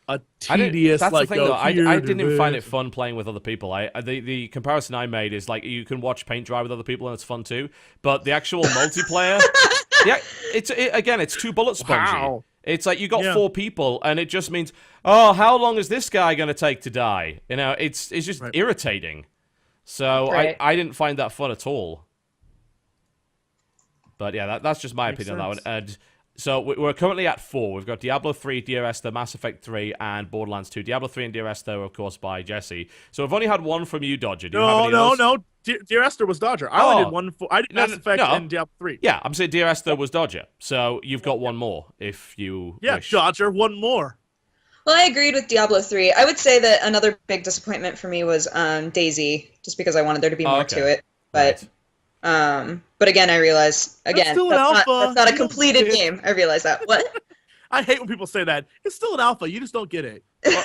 a tedious. That's the thing, though. I didn't even find it fun playing with other people. The comparison I made is like you can watch paint dry with other people and it's fun too. But the actual multiplayer, yeah, it's too bullet spongy. Wow. It's like you got 4 people and it just means, oh, how long is this guy going to take to die? It's just irritating. So I didn't find that fun at all. But yeah, that's just my opinion on that one. And so we're currently at 4. We've got Diablo 3, Dear Esther, Mass Effect 3, and Borderlands 2. Diablo 3 and Dear Esther, of course, by Jesse. So we've only had one from you, Dodger. Do you have any others? No. Dear Esther was Dodger. I only did one. I did Mass Effect and Diablo 3. Yeah, I'm saying Dear Esther was Dodger. So you've got one more, if you wish. Dodger, one more. Well, I agreed with Diablo 3. I would say that another big disappointment for me was Daisy, just because I wanted there to be more to it. But but again, I realize that's not a completed game. I realize that. What? I hate when people say that. It's still an alpha. You just don't get it. Well,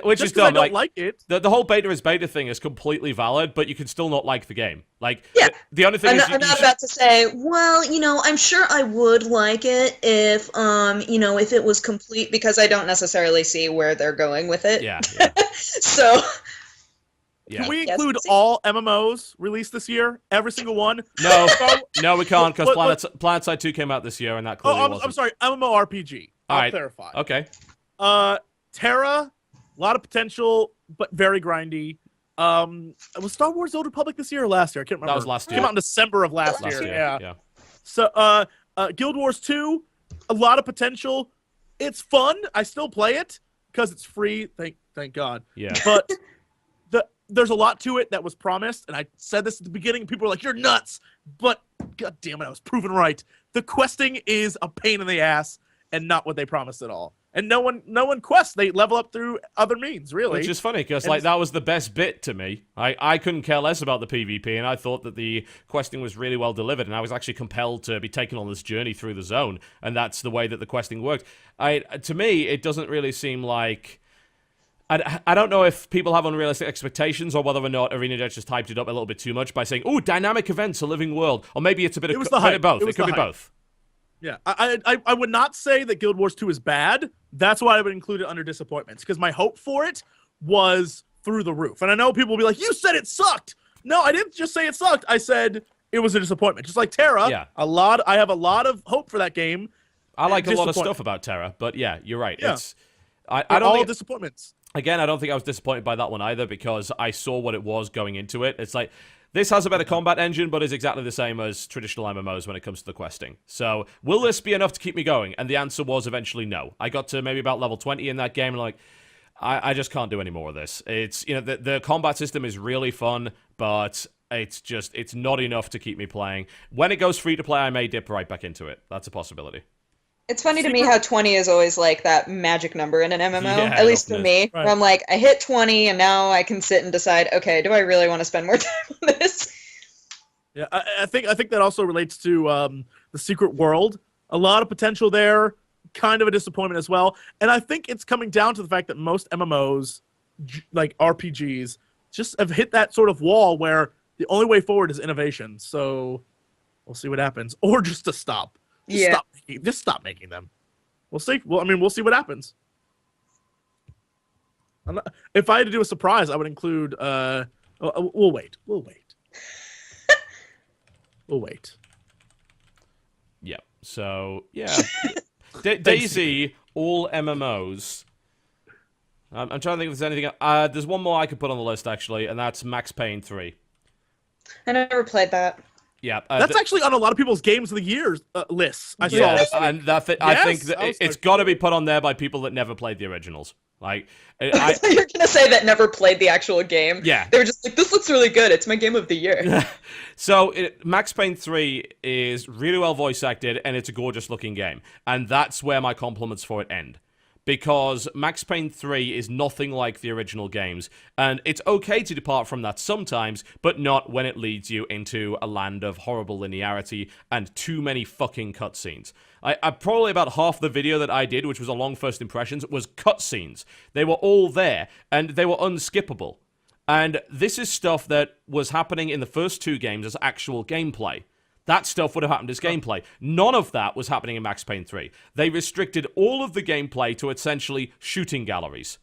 Which is dumb. I don't like it. The whole beta is beta thing is completely valid, but you can still not like the game. The only thing I'm not about to say, well, I'm sure I would like it if if it was complete, because I don't necessarily see where they're going with it. Yeah. So. Yeah. Can we include all MMOs released this year? Every single one? No, we can't, because PlanetSide 2 came out this year, and that clearly wasn't. I'm sorry, MMORPG. I'll clarify. Okay. Terra, a lot of potential, but very grindy. Was Star Wars Old Republic this year or last year? I can't remember. That was last year. It came out in December of last year. Yeah. So, Guild Wars 2, a lot of potential. It's fun. I still play it because it's free. Thank God. Yeah. But there's a lot to it that was promised, and I said this at the beginning. People were like, "You're nuts," but God damn it, I was proven right. The questing is a pain in the ass, and not what they promised at all. And no one quests. They level up through other means, really. Which is funny, because that was the best bit to me. I couldn't care less about the PvP, and I thought that the questing was really well delivered, and I was actually compelled to be taken on this journey through the zone, and that's the way that the questing worked. To me, it doesn't really seem like... I don't know if people have unrealistic expectations or whether or not ArenaJet just typed it up a little bit too much by saying, "Ooh, dynamic events, a living world," or maybe it's a bit of both. It could be both. Yeah, I would not say that Guild Wars 2 is bad. That's why I would include it under disappointments, because my hope for it was through the roof. And I know people will be like, "You said it sucked." No, I didn't just say it sucked. I said it was a disappointment. Just like Terra, I have a lot of hope for that game. I like a lot of stuff about Terra, but yeah, you're right. Yeah. I don't all think disappointments. Again, I don't think I was disappointed by that one either, because I saw what it was going into it. It's like, this has a better combat engine, but is exactly the same as traditional MMOs when it comes to the questing. So, will this be enough to keep me going? And the answer was eventually no. I got to maybe about level 20 in that game, and I just can't do any more of this. It's, the combat system is really fun, but it's not enough to keep me playing. When it goes free to play, I may dip right back into it. That's a possibility. It's funny to me how 20 is always like that magic number in an MMO, at least for me. Right. Where I'm like, I hit 20 and now I can sit and decide, okay, do I really want to spend more time on this? Yeah, I think that also relates to the Secret World. A lot of potential there, kind of a disappointment as well. And I think it's coming down to the fact that most MMOs, like RPGs, just have hit that sort of wall where the only way forward is innovation. So we'll see what happens, or just to stop. Just stop making them. We'll see. Well, I mean, we'll see what happens. If I had to do a surprise, I would include. We'll wait. We'll wait. Yeah. So yeah, DayZ, all MMOs. I'm trying to think if there's anything. There's one more I could put on the list actually, and that's Max Payne 3. I never played that. Yeah, that's actually on a lot of people's games of the year lists. I saw, and I think that it's got to be put on there by people that never played the originals. Like, you're gonna say that never played the actual game. Yeah, they were just like, this looks really good. It's my game of the year. So Max Payne 3 is really well voice acted, and it's a gorgeous looking game, and that's where my compliments for it end. Because Max Payne 3 is nothing like the original games, and it's okay to depart from that sometimes, but not when it leads you into a land of horrible linearity and too many fucking cutscenes. I probably about half the video that I did, which was a long first impressions, was cutscenes. They were all there, and they were unskippable. And this is stuff that was happening in the first 2 games as actual gameplay. That stuff would have happened as gameplay. None of that was happening in Max Payne 3. They restricted all of the gameplay to essentially shooting galleries.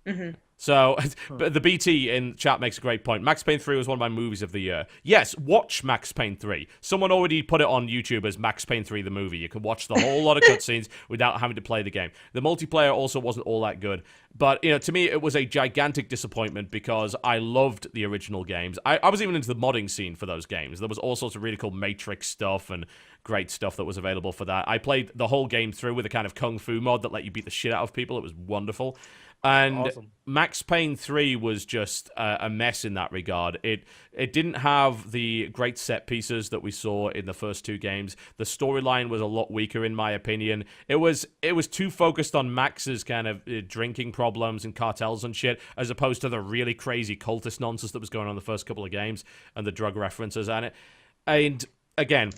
Mm-hmm. So, the BT in chat makes a great point. Max Payne 3 was one of my movies of the year. Yes, watch Max Payne 3. Someone already put it on YouTube as Max Payne 3 the movie. You can watch the whole lot of cutscenes without having to play the game. The multiplayer also wasn't all that good. But, to me, it was a gigantic disappointment because I loved the original games. I was even into the modding scene for those games. There was all sorts of really cool Matrix stuff and great stuff that was available for that. I played the whole game through with a kind of Kung Fu mod that let you beat the shit out of people. It was wonderful. And awesome. Max Payne 3 was just a mess in that regard. It didn't have the great set pieces that we saw in the first 2 games. The storyline was a lot weaker, in my opinion. It was too focused on Max's kind of drinking problems and cartels and shit, as opposed to the really crazy cultist nonsense that was going on in the first couple of games and the drug references and it. And again,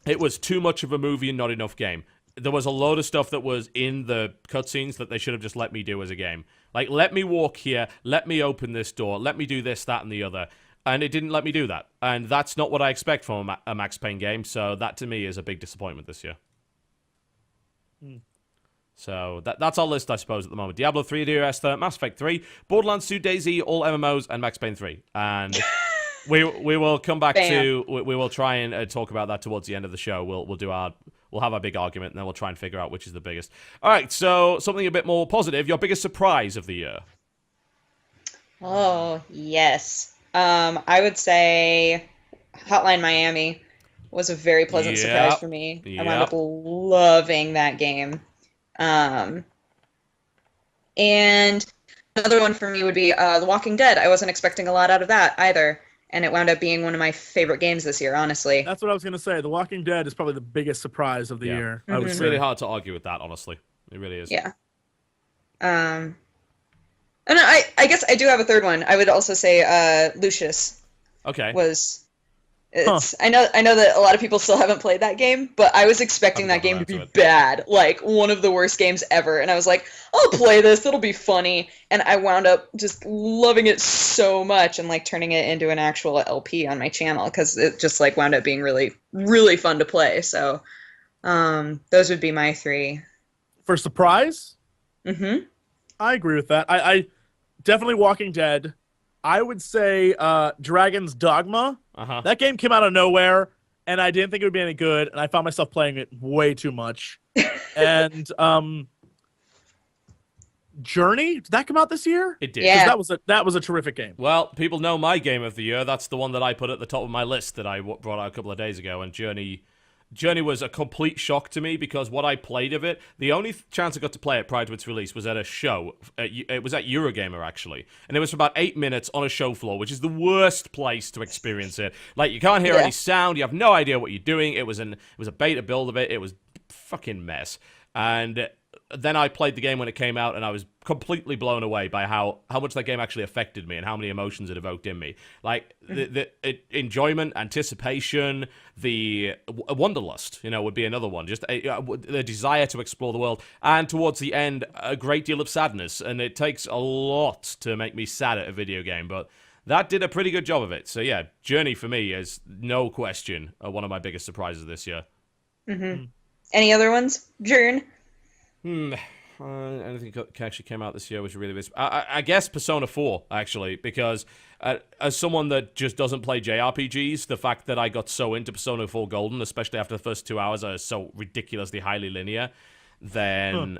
it was too much of a movie and not enough game. There was a load of stuff that was in the cutscenes that they should have just let me do as a game. Like, let me walk here, let me open this door, let me do this, that, and the other. And it didn't let me do that. And that's not what I expect from a Max Payne game, so that to me is a big disappointment this year. So that's our list, I suppose, at the moment. Diablo 3, TGS, Mass Effect 3, Borderlands 2, DayZ, all MMOs, and Max Payne 3. And we will come back to... We will try and talk about that towards the end of the show. We'll have our big argument, and then we'll try and figure out which is the biggest. All right, so something a bit more positive. Your biggest surprise of the year? Oh, yes. I would say Hotline Miami was a very pleasant surprise for me. I wound up loving that game. And another one for me would be The Walking Dead. I wasn't expecting a lot out of that either. And it wound up being one of my favorite games this year, honestly. That's what I was going to say. The Walking Dead is probably the biggest surprise of the year. Mm-hmm. It's really hard to argue with that, honestly. It really is. Yeah. And I guess I do have a third one. I would also say Lucius. Okay. I know that a lot of people still haven't played that game, but I was expecting that game to be bad, like one of the worst games ever. And I was like, I'll play this, it'll be funny. And I wound up just loving it so much and like turning it into an actual LP on my channel because it just like wound up being really, really fun to play. So those would be my 3. For surprise? Mm-hmm. I agree with that. I definitely Walking Dead. I would say Dragon's Dogma. That game came out of nowhere, and I didn't think it would be any good, and I found myself playing it way too much. And Journey, did that come out this year? It did. Yeah. That was a terrific game. Well, people know my game of the year. That's the one that I put at the top of my list that I brought out a couple of days ago, and Journey was a complete shock to me because what I played of it, the only chance I got to play it prior to its release was at a show. It was at Eurogamer, actually. And it was for about 8 minutes on a show floor, which is the worst place to experience it. Like, you can't hear any sound. You have no idea what you're doing. It was a beta build of it. It was a fucking mess. And then I played the game when it came out, and I was completely blown away by how much that game actually affected me and how many emotions it evoked in me. Like, the enjoyment, anticipation, the wanderlust, would be another one. Just the desire to explore the world. And towards the end, a great deal of sadness. And it takes a lot to make me sad at a video game, but that did a pretty good job of it. So yeah, Journey for me is no question one of my biggest surprises this year. Mm-hmm. Any other ones? Jern? Anything that actually came out this year was really... I guess Persona 4, actually, because as someone that just doesn't play JRPGs, the fact that I got so into Persona 4 Golden, especially after the first 2 hours, I was so ridiculously highly linear, then...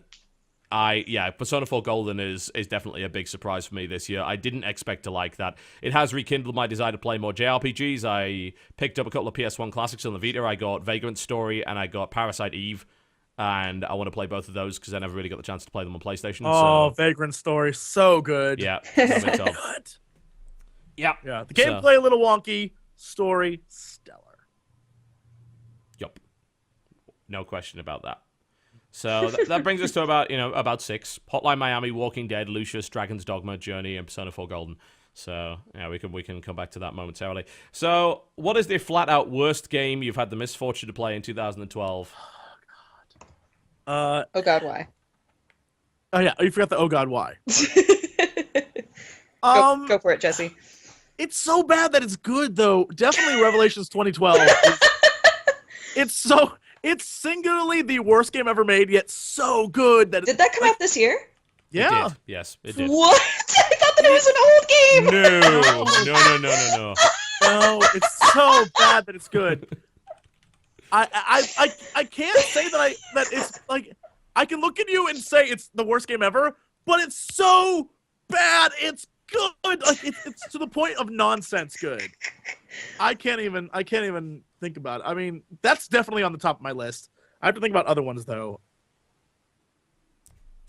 Persona 4 Golden is definitely a big surprise for me this year. I didn't expect to like that. It has rekindled my desire to play more JRPGs. I picked up a couple of PS1 classics on the Vita. I got Vagrant Story and I got Parasite Eve. And I want to play both of those because I never really got the chance to play them on PlayStation. Oh, so. Vagrant Story, so good. Yeah, so good. Yeah. The gameplay a little wonky, story stellar. Yup. No question about that. So that brings us to about 6. Hotline Miami, Walking Dead, Lucius, Dragon's Dogma, Journey, and Persona 4 Golden. So yeah, we can come back to that momentarily. So what is the flat out worst game you've had the misfortune to play in 2012? Oh God, why? Oh yeah, you forgot the oh God, why? Go for it, Jesse. It's so bad that it's good though. Definitely Revelations 2012. It's singularly the worst game ever made, yet so good that did that come out this year? Yeah. It did. Yes, it did. What? I thought that it was an old game. No. No, it's so bad that it's good. I can't say that it's like I can look at you and say it's the worst game ever, but it's so bad it's good. Like it's to the point of nonsense good. I can't even think about it. I mean, that's definitely on the top of my list. I have to think about other ones though.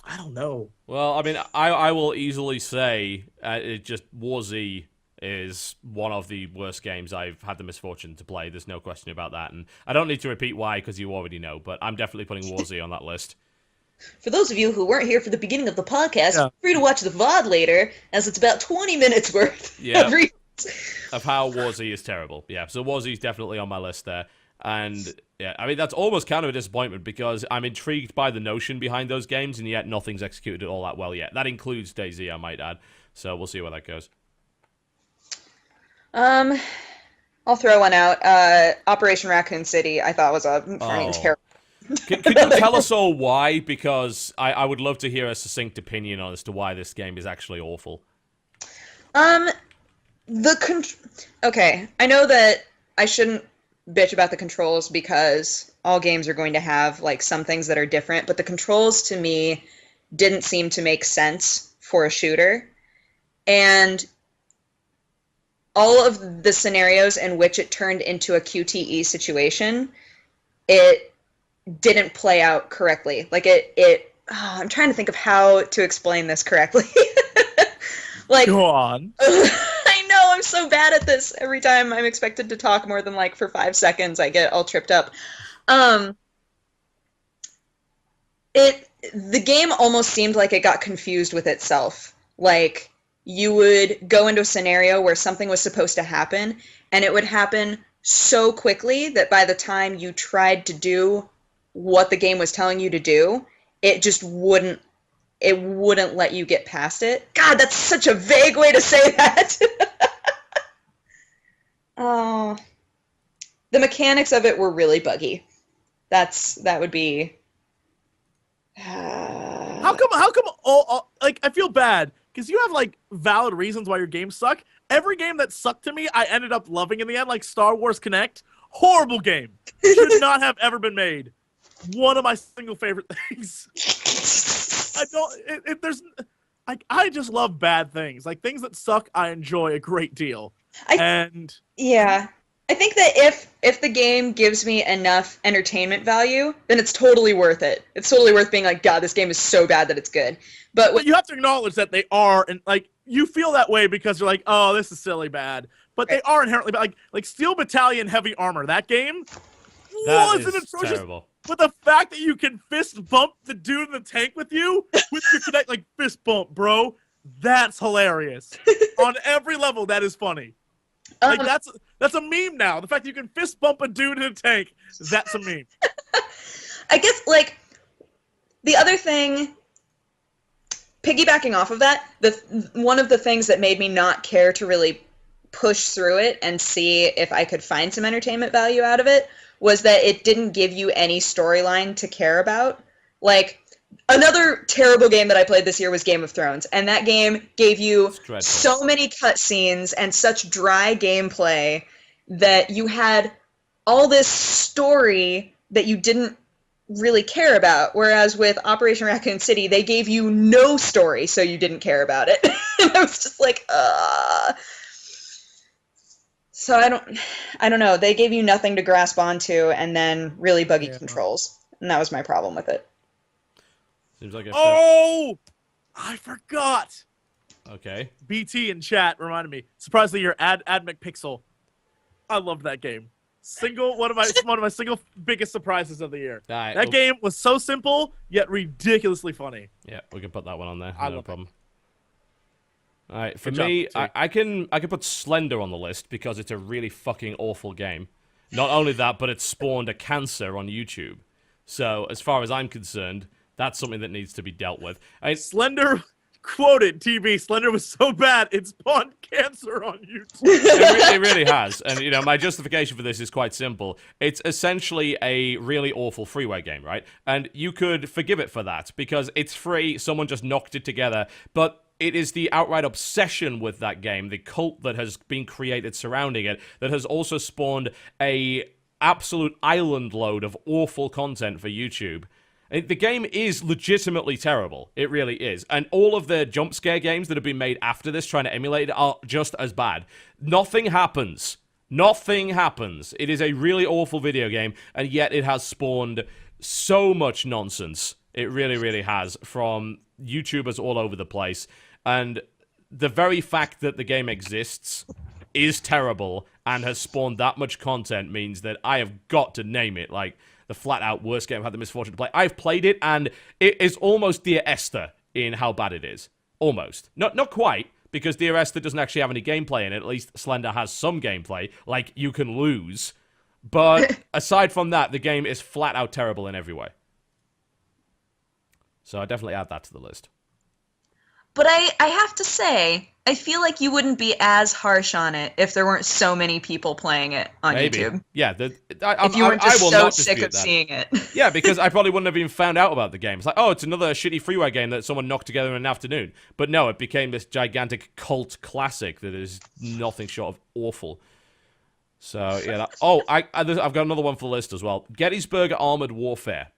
I don't know. Well, I mean, I will easily say it just War Z is one of the worst games I've had the misfortune to play. There's no question about that. And I don't need to repeat why, because you already know, but I'm definitely putting War Z on that list. For those of you who weren't here for the beginning of the podcast, feel free to watch the VOD later, as it's about 20 minutes worth of how War Z is terrible. Yeah, so War Z is definitely on my list there. And yeah, I mean, that's almost kind of a disappointment, because I'm intrigued by the notion behind those games, and yet nothing's executed all that well yet. That includes DayZ, I might add. So we'll see where that goes. I'll throw one out. Operation Raccoon City, I thought was a fucking terrible. Could you tell us all why? Because I would love to hear a succinct opinion on as to why this game is actually awful. Okay, I know that I shouldn't bitch about the controls because all games are going to have like some things that are different, but the controls to me didn't seem to make sense for a shooter. And all of the scenarios in which it turned into a QTE situation, it didn't play out correctly. Like I'm trying to think of how to explain this correctly. Like, go on. I know I'm so bad at this. Every time I'm expected to talk more than like for 5 seconds, I get all tripped up. The game almost seemed like it got confused with itself. Like, you would go into a scenario where something was supposed to happen, and it would happen so quickly that by the time you tried to do what the game was telling you to do, it just wouldn't let you get past it. God, that's such a vague way to say that. Oh, the mechanics of it were really buggy. That would be. How come all like I feel bad because you have like valid reasons why your games suck. Every game that sucked to me, I ended up loving in the end. Like Star Wars Connect, horrible game, should not have ever been made. One of my single favorite things. I just love bad things. Like things that suck, I enjoy a great deal. Yeah. I think that if the game gives me enough entertainment value, then it's totally worth it. It's totally worth being like, God, this game is so bad that it's good. But you have to acknowledge that they are, and like you feel that way because you're like, oh, this is silly bad. But they are inherently bad. Like Steel Battalion Heavy Armor, that game was an atrocious. Terrible. But the fact that you can fist bump the dude in the tank with you, with your Connect, like fist bump, bro, that's hilarious. On every level, that is funny. Like that's a meme now. The fact that you can fist bump a dude in a tank, that's a meme. I guess like the other thing piggybacking off of that, one of the things that made me not care to really push through it and see if I could find some entertainment value out of it was that it didn't give you any storyline to care about. Like, another terrible game that I played this year was Game of Thrones, and that game gave you so many cutscenes and such dry gameplay that you had all this story that you didn't really care about, whereas with Operation Raccoon City, they gave you no story, so you didn't care about it. And I was just like, So I don't know. They gave you nothing to grasp onto, and then really buggy controls, and that was my problem with it. Seems like I forgot. Okay. BT in chat reminded me. Surprisingly, your Ad McPixel. I loved that game. One of my single biggest surprises of the year. That game was so simple yet ridiculously funny. Yeah, we can put that one on there. No problem. All right, for Good job, me, BT. I can put Slender on the list because it's a really fucking awful game. Not only that, but it spawned a cancer on YouTube. So as far as I'm concerned, that's something that needs to be dealt with. Slender quoted TV. Slender was so bad it spawned cancer on YouTube. It really has. And, you know, my justification for this is quite simple. It's essentially a really awful freeware game, right? And you could forgive it for that because it's free, someone just knocked it together, but it is the outright obsession with that game, the cult that has been created surrounding it, that has also spawned a absolute island load of awful content for YouTube. The game is legitimately terrible. It really is. And all of the jump scare games that have been made after this trying to emulate it are just as bad. Nothing happens. Nothing happens. It is a really awful video game, and yet it has spawned so much nonsense. It really, really has, from YouTubers all over the place. And the very fact that the game exists is terrible and has spawned that much content means that I have got to name it, like, the flat-out worst game I've had the misfortune to play. I've played it, and it is almost Dear Esther in how bad it is. Almost. Not quite, because Dear Esther doesn't actually have any gameplay in it. At least Slender has some gameplay, like you can lose. But aside from that, the game is flat-out terrible in every way. So I definitely add that to the list. But I have to say, I feel like you wouldn't be as harsh on it if there weren't so many people playing it on YouTube. Yeah, if you weren't just so sick of seeing it. Yeah, because I probably wouldn't have even found out about the game. It's like, oh, it's another shitty freeware game that someone knocked together in an afternoon. But no, it became this gigantic cult classic that is nothing short of awful. So, yeah. I've got another one for the list as well. Gettysburg Armored Warfare.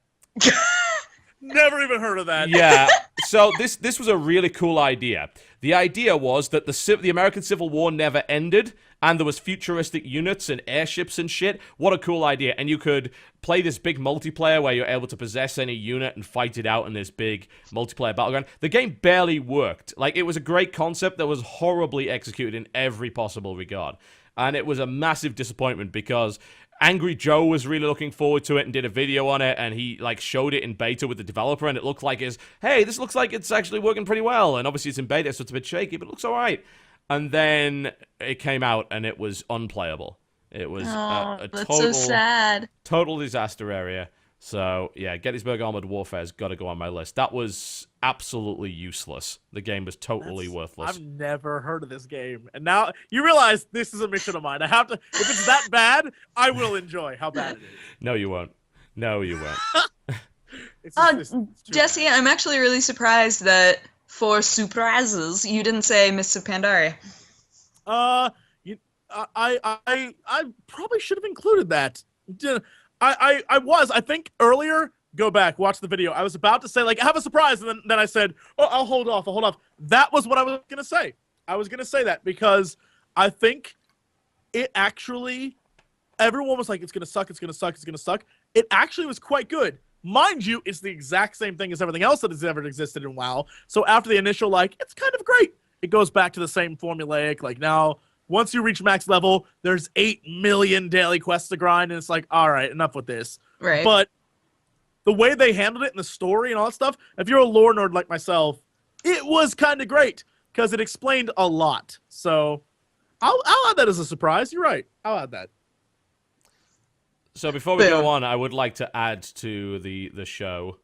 Never even heard of that. Yeah. So this was a really cool idea. The idea was that the American Civil War never ended, and there was futuristic units and airships and shit. What a cool idea. And you could play this big multiplayer where you're able to possess any unit and fight it out in this big multiplayer battleground. The game barely worked. Like, it was a great concept that was horribly executed in every possible regard. And it was a massive disappointment because Angry Joe was really looking forward to it and did a video on it, and he, like, showed it in beta with the developer, and it looked like hey, this looks like it's actually working pretty well, and obviously it's in beta, so it's a bit shaky, but it looks alright. And then it came out, and it was unplayable. It was a total, so sad. Total disaster area. So, yeah, Gettysburg Armored Warfare's got to go on my list. That was absolutely useless. The game was totally worthless. I've never heard of this game. And now you realize this is a mission of mine. I have to, if it's that bad, I will enjoy how bad it is. No, you won't. No, you won't. Jesse, I'm actually really surprised that for surprises, you didn't say Mists of Pandaria. I probably should have included that. I think earlier, go back, watch the video. I was about to say, like, I have a surprise, and then I said, oh, I'll hold off. That was what I was going to say. I was going to say that because I think it actually, everyone was like, it's going to suck, it's going to suck, it's going to suck. It actually was quite good. Mind you, it's the exact same thing as everything else that has ever existed in WoW. So after the initial, like, it's kind of great, it goes back to the same formulaic, like, now, once you reach max level, there's 8 million daily quests to grind, and it's like, all right, enough with this. Right. But the way they handled it in the story and all that stuff, if you're a lore nerd like myself, it was kind of great because it explained a lot. So I'll add that as a surprise. You're right. I'll add that. So before we go on, I would like to add to the show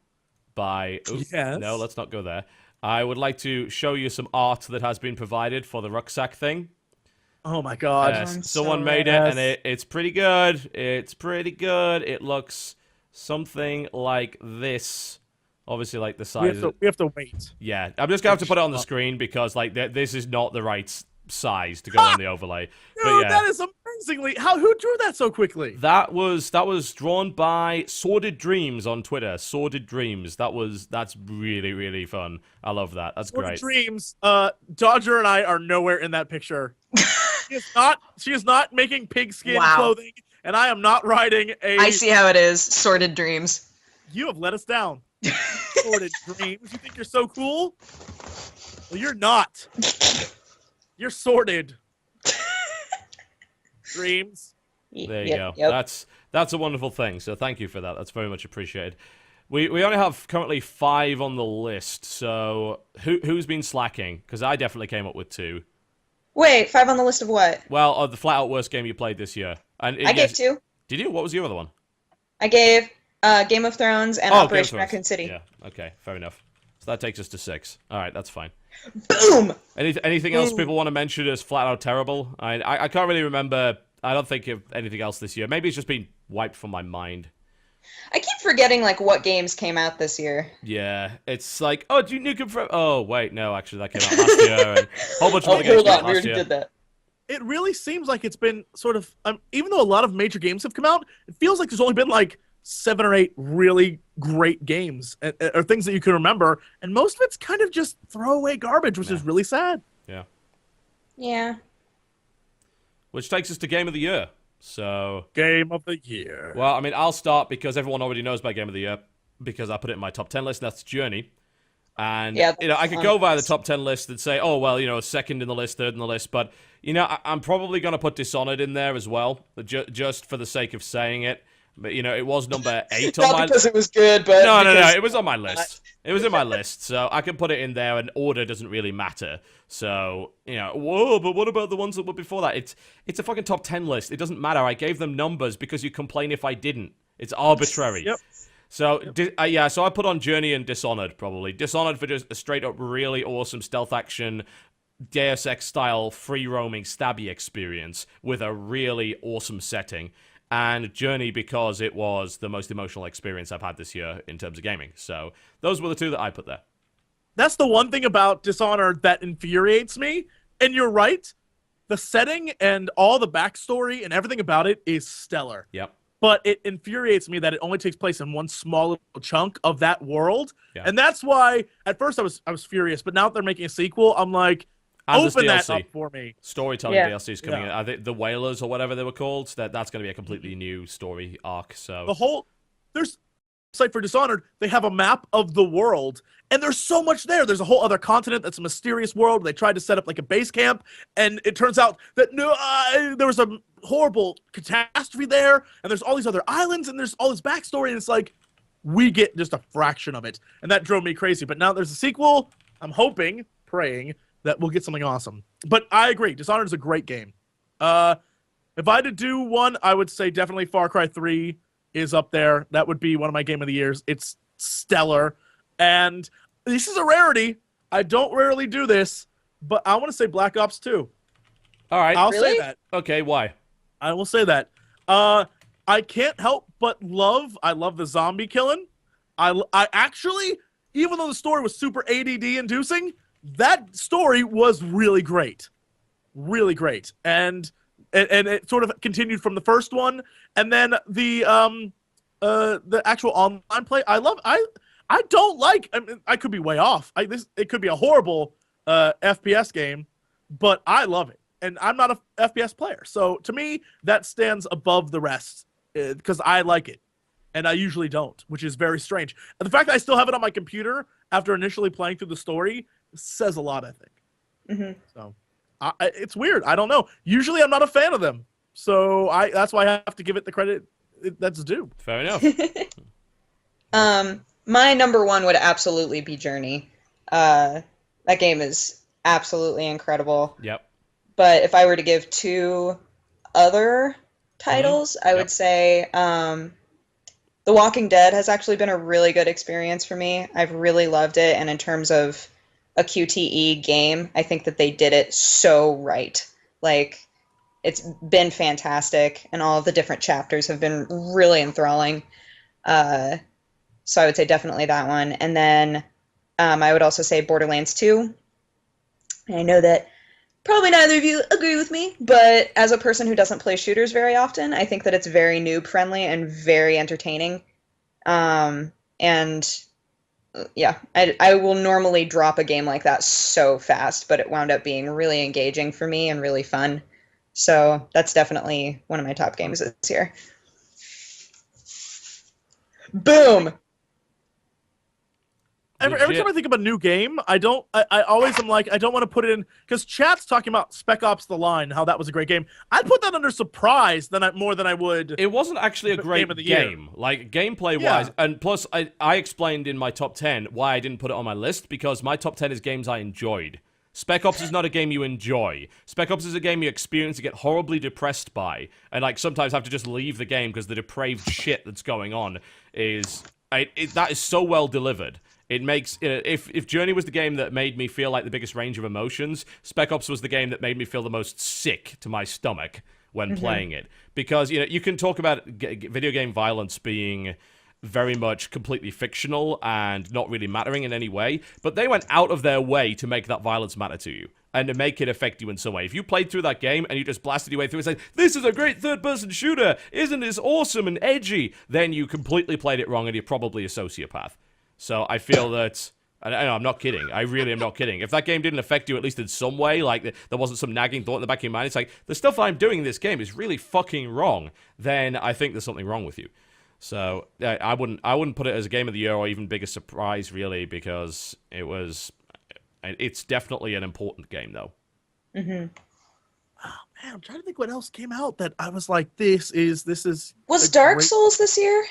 by... Yes. No, let's not go there. I would like to show you some art that has been provided for the rucksack thing. Oh my god. Someone made it, and it's pretty good. It's pretty good. It looks something like this. Obviously, like the size. We have to wait. Yeah, I'm just gonna have to put it on the screen because like this is not the right size to go on the overlay. Dude, but yeah, that is amazingly. Who drew that so quickly? That was drawn by Sordid Dreams on Twitter. Sordid Dreams. That's really, really fun. I love that. That's great. Dreams. Dodger and I are nowhere in that picture. She is not making pigskin clothing, and I am not riding a. I see how it is. Sordid Dreams. You have let us down. Sordid Dreams. You think you're so cool? Well, you're not. You're sordid. Dreams. There you go. Yep. That's a wonderful thing. So thank you for that. That's very much appreciated. We only have currently 5 on the list. So who's been slacking? Because I definitely came up with 2. Wait, 5 on the list of what? Well, the flat out worst game you played this year. And I gave 2. Did you? What was your other one? I gave Game of Thrones and Operation Raccoon City. Yeah. Okay. Fair enough. So that takes us to 6. All right. That's fine. Boom. Anything else people want to mention as flat out terrible? I can't really remember. I don't think of anything else this year. Maybe it's just been wiped from my mind. I keep forgetting like what games came out this year. Yeah, it's like, oh, do you Nukem Forever? Oh, wait, no, actually, that came out last year. And a whole bunch of other games came out last year. Did that. It really seems like it's been sort of, even though a lot of major games have come out, it feels like there's only been like 7 or 8 really great games or things that you can remember, and most of it's kind of just throwaway garbage, which is really sad. Yeah. Yeah. Which takes us to Game of the Year. So Game of the Year. Well, I mean, I'll start because everyone already knows my Game of the Year because I put it in my top 10 list. And that's Journey. And I could go via the top 10 list and say, oh well, second in the list, third in the list, but I'm probably gonna put Dishonored in there as well, just for the sake of saying it. But it was number 8 on my Not because it was good, but no, it was on my list. It was in my list, so I can put it in there, and order doesn't really matter. So whoa, but what about the ones that were before that? It's a fucking top 10 list. It doesn't matter. I gave them numbers because you complain if I didn't. It's arbitrary. Yep. So so I put on Journey and Dishonored probably. Dishonored for just a straight up really awesome stealth action, Deus Ex style free roaming stabby experience with a really awesome setting. And Journey because it was the most emotional experience I've had this year in terms of gaming. So those were the 2 that I put there. That's the one thing about Dishonored that infuriates me. And you're right. The setting and all the backstory and everything about it is stellar. Yep. But it infuriates me that it only takes place in one small little chunk of that world. Yeah. And that's why at first I was furious, but now that they're making a sequel, I'm like, and open that up for me. Storytelling DLC is coming in. I think the Whalers or whatever they were called. That's going to be a completely new story arc. So there's like for Dishonored, they have a map of the world, and there's so much there. There's a whole other continent that's a mysterious world. They tried to set up like a base camp, and it turns out that there was a horrible catastrophe there, and there's all these other islands, and there's all this backstory, and it's like we get just a fraction of it, and that drove me crazy. But now there's a sequel. I'm hoping, praying that we'll get something awesome. But I agree, Dishonored is a great game. If I had to do one, I would say definitely Far Cry 3 is up there. That would be one of my game of the years. It's stellar. And this is a rarity. I don't rarely do this, but I want to say Black Ops 2. All right. I'll say that. Okay, why? I will say that. I can't help but I love the zombie killing. I actually, even though the story was super ADD inducing, that story was really great. Really great. And it sort of continued from the first one. And then the actual online play, I don't like, I could be way off. It could be a horrible FPS game, but I love it. And I'm not a FPS player. So to me, that stands above the rest because I like it. And I usually don't, which is very strange. And the fact that I still have it on my computer after initially playing through the story says a lot, I think. Mm-hmm. So it's weird. I don't know. Usually I'm not a fan of them. So that's why I have to give it the credit that's due. Fair enough. My number 1 would absolutely be Journey. That game is absolutely incredible. Yep. But if I were to give 2 other titles, I would say The Walking Dead has actually been a really good experience for me. I've really loved it, and in terms of a QTE game. I think that they did it so right. Like, it's been fantastic, and all of the different chapters have been really enthralling. So I would say definitely that one. And then I would also say Borderlands 2. And I know that probably neither of you agree with me, but as a person who doesn't play shooters very often, I think that it's very noob friendly and very entertaining. And yeah, I will normally drop a game like that so fast, but it wound up being really engaging for me and really fun. So that's definitely one of my top games this year. Boom! Every time I think of a new game, I always am like, I don't want to put it in, because chat's talking about Spec Ops: The Line, how that was a great game. I'd put that under surprise more than I would. It wasn't actually a great game, like gameplay-wise, and plus I explained in my top 10 why I didn't put it on my list, because my top 10 is games I enjoyed. Spec Ops is not a game you enjoy. Spec Ops is a game you experience and get horribly depressed by, and like sometimes have to just leave the game because the depraved shit that's going on is that is so well delivered. It makes if Journey was the game that made me feel like the biggest range of emotions, Spec Ops was the game that made me feel the most sick to my stomach when playing it. Because you can talk about video game violence being very much completely fictional and not really mattering in any way, but they went out of their way to make that violence matter to you and to make it affect you in some way. If you played through that game and you just blasted your way through it saying, this is a great third-person shooter, isn't this awesome and edgy, then you completely played it wrong and you're probably a sociopath. So I feel that, and I'm not kidding, I really am not kidding. If that game didn't affect you at least in some way, like there wasn't some nagging thought in the back of your mind, it's like, the stuff I'm doing in this game is really fucking wrong, then I think there's something wrong with you. So I wouldn't put it as a game of the year or even biggest surprise, really, because it's definitely an important game, though. Mm-hmm. Oh, man, I'm trying to think what else came out that I was like, this is... Was Dark Souls this year?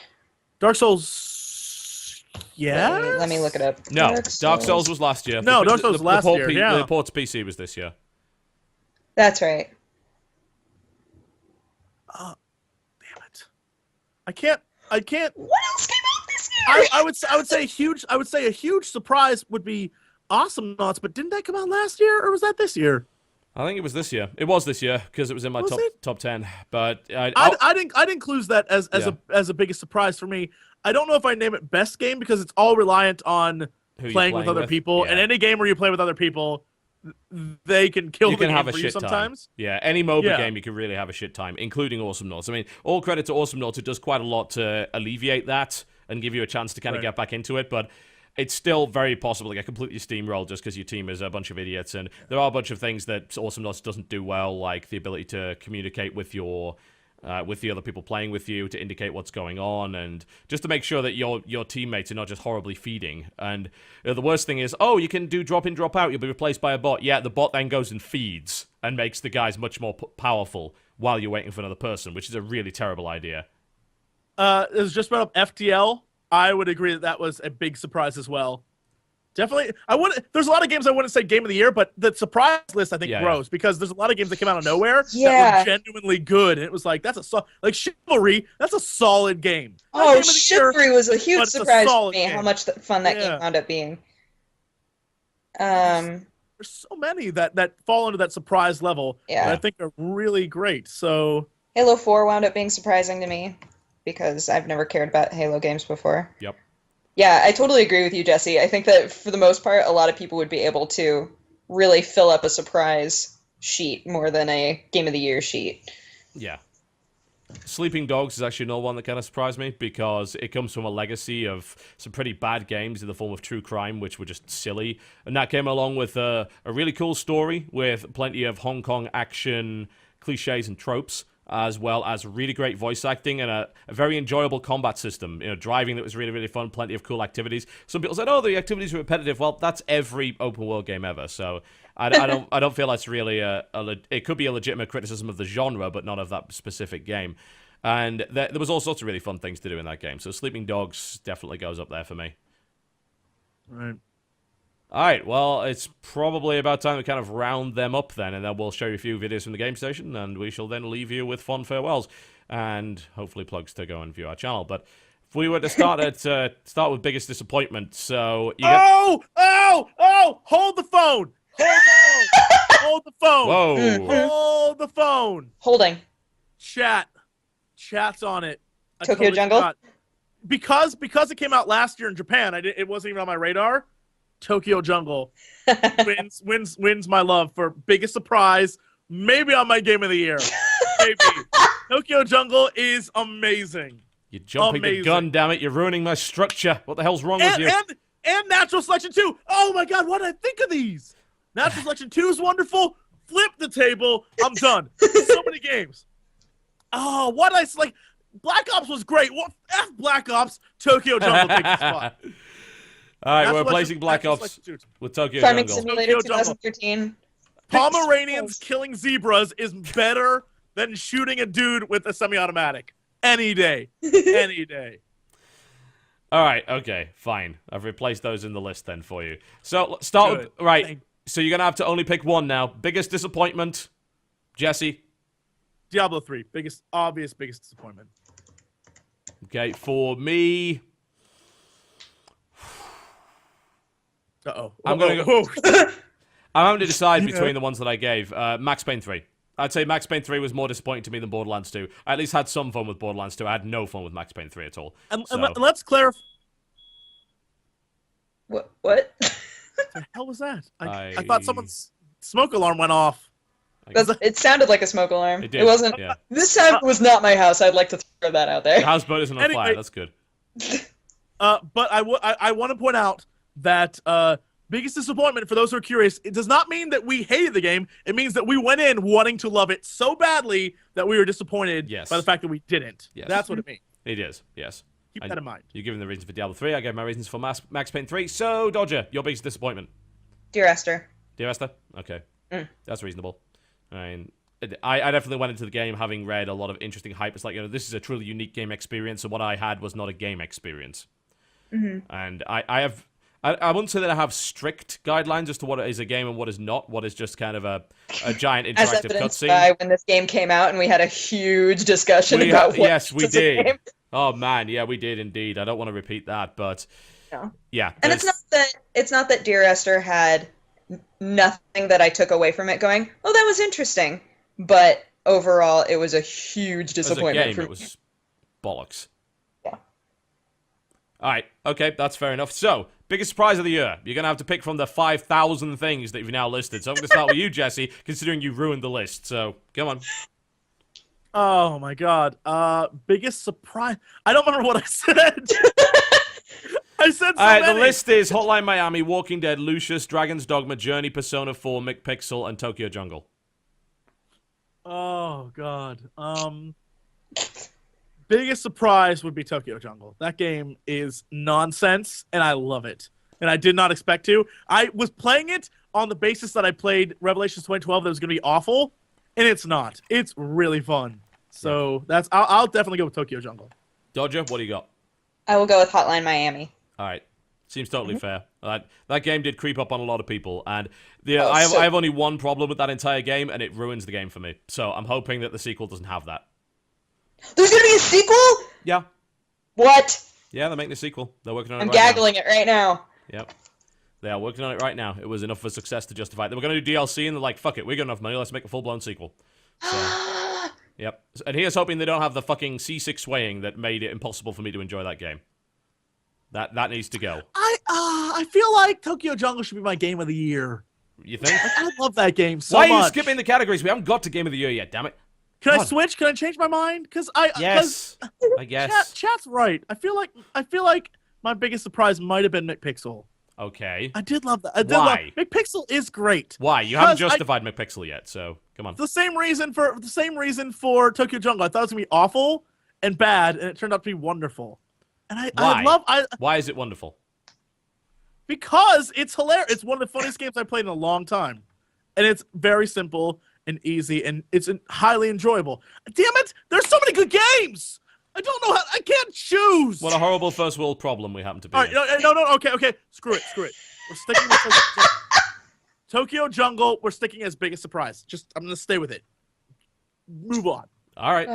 Dark Souls... Yeah. Let me look it up. No, Dark Souls was last year. No, Dark Souls was last year. Yeah. The port to PC was this year. That's right. Damn it! I can't. What else came out this year? I would say a huge surprise would be Awesome Knots, but didn't that come out last year or was that this year? I think it was this year. It was this year because it was in my top 10. But I'd include that as a biggest surprise for me. I don't know if I name it best game because it's all reliant on playing with other people. Yeah. And any game where you play with other people, they can kill the game for you sometimes. Time. Yeah, any MOBA game you can really have a shit time, including Awesome Knots. I mean, all credit to Awesome Knots. It does quite a lot to alleviate that and give you a chance to kind of get back into it. But it's still very possible to get completely steamrolled just because your team is a bunch of idiots. And there are a bunch of things that Awesome Knots doesn't do well, like the ability to communicate with with the other people playing with you to indicate what's going on, and just to make sure that your teammates are not just horribly feeding. And the worst thing is, you can do drop in, drop out. You'll be replaced by a bot. Yeah, the bot then goes and feeds and makes the guys much more powerful while you're waiting for another person, which is a really terrible idea. It was just brought up FTL. I would agree that was a big surprise as well. Definitely, there's a lot of games I wouldn't say game of the year, but the surprise list I think grows because there's a lot of games that came out of nowhere that were genuinely good, and it was like like Chivalry. That's a solid game. Chivalry was a huge surprise to me. How much fun that game wound up being. There's so many that fall into that surprise level that I think are really great. So Halo 4 wound up being surprising to me because I've never cared about Halo games before. Yep. Yeah, I totally agree with you, Jesse. I think that for the most part, a lot of people would be able to really fill up a surprise sheet more than a Game of the Year sheet. Yeah. Sleeping Dogs is actually another one that kind of surprised me because it comes from a legacy of some pretty bad games in the form of true crime, which were just silly. And that came along with a really cool story with plenty of Hong Kong action cliches and tropes, as well as really great voice acting and a very enjoyable combat system. Driving that was really, really fun, plenty of cool activities. Some people said, the activities are repetitive. Well, that's every open world game ever. So I don't feel that's really it could be a legitimate criticism of the genre, but not of that specific game. And there was all sorts of really fun things to do in that game. So Sleeping Dogs definitely goes up there for me. Right. All right, well, it's probably about time to kind of round them up then, and then we'll show you a few videos from the game station, and we shall then leave you with fond farewells, and hopefully plugs to go and view our channel. But if we were to start with biggest disappointment, so you Hold the phone. Hold the phone. Whoa. Hold the phone. Holding. Chat's on it. Tokyo Jungle? Forgot. Because it came out last year in Japan, it wasn't even on my radar. Tokyo Jungle wins my love for biggest surprise, maybe on my game of the year. Maybe. Tokyo Jungle is amazing. You're jumping the gun, damn it. You're ruining my structure. What the hell's wrong with you? And Natural Selection 2. Oh my god, what did I think of these? Natural Selection 2 is wonderful. Flip the table. I'm done. So many games. Oh, what did I select? Black Ops was great. What? F Black Ops. Tokyo Jungle takes the spot. All right, we're replacing Black Ops with Tokyo Farming Jungle. Simulator 2013. Pomeranians killing zebras is better than shooting a dude with a semi-automatic. Any day. Any day. All right, okay, fine. I've replaced those in the list then for you. So let's start with, right, so you're going to have to only pick one now. Biggest disappointment, Jesse? Diablo 3. Biggest disappointment. Okay, for me... Uh-oh. I'm going to go... I'm having to decide between the ones that I gave. Max Payne 3. I'd say Max Payne 3 was more disappointing to me than Borderlands 2. I at least had some fun with Borderlands 2. I had no fun with Max Payne 3 at all. And let's clarify. What? What the hell was that? I thought someone's smoke alarm went off. It sounded like a smoke alarm. It did. It wasn't. Yeah. This time it was not my house. I'd like to throw that out there. The house boat isn't on fire. That's good. But I want to point out that biggest disappointment, for those who are curious, it does not mean that we hated the game. It means that we went in wanting to love it so badly that we were disappointed by the fact that we didn't. Yes. That's what it means. It is, yes. Keep that in mind. You're giving the reasons for Diablo 3. I gave my reasons for Max Payne 3. So, Dodger, your biggest disappointment? Dear Esther. Dear Esther? Okay. That's reasonable. I mean, I definitely went into the game having read a lot of interesting hype. It's like, this is a truly unique game experience, and what I had was not a game experience. And I wouldn't say that I have strict guidelines as to what is a game and what is not. What is just kind of a giant interactive cutscene. By when this game came out and we had a huge discussion about what yes, we did. Game. Oh man, yeah, we did indeed. I don't want to repeat that, but yeah. And it's not that Dear Esther had nothing that I took away from it going, oh, that was interesting. But overall, it was a huge disappointment. As a game, it was bollocks. Yeah. All right, okay, that's fair enough. So, biggest surprise of the year. You're going to have to pick from the 5,000 things that you've now listed. So I'm going to start with you, Jesse, considering you ruined the list. So, come on. Oh, my God. Biggest surprise. I don't remember what I said. I said so All right, many. the list is Hotline Miami, Walking Dead, Lucius, Dragon's Dogma, Journey, Persona 4, McPixel, and Tokyo Jungle. Oh, God. Biggest surprise would be Tokyo Jungle. That game is nonsense, and I love it. And I did not expect to. I was playing it on the basis that I played Revelations 2012 that was going to be awful, and it's not. It's really fun. So I'll definitely go with Tokyo Jungle. Dodger, what do you got? I will go with Hotline Miami. All right. Seems totally fair. That game did creep up on a lot of people, and I have only one problem with that entire game, and it ruins the game for me. So I'm hoping that the sequel doesn't have that. There's gonna be a sequel? Yeah. What? Yeah, they're making a sequel. They're working on it I'm right now. gaggling it right now. Yep. They are working on it right now. It was enough of a success to justify it. They were going to do DLC, and they're like, fuck it, we got enough money, let's make a full-blown sequel. So, yep. And here's hoping they don't have the fucking C6 swaying that made it impossible for me to enjoy that game. That needs to go. I feel like Tokyo Jungle should be my game of the year. You think? I love that game so much. Why are you skipping the categories? We haven't got to game of the year yet, damn it. Can I switch? Can I change my mind? Yes, I guess. Chat's right. I feel like my biggest surprise might have been McPixel. Okay. I did love that. Why? McPixel is great. Why? You haven't justified McPixel yet, so come on. The same reason for Tokyo Jungle. I thought it was gonna be awful and bad, and it turned out to be wonderful. And Why is it wonderful? Because it's hilarious. It's one of the funniest games I've played in a long time, and it's very simple and easy, and it's highly enjoyable. Damn it! There's so many good games. I don't know how. I can't choose. What a horrible first world problem we happen to be. All right, no. Okay. Screw it. We're sticking with Tokyo Jungle. We're sticking as biggest surprise. I'm gonna stay with it. Move on. All right.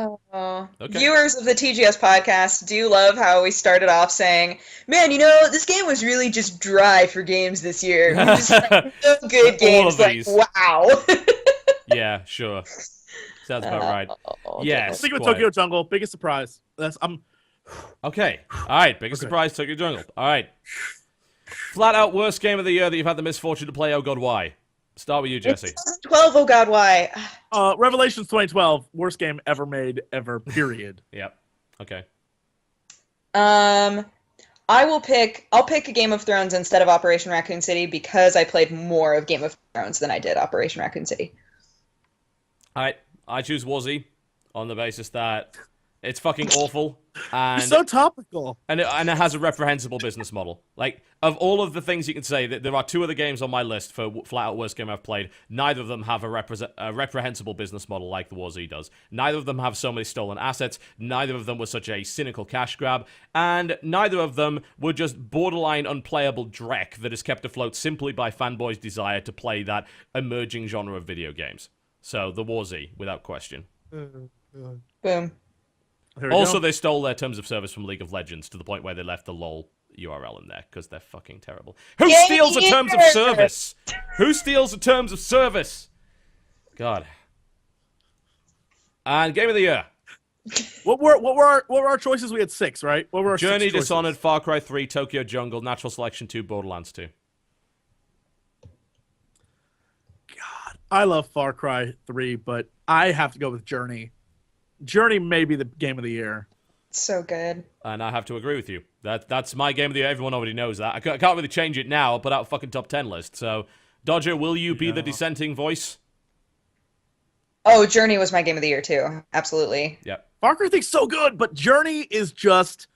Okay. Viewers of the TGS podcast do love how we started off saying, man, this game was really just dry for games this year. We just had no good games. Like, wow. Yeah, sure. Sounds about right. Yes. Speaking of Tokyo Jungle, biggest surprise. Okay. All right. Biggest surprise, Tokyo Jungle. All right. Flat out worst game of the year that you've had the misfortune to play. Oh God, why? Start with you, Jesse. 2012. Oh God, why? Revelations 2012, worst game ever made, ever. Period. Yep. Okay. I'll pick a Game of Thrones instead of Operation Raccoon City because I played more of Game of Thrones than I did Operation Raccoon City. All right. I choose Warzy on the basis that it's fucking awful. And it's so topical. And it has a reprehensible business model. Like, of all of the things you can say, that there are two other games on my list for flat-out worst game I've played. Neither of them have a reprehensible business model like the Warzy does. Neither of them have so many stolen assets. Neither of them was such a cynical cash grab. And neither of them were just borderline unplayable dreck that is kept afloat simply by fanboys' desire to play that emerging genre of video games. So, the Warzy, without question. Boom. Also, they stole their terms of service from League of Legends to the point where they left the LOL URL in there because they're fucking terrible. Who steals the terms of service? Who steals the terms of service? God. And game of the year. What were our choices? We had 6, right? What were our Journey, 6 choices? Dishonored, Far Cry 3, Tokyo Jungle, Natural Selection 2, Borderlands 2. God, I love Far Cry 3, but I have to go with Journey. Journey may be the game of the year. So good. And I have to agree with you. That's my game of the year. Everyone already knows that. I can't really change it now. I'll put out a fucking top 10 list. So, Dodger, will you be the dissenting voice? Oh, Journey was my game of the year, too. Absolutely. Yep. Far Cry 3's so good, but Journey is just,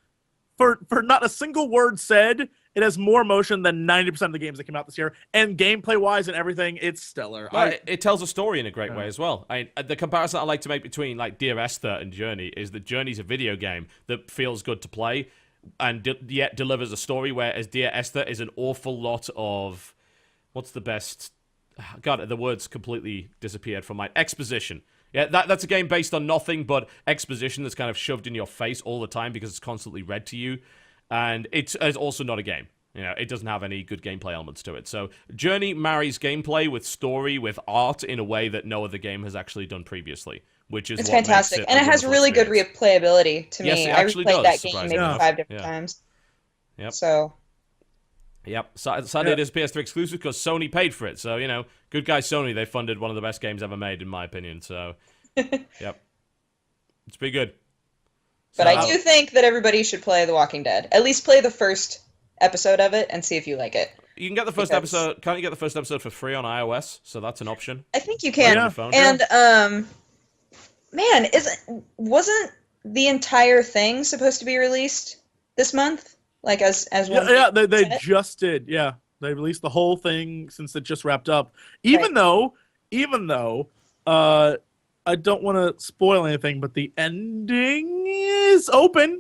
for not a single word said, it has more emotion than 90% of the games that came out this year. And gameplay-wise and everything, it's stellar. Well, it tells a story in a great way as well. The comparison I like to make between like Dear Esther and Journey is that Journey's a video game that feels good to play and yet delivers a story, whereas Dear Esther is an awful lot of... What's the best... God, the words completely disappeared from my... Exposition. Yeah, that's a game based on nothing but exposition that's kind of shoved in your face all the time because it's constantly read to you. And it's also not a game. It doesn't have any good gameplay elements to it. So Journey marries gameplay with story, with art in a way that no other game has actually done previously, which is it's fantastic. And it has really good replayability to me. Yes, it actually I replayed does, that game maybe 5 different times. Yep. So. Yep. Sadly, it is PS3 exclusive because Sony paid for it. So, good guy Sony, they funded one of the best games ever made, in my opinion. So, yep. It's pretty good. But I do think that everybody should play The Walking Dead. At least play the first episode of it and see if you like it. You can get the first episode. Can't you get the first episode for free on iOS? So that's an option. I think you can. And man, wasn't the entire thing supposed to be released this month? Like as one? Yeah, they just did. Yeah, they released the whole thing since it just wrapped up. Even though, I don't want to spoil anything, but the ending is open-ish.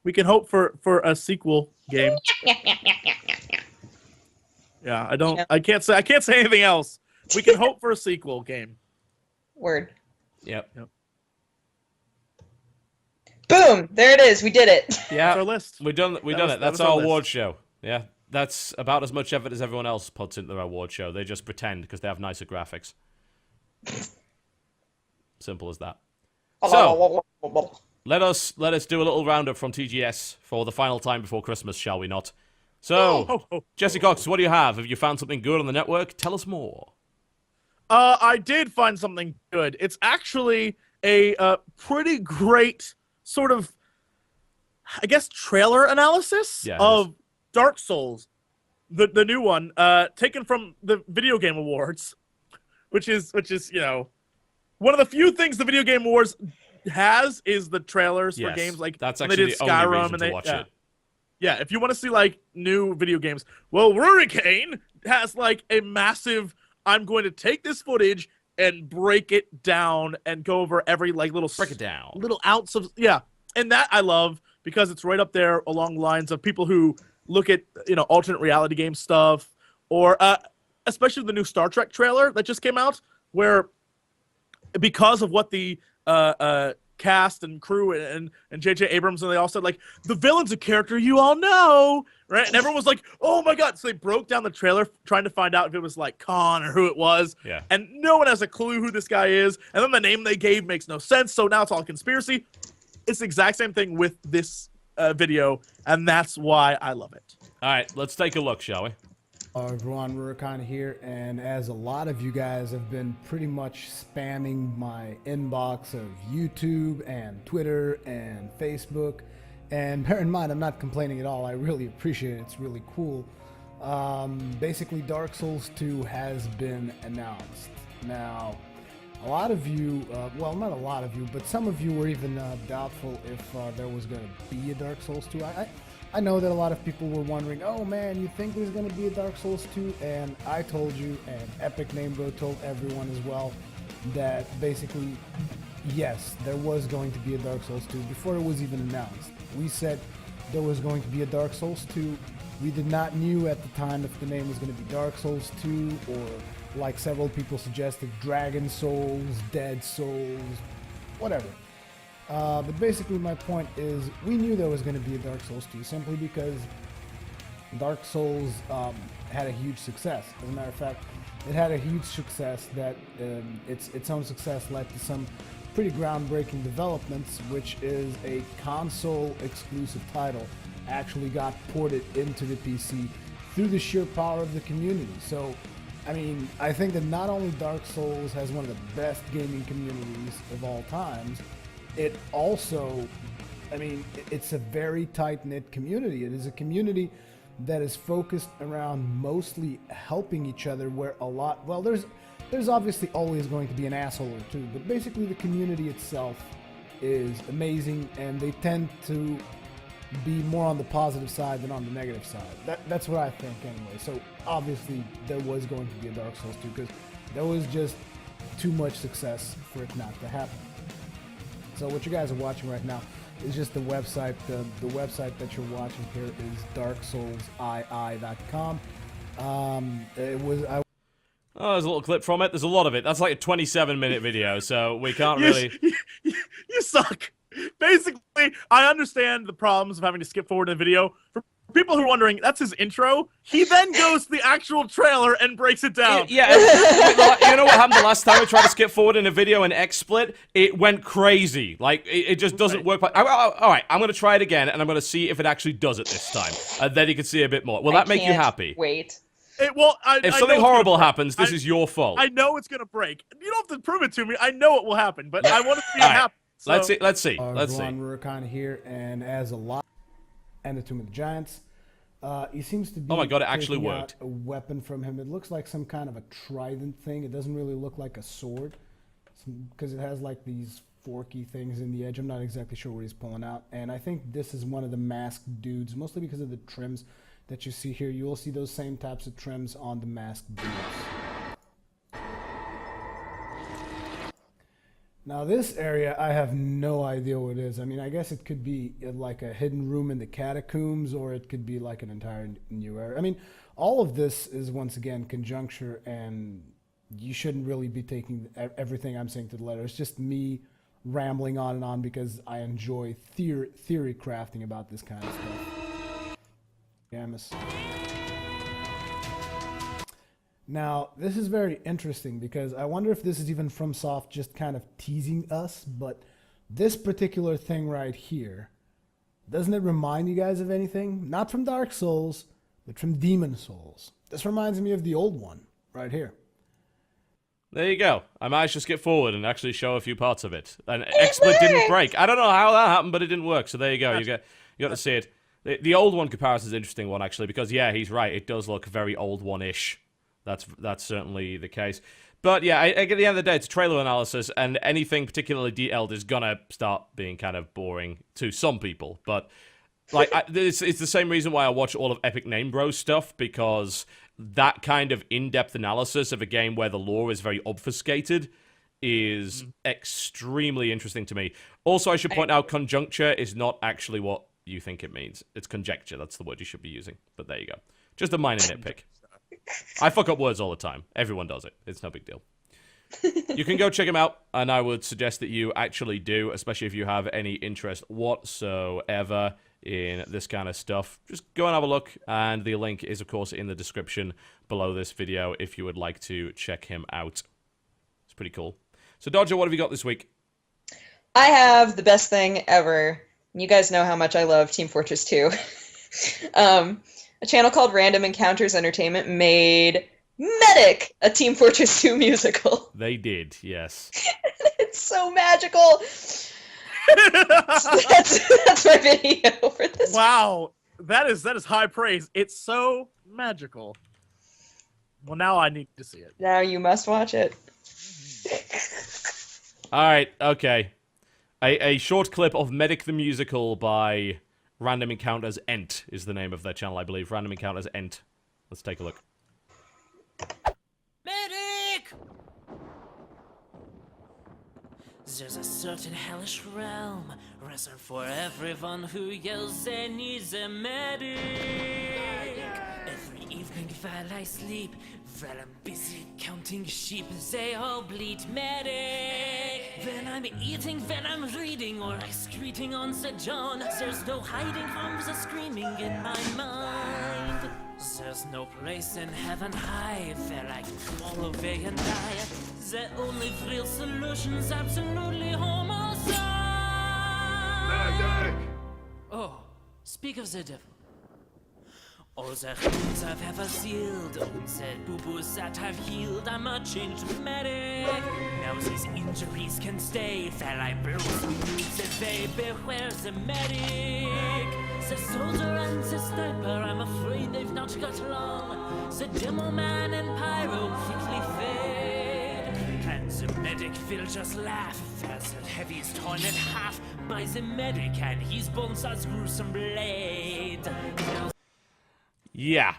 We can hope for a sequel game. Yeah, I can't say anything else. We can hope for a sequel game. Word. Yep. Boom! There it is. We did it. Yeah, that's our list. We've done it. That's our award show. Yeah, that's about as much effort as everyone else puts into their award show. They just pretend because they have nicer graphics. Simple as that. So, let us do a little roundup from TGS for the final time before Christmas, shall we not? So, Jesse Cox, what do you have? Have you found something good on the network? Tell us more. I did find something good. It's actually a pretty great sort of, I guess, trailer analysis of Dark Souls, the new one, taken from the Video Game Awards, which is one of the few things the Video Game Awards has is the trailers for games like that's actually they did Skyrim only reason to watch it. Yeah, if you want to see like new video games, well, Hurricane has like a massive. I'm going to take this footage and break it down and go over every like little break it down, little ounce of and that I love because it's right up there along the lines of people who look at alternate reality game stuff or especially the new Star Trek trailer that just came out where because of what the cast and crew and J.J. Abrams and they all said, like, the villain's a character you all know, right? And everyone was like, oh my god. So they broke down the trailer trying to find out if it was like Khan or who it was. Yeah. And no one has a clue who this guy is. And then the name they gave makes no sense. So now it's all conspiracy. It's the exact same thing with this video, and that's why I love it. All right, let's take a look, shall we? Everyone, Rurikon here, and as a lot of you guys have been pretty much spamming my inbox of YouTube and Twitter and Facebook, and bear in mind, I'm not complaining at all. I really appreciate it. It's really cool. Basically, Dark Souls 2 has been announced. Now, a lot of you, well, not a lot of you, but some of you were even doubtful if there was going to be a Dark Souls 2. I know that a lot of people were wondering, oh man, you think there's going to be a Dark Souls 2? And I told you, and Epic Name Bro told everyone as well, that basically, yes, there was going to be a Dark Souls 2 before it was even announced. We said there was going to be a Dark Souls 2. We did not knew at the time if the name was going to be Dark Souls 2 or, like several people suggested, Dragon Souls, Dead Souls, whatever. But basically my point is we knew there was going to be a Dark Souls 2 simply because Dark Souls had a huge success. As a matter of fact, it had a huge success that its own success led to some pretty groundbreaking developments, which is a console exclusive title actually got ported into the PC through the sheer power of the community. So I mean, I think that not only Dark Souls has one of the best gaming communities of all times, it also, I mean, it's a very tight-knit community. It is a community that is focused around mostly helping each other, where a lot, well, there's obviously always going to be an asshole or two, but basically the community itself is amazing, and they tend to be more on the positive side than on the negative side. That's what I think anyway. So obviously there was going to be a Dark Souls 2 because there was just too much success for it not to happen. So what you guys are watching right now is just the website. The website that you're watching here is darksoulsii.com. Oh, there's a little clip from it. There's a lot of it. That's like a 27-minute video, so we can't really... You suck. Basically, I understand the problems of having to skip forward in a video. For people who are wondering, that's his intro. He then goes to the actual trailer and breaks it down. Yeah, you know what happened the last time we tried to skip forward in a video in XSplit? It went crazy. Like, it just doesn't work. All right, I'm going to try it again, and I'm going to see if it actually does it this time. And then you can see a bit more. Will that make you happy? Wait. If something horrible happens, this is your fault. I know it's going to break. You don't have to prove it to me. I know it will happen, but I want to see it happen. So. Let's see. Rurikon here, and as a lot, and the Tomb of the Giants. He seems to be. Oh my god! It actually worked. A weapon from him. It looks like some kind of a trident thing. It doesn't really look like a sword, because it has like these forky things in the edge. I'm not exactly sure what he's pulling out. And I think this is one of the masked dudes, mostly because of the trims that you see here. You will see those same types of trims on the masked dudes. Now this area, I have no idea what it is. I mean, I guess it could be like a hidden room in the catacombs, or it could be like an entire new area. I mean, all of this is, once again, conjuncture, and you shouldn't really be taking everything I'm saying to the letter. It's just me rambling on and on because I enjoy theory crafting about this kind of stuff. Gammas. Now, this is very interesting because I wonder if this is even FromSoft just kind of teasing us, but this particular thing right here, doesn't it remind you guys of anything? Not from Dark Souls, but from Demon Souls. This reminds me of the old one, right here. There you go. I managed to skip forward and actually show a few parts of it. And XSplit didn't break. I don't know how that happened, but it didn't work, so there you go. You got to see it. The old one comparison is an interesting one, actually, because, yeah, he's right. It does look very old one-ish. That's certainly the case. But yeah, at the end of the day, it's a trailer analysis, and anything particularly detailed is gonna start being kind of boring to some people. But like, it's the same reason why I watch all of Epic Name Bros stuff, because that kind of in-depth analysis of a game where the lore is very obfuscated is extremely interesting to me. Also, I should point out, conjuncture is not actually what you think it means. It's conjecture. That's the word you should be using. But there you go. Just a minor nitpick. I fuck up words all the time. Everyone does it. It's no big deal. You can go check him out, and I would suggest that you actually do, especially if you have any interest whatsoever in this kind of stuff. Just go and have a look, and the link is, of course, in the description below this video if you would like to check him out. It's pretty cool. So, Dodger, what have you got this week? I have the best thing ever. You guys know how much I love Team Fortress 2. A channel called Random Encounters Entertainment made Medic, a Team Fortress 2 musical. They did, yes. It's so magical. that's my video for this. Wow, that is high praise. It's so magical. Well, now I need to see it. Now you must watch it. All right, okay. A short clip of Medic the Musical by Random Encounters Ent is the name of their channel, I believe. Random Encounters Ent. Let's take a look. Medic! There's a certain hellish realm reserved for everyone who yells they need a medic. Every evening while I sleep, while I'm busy counting sheep, they all bleed medic. When I'm eating, when I'm reading, or excreting on Sir John, there's no hiding from the screaming in my mind. There's no place in heaven high where I can fall away and die. The only real solution's absolutely homicide. Oh, speak of the devil. All the wounds I've ever sealed, and the boo-boos that I've healed, I'm a changed medic. Now these injuries can stay, while I blow some wounds away. Beware the medic. The soldier and the sniper, I'm afraid they've not got long. The demo man and pyro quickly fade, and the medic will just laugh as the heavy's torn in half by the medic, and his bones are gruesome blade. Yeah,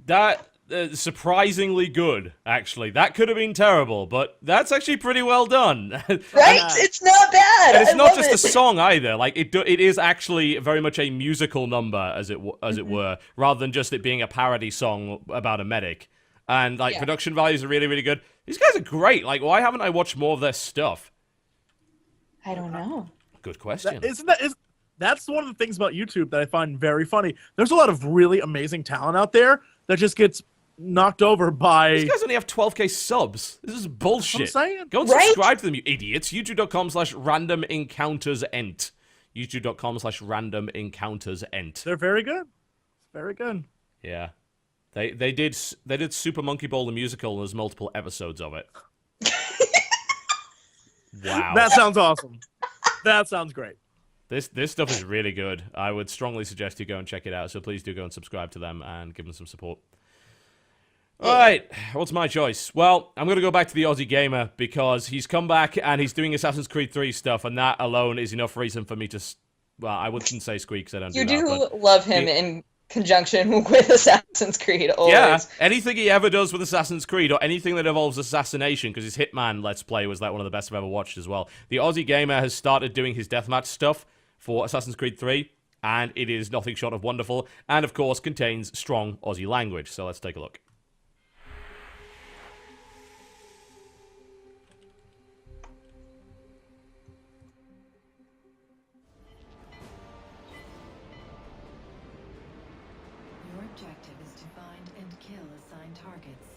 that surprisingly good, actually. That could have been terrible, but that's actually pretty well done. Right? It's not bad. And it's I not love just it. a song either. Like it is actually very much a musical number, as it were, rather than just it being a parody song about a medic. And like production values are really, really good. These guys are great. Like, why haven't I watched more of their stuff? I don't know. Good question. That's one of the things about YouTube that I find very funny. There's a lot of really amazing talent out there that just gets knocked over by... These guys only have 12k subs. This is bullshit. That's what I'm saying. Go and subscribe to them, you idiots. YouTube.com/randomencountersent. YouTube.com/randomencountersent. They're very good. Very good. Yeah. They did Super Monkey Ball the musical, and there's multiple episodes of it. Wow. That sounds awesome. That sounds great. This stuff is really good. I would strongly suggest you go and check it out, so please do go and subscribe to them and give them some support. Alright, what's my choice? Well, I'm going to go back to the Aussie Gamer, because he's come back and he's doing Assassin's Creed 3 stuff, and that alone is enough reason for me to... Well, I wouldn't say squeak, because I don't You do that, but love him in conjunction with Assassin's Creed, always. yeah, anything he ever does with Assassin's Creed, or anything that involves assassination, because his Hitman Let's Play was like one of the best I've ever watched as well. The Aussie Gamer has started doing his deathmatch stuff for Assassin's Creed 3, and it is nothing short of wonderful, and of course contains strong Aussie language, so let's take a look. Your objective is to find and kill assigned targets.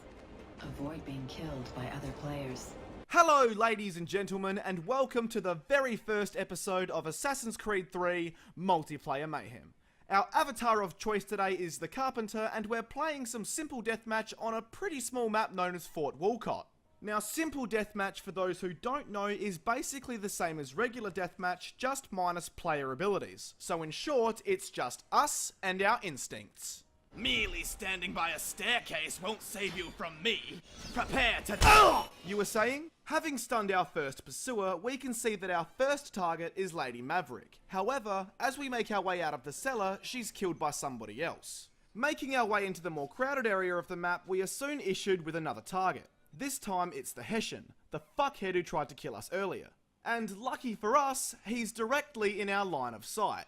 Avoid being killed by other players. Hello, ladies and gentlemen, and welcome to the very first episode of Assassin's Creed 3 Multiplayer Mayhem. Our avatar of choice today is the Carpenter, and we're playing some simple deathmatch on a pretty small map known as Fort Walcott. Now, simple deathmatch, for those who don't know, is basically the same as regular deathmatch, just minus player abilities. So in short, it's just us and our instincts. Merely standing by a staircase won't save you from me. Prepare to... You were saying? Having stunned our first pursuer, we can see that our first target is Lady Maverick. However, as we make our way out of the cellar, she's killed by somebody else. Making our way into the more crowded area of the map, we are soon issued with another target. This time it's the Hessian, the fuckhead who tried to kill us earlier. And lucky for us, he's directly in our line of sight.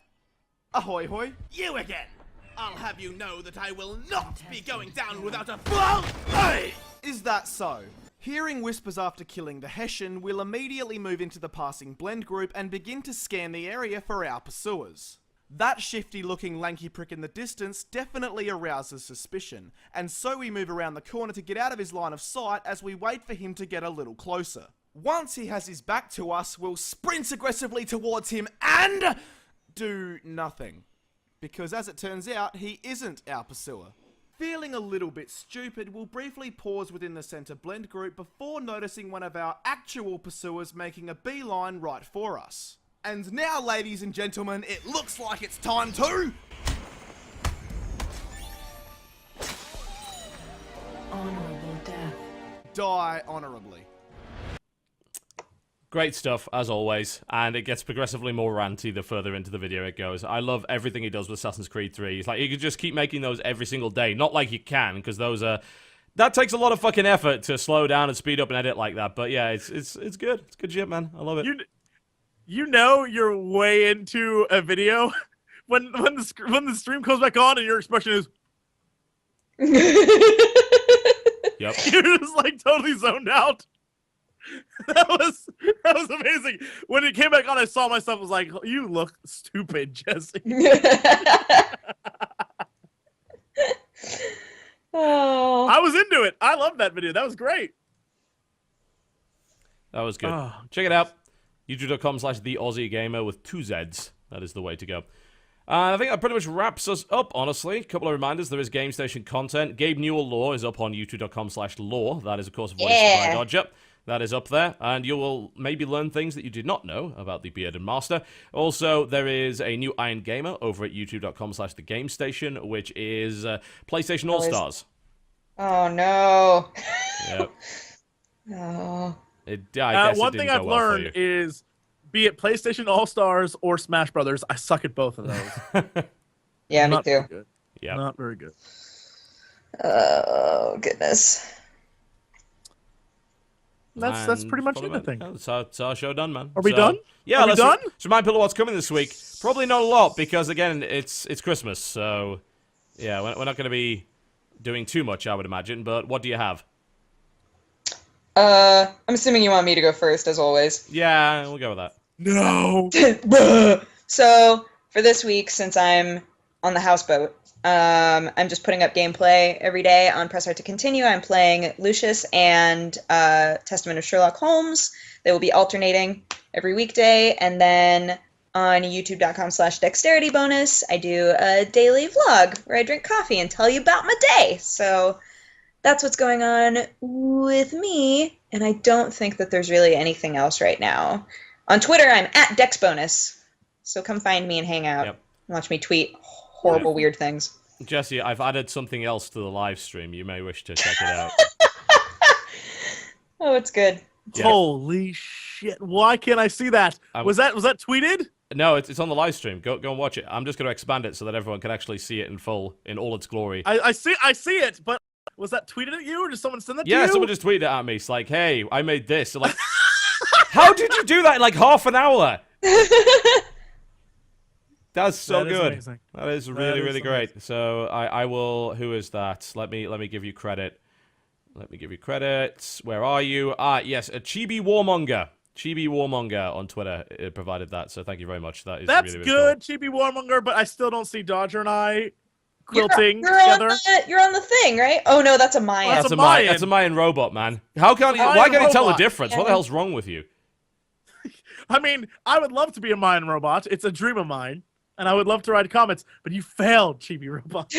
Ahoy hoy. You again! I'll have you know that I will not be going down without a full... Hey! Is that so? Hearing whispers after killing the Hessian, we'll immediately move into the passing blend group and begin to scan the area for our pursuers. That shifty-looking lanky prick in the distance definitely arouses suspicion, and so we move around the corner to get out of his line of sight as we wait for him to get a little closer. Once he has his back to us, we'll sprint aggressively towards him and do nothing. Because as it turns out, he isn't our pursuer. Feeling a little bit stupid, we'll briefly pause within the center blend group before noticing one of our actual pursuers making a beeline right for us. And now, ladies and gentlemen, it looks like it's time to... Honorable death. Die honorably. Great stuff, as always, and it gets progressively more ranty the further into the video it goes. I love everything he does with Assassin's Creed 3. It's like, you could just keep making those every single day. Not like you can, because those are... That takes a lot of fucking effort to slow down and speed up and edit like that, but yeah, it's good. It's good shit, man. I love it. You know you're way into a video when the stream comes back on and your expression is... Yep. You're just, like, totally zoned out. That was amazing. When it came back on, I saw myself. I was like, "You look stupid, Jesse." Oh. I was into it. I loved that video. That was great. That was good. Check it out. YouTube.com/TheAussieGamer with 2 Zs. That is the way to go. I think that pretty much wraps us up, honestly. A couple of reminders. There is Game Station content. Gabe Newell Law is up on YouTube.com/Law. That is, of course, voiced by Dodger. That is up there, and you will maybe learn things that you did not know about the Bearded Master. Also, there is a new Iron Gamer over at youtube.com/TheGameStation, which is PlayStation All-Stars. Oh, no. Yep. Oh. One thing I've learned is, be it PlayStation All-Stars or Smash Brothers, I suck at both of those. Yeah, me too. Yeah, not very good. Oh, goodness. That's pretty much it, I think. That's our show done, man. Are we done? Yeah, Are we done? Let's remind people what's coming this week. Probably not a lot, because, again, it's Christmas, so... Yeah, we're not going to be doing too much, I would imagine, but what do you have? I'm assuming you want me to go first, as always. Yeah, we'll go with that. No! So, for this week, since I'm on the houseboat, I'm just putting up gameplay every day on Press Start to Continue. I'm playing Lucius and Testament of Sherlock Holmes. They will be alternating every weekday. And then on youtube.com/dexterity bonus, I do a daily vlog where I drink coffee and tell you about my day. So that's what's going on with me. And I don't think that there's really anything else right now. On Twitter, I'm at DexBonus. So come find me and hang out. Yep. Watch me tweet horrible, weird things. Jesse, I've added something else to the live stream. You may wish to check it out. Oh, it's good. Yeah. Holy shit! Why can't I see that? Was that tweeted? No, it's on the live stream. Go and watch it. I'm just going to expand it so that everyone can actually see it in full, in all its glory. I see it, but was that tweeted at you, or did someone send that to you? Yeah, someone just tweeted it at me. It's like, hey, I made this. So like, how did you do that in like half an hour? That's so good. Amazing. That is really, really great. So I will. Who is that? Let me give you credit. Let me give you credit. Where are you? Yes, a Chibi Warmonger. Chibi Warmonger on Twitter provided that. So thank you very much. That's really, really good, cool. Chibi Warmonger. But I still don't see Dodger and I quilting together. You're on the thing, right? Oh no, that's a Mayan. That's a Mayan. That's a Mayan robot, man. Why can't he tell the difference? Yeah. What the hell's wrong with you? I mean, I would love to be a Mayan robot. It's a dream of mine. And I would love to write comments, but you failed, Chibi Robot.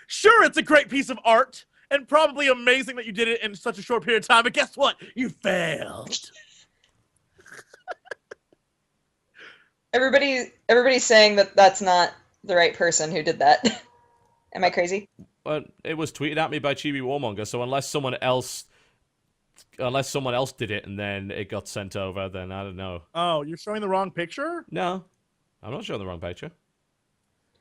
Sure, it's a great piece of art, and probably amazing that you did it in such a short period of time, but guess what? You failed. Everybody's saying that that's not the right person who did that. Am I crazy? It was tweeted at me by Chibi Warmonger, so unless someone else did it and then it got sent over, then I don't know. Oh, you're showing the wrong picture? No. I'm not showing the wrong picture.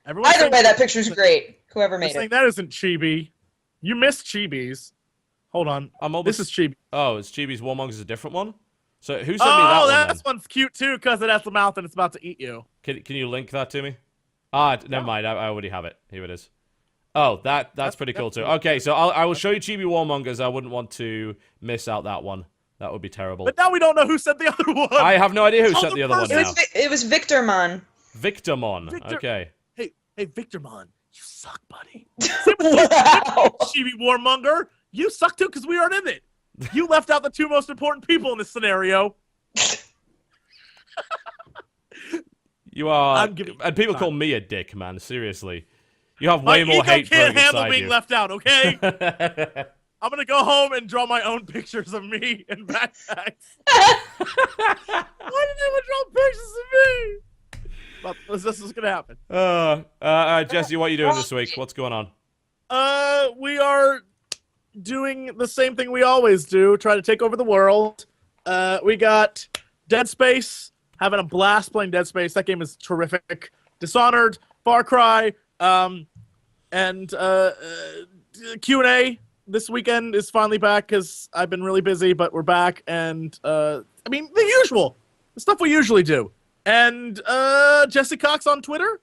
Either way, that picture's great. Whoever made it. That isn't Chibi. You missed Chibi's. Hold on. This is Chibi. Oh, it's Chibi's Warmonger's a different one? So who sent me that one? Oh, this one's cute too because it has the mouth and it's about to eat you. Can you link that to me? Never mind. I already have it. Here it is. Oh, that's pretty cool too. Okay, so I will show you Chibi Warmongers. I wouldn't want to miss out that one. That would be terrible. But now we don't know who sent the other one. I have no idea who sent the other one now. It was Victormon. Victormon. Okay. Hey, Victormon, you suck, buddy. Chibi Warmonger, you suck too because we aren't in it. You left out the two most important people in this scenario. You are, and people call me a dick, man. Seriously, you have way more hate. My ego can't handle being left out. Okay. I'm gonna go home and draw my own pictures of me in backpacks. Why did anyone draw pictures of me? But this is gonna happen. Jesse, what are you doing this week? What's going on? We are doing the same thing we always do. Try to take over the world. We got Dead Space. Having a blast playing Dead Space. That game is terrific. Dishonored, Far Cry, and Q&A this weekend is finally back because I've been really busy, but we're back. And, I mean, the usual. The stuff we usually do. And Jesse Cox on Twitter.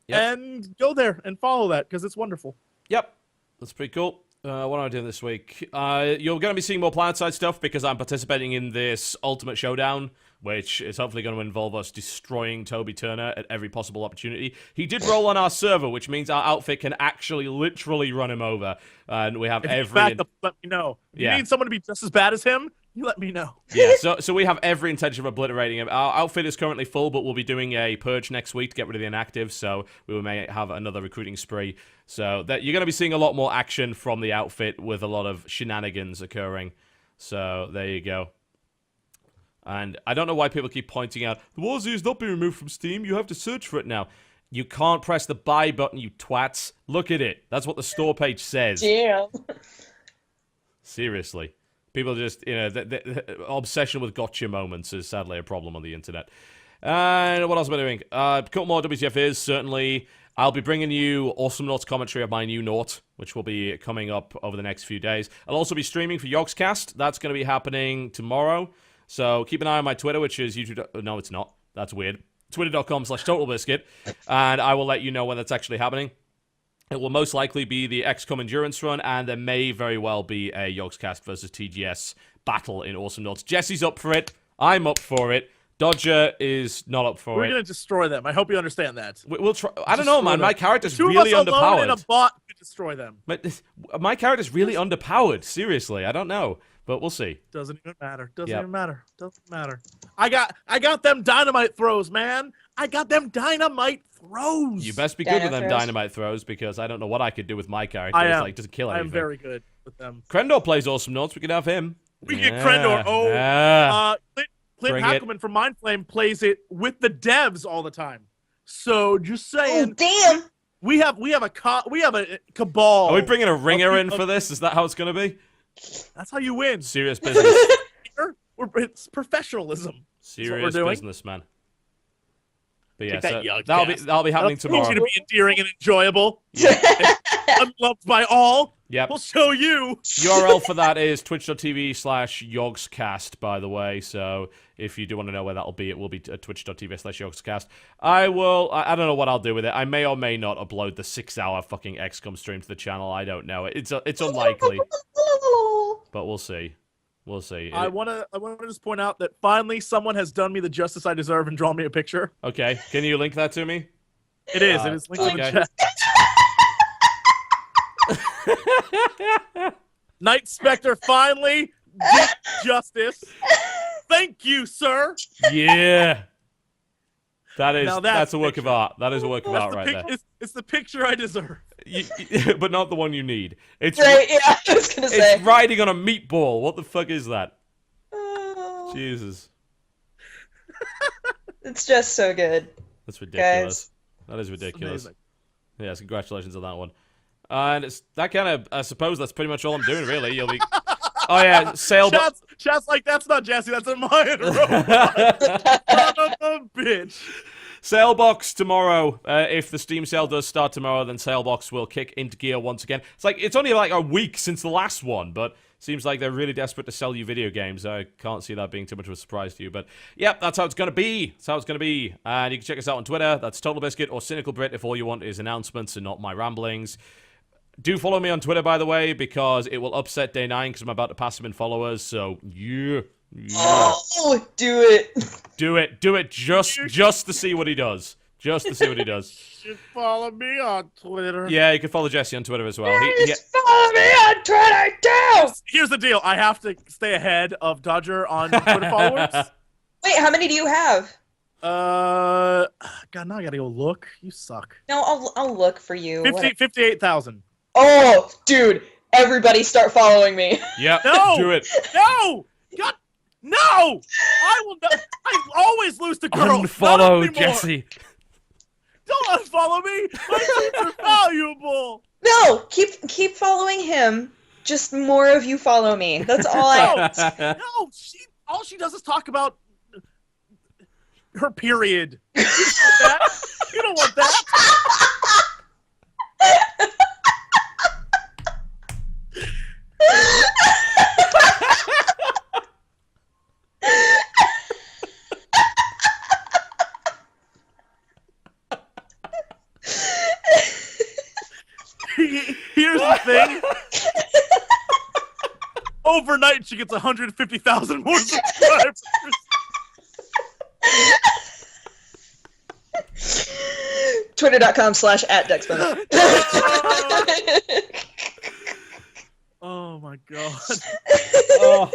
Yep. And go there and follow that because it's wonderful. Yep. That's pretty cool. What am I doing this week? You're going to be seeing more PlanetSide stuff because I'm participating in this Ultimate Showdown, which is hopefully going to involve us destroying Toby Turner at every possible opportunity. He did roll on our server, which means our outfit can actually literally run him over. And we have let me know. If you need someone to be just as bad as him, you let me know. Yeah, so we have every intention of obliterating him. Our outfit is currently full, but we'll be doing a purge next week to get rid of the inactives, so we may have another recruiting spree. So that you're going to be seeing a lot more action from the outfit with a lot of shenanigans occurring. So there you go. And I don't know why people keep pointing out, the Warzoo has not been removed from Steam, you have to search for it now. You can't press the buy button, you twats. Look at it. That's what the store page says. Yeah. Seriously. People just, the obsession with gotcha moments is sadly a problem on the internet. And what else am I doing? A couple more WTF is, certainly. I'll be bringing you Awesome Noughts commentary of my new Nought, which will be coming up over the next few days. I'll also be streaming for Yogscast. That's going to be happening tomorrow. So keep an eye on my Twitter, which is YouTube. No, it's not. That's weird. Twitter.com/TotalBiscuit. And I will let you know when that's actually happening. It will most likely be the XCOM Endurance run, and there may very well be a Yogscast versus TGS battle in Awesome Noughts. Jesse's up for it. I'm up for it. Dodger is not up for it. We're going to destroy them. I hope you understand that. We'll try. I don't know, man. My character's really underpowered. Two of us alone and a bot could destroy them. My character's really underpowered. Seriously, I don't know. But we'll see. Doesn't even matter. Doesn't matter. I got them dynamite throws, man. I got them dynamite throws. You best be good with them dynamite throws because I don't know what I could do with my character. I am. It's like, doesn't kill anything. I'm very good with them. Crendor plays Awesome Noughts. We could have him. We get Crendor. Clint Hackelman from Mindflame plays it with the devs all the time. So just saying. Oh, damn. We have a cabal. Are we bringing a ringer in for this? Is that how it's going to be? That's how you win. Serious business. It's professionalism. Serious business, man. But yeah, so that'll be happening tomorrow. It's going to be endearing and enjoyable. Unloved by all. Yep. We'll show you. URL for that is twitch.tv/yogscast, by the way. So if you do want to know where that'll be, it will be twitch.tv/yogscast. I don't know what I'll do with it. I may or may not upload the 6-hour fucking XCOM stream to the channel. I don't know. It's unlikely. But we'll see. We'll see. I want to just point out that finally someone has done me the justice I deserve and drawn me a picture. Okay. Can you link that to me? It is. It is linked in the chat. Night Spectre finally did justice. Thank you, sir. Yeah. That's a work of art. That is a work of art right there. It's the picture I deserve. But not the one you need. It's right, yeah, I was gonna say. It's riding on a meatball. What the fuck is that? Jesus. It's just so good. That's ridiculous. Guys. That is ridiculous. Yes, congratulations on that one. And it's that kind of, I suppose that's pretty much all I'm doing, really. You'll be... Oh, yeah, Sailbox. Chat's like, that's not Jesse, that's a Mayan robot. Son of a bitch. Sailbox tomorrow. If the Steam sale does start tomorrow, then Sailbox will kick into gear once again. It's only like a week since the last one, but seems like they're really desperate to sell you video games. I can't see that being too much of a surprise to you, but yep, that's how it's going to be. That's how it's going to be. And you can check us out on Twitter. That's TotalBiscuit or Cynical Brit if all you want is announcements and not my ramblings. Do follow me on Twitter, by the way, because it will upset Day 9 because I'm about to pass him in followers, so yeah. Oh, do it. Do it just to see what he does. Just to see what he does. You should follow me on Twitter. Yeah, you can follow Jesse on Twitter as well. Follow me on Twitter too! Here's the deal. I have to stay ahead of Dodger on Twitter followers. Wait, how many do you have? God, now I gotta go look. You suck. No, I'll look for you. 58,000. Oh, dude, everybody start following me. Yeah, No! do it. No! God, no! I will not. I always lose to girls. Unfollow Jesse. Don't unfollow me. My tweets are valuable. No, keep following him. Just more of you follow me. That's all I. No, all she does is talk about her period. You don't want that. Here's the thing. Overnight, she gets 150,000 more subscribers. Twitter.com/@Dexbone. Oh my god. Oh.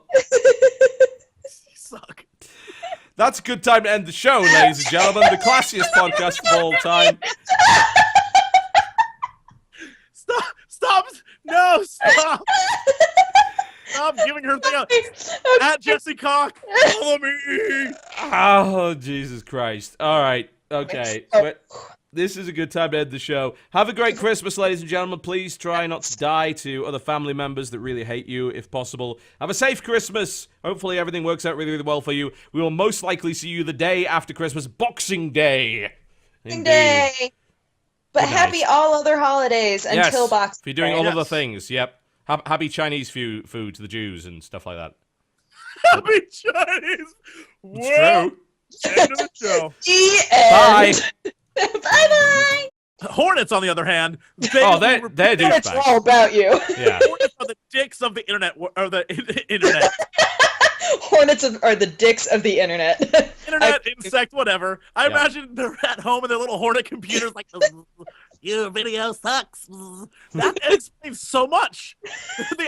You suck. That's a good time to end the show, ladies and gentlemen. The classiest podcast of all time. Stop! No, stop! Stop giving her thing out. At Jesse Cock, follow me. Oh, Jesus Christ. All right. Okay. This is a good time to end the show. Have a great Christmas, ladies and gentlemen. Please try not to die to other family members that really hate you, if possible. Have a safe Christmas. Hopefully everything works out really, really well for you. We will most likely see you the day after Christmas, Boxing Day. Boxing Day. But happy all other holidays until yes, Boxing if you're doing Day. all other things, yep. Happy Chinese food to the Jews and stuff like that. Happy Chinese. It's true. End of the show. The Bye. end. Bye-bye. Hornets, on the other hand, they're douchebags. It's all about you. Yeah. Hornets are the dicks of the internet. Or the internet. Hornets are the dicks of the internet. Internet, insect, whatever. I imagine they're at home and their little Hornet computers like, your video sucks. That explains so much. The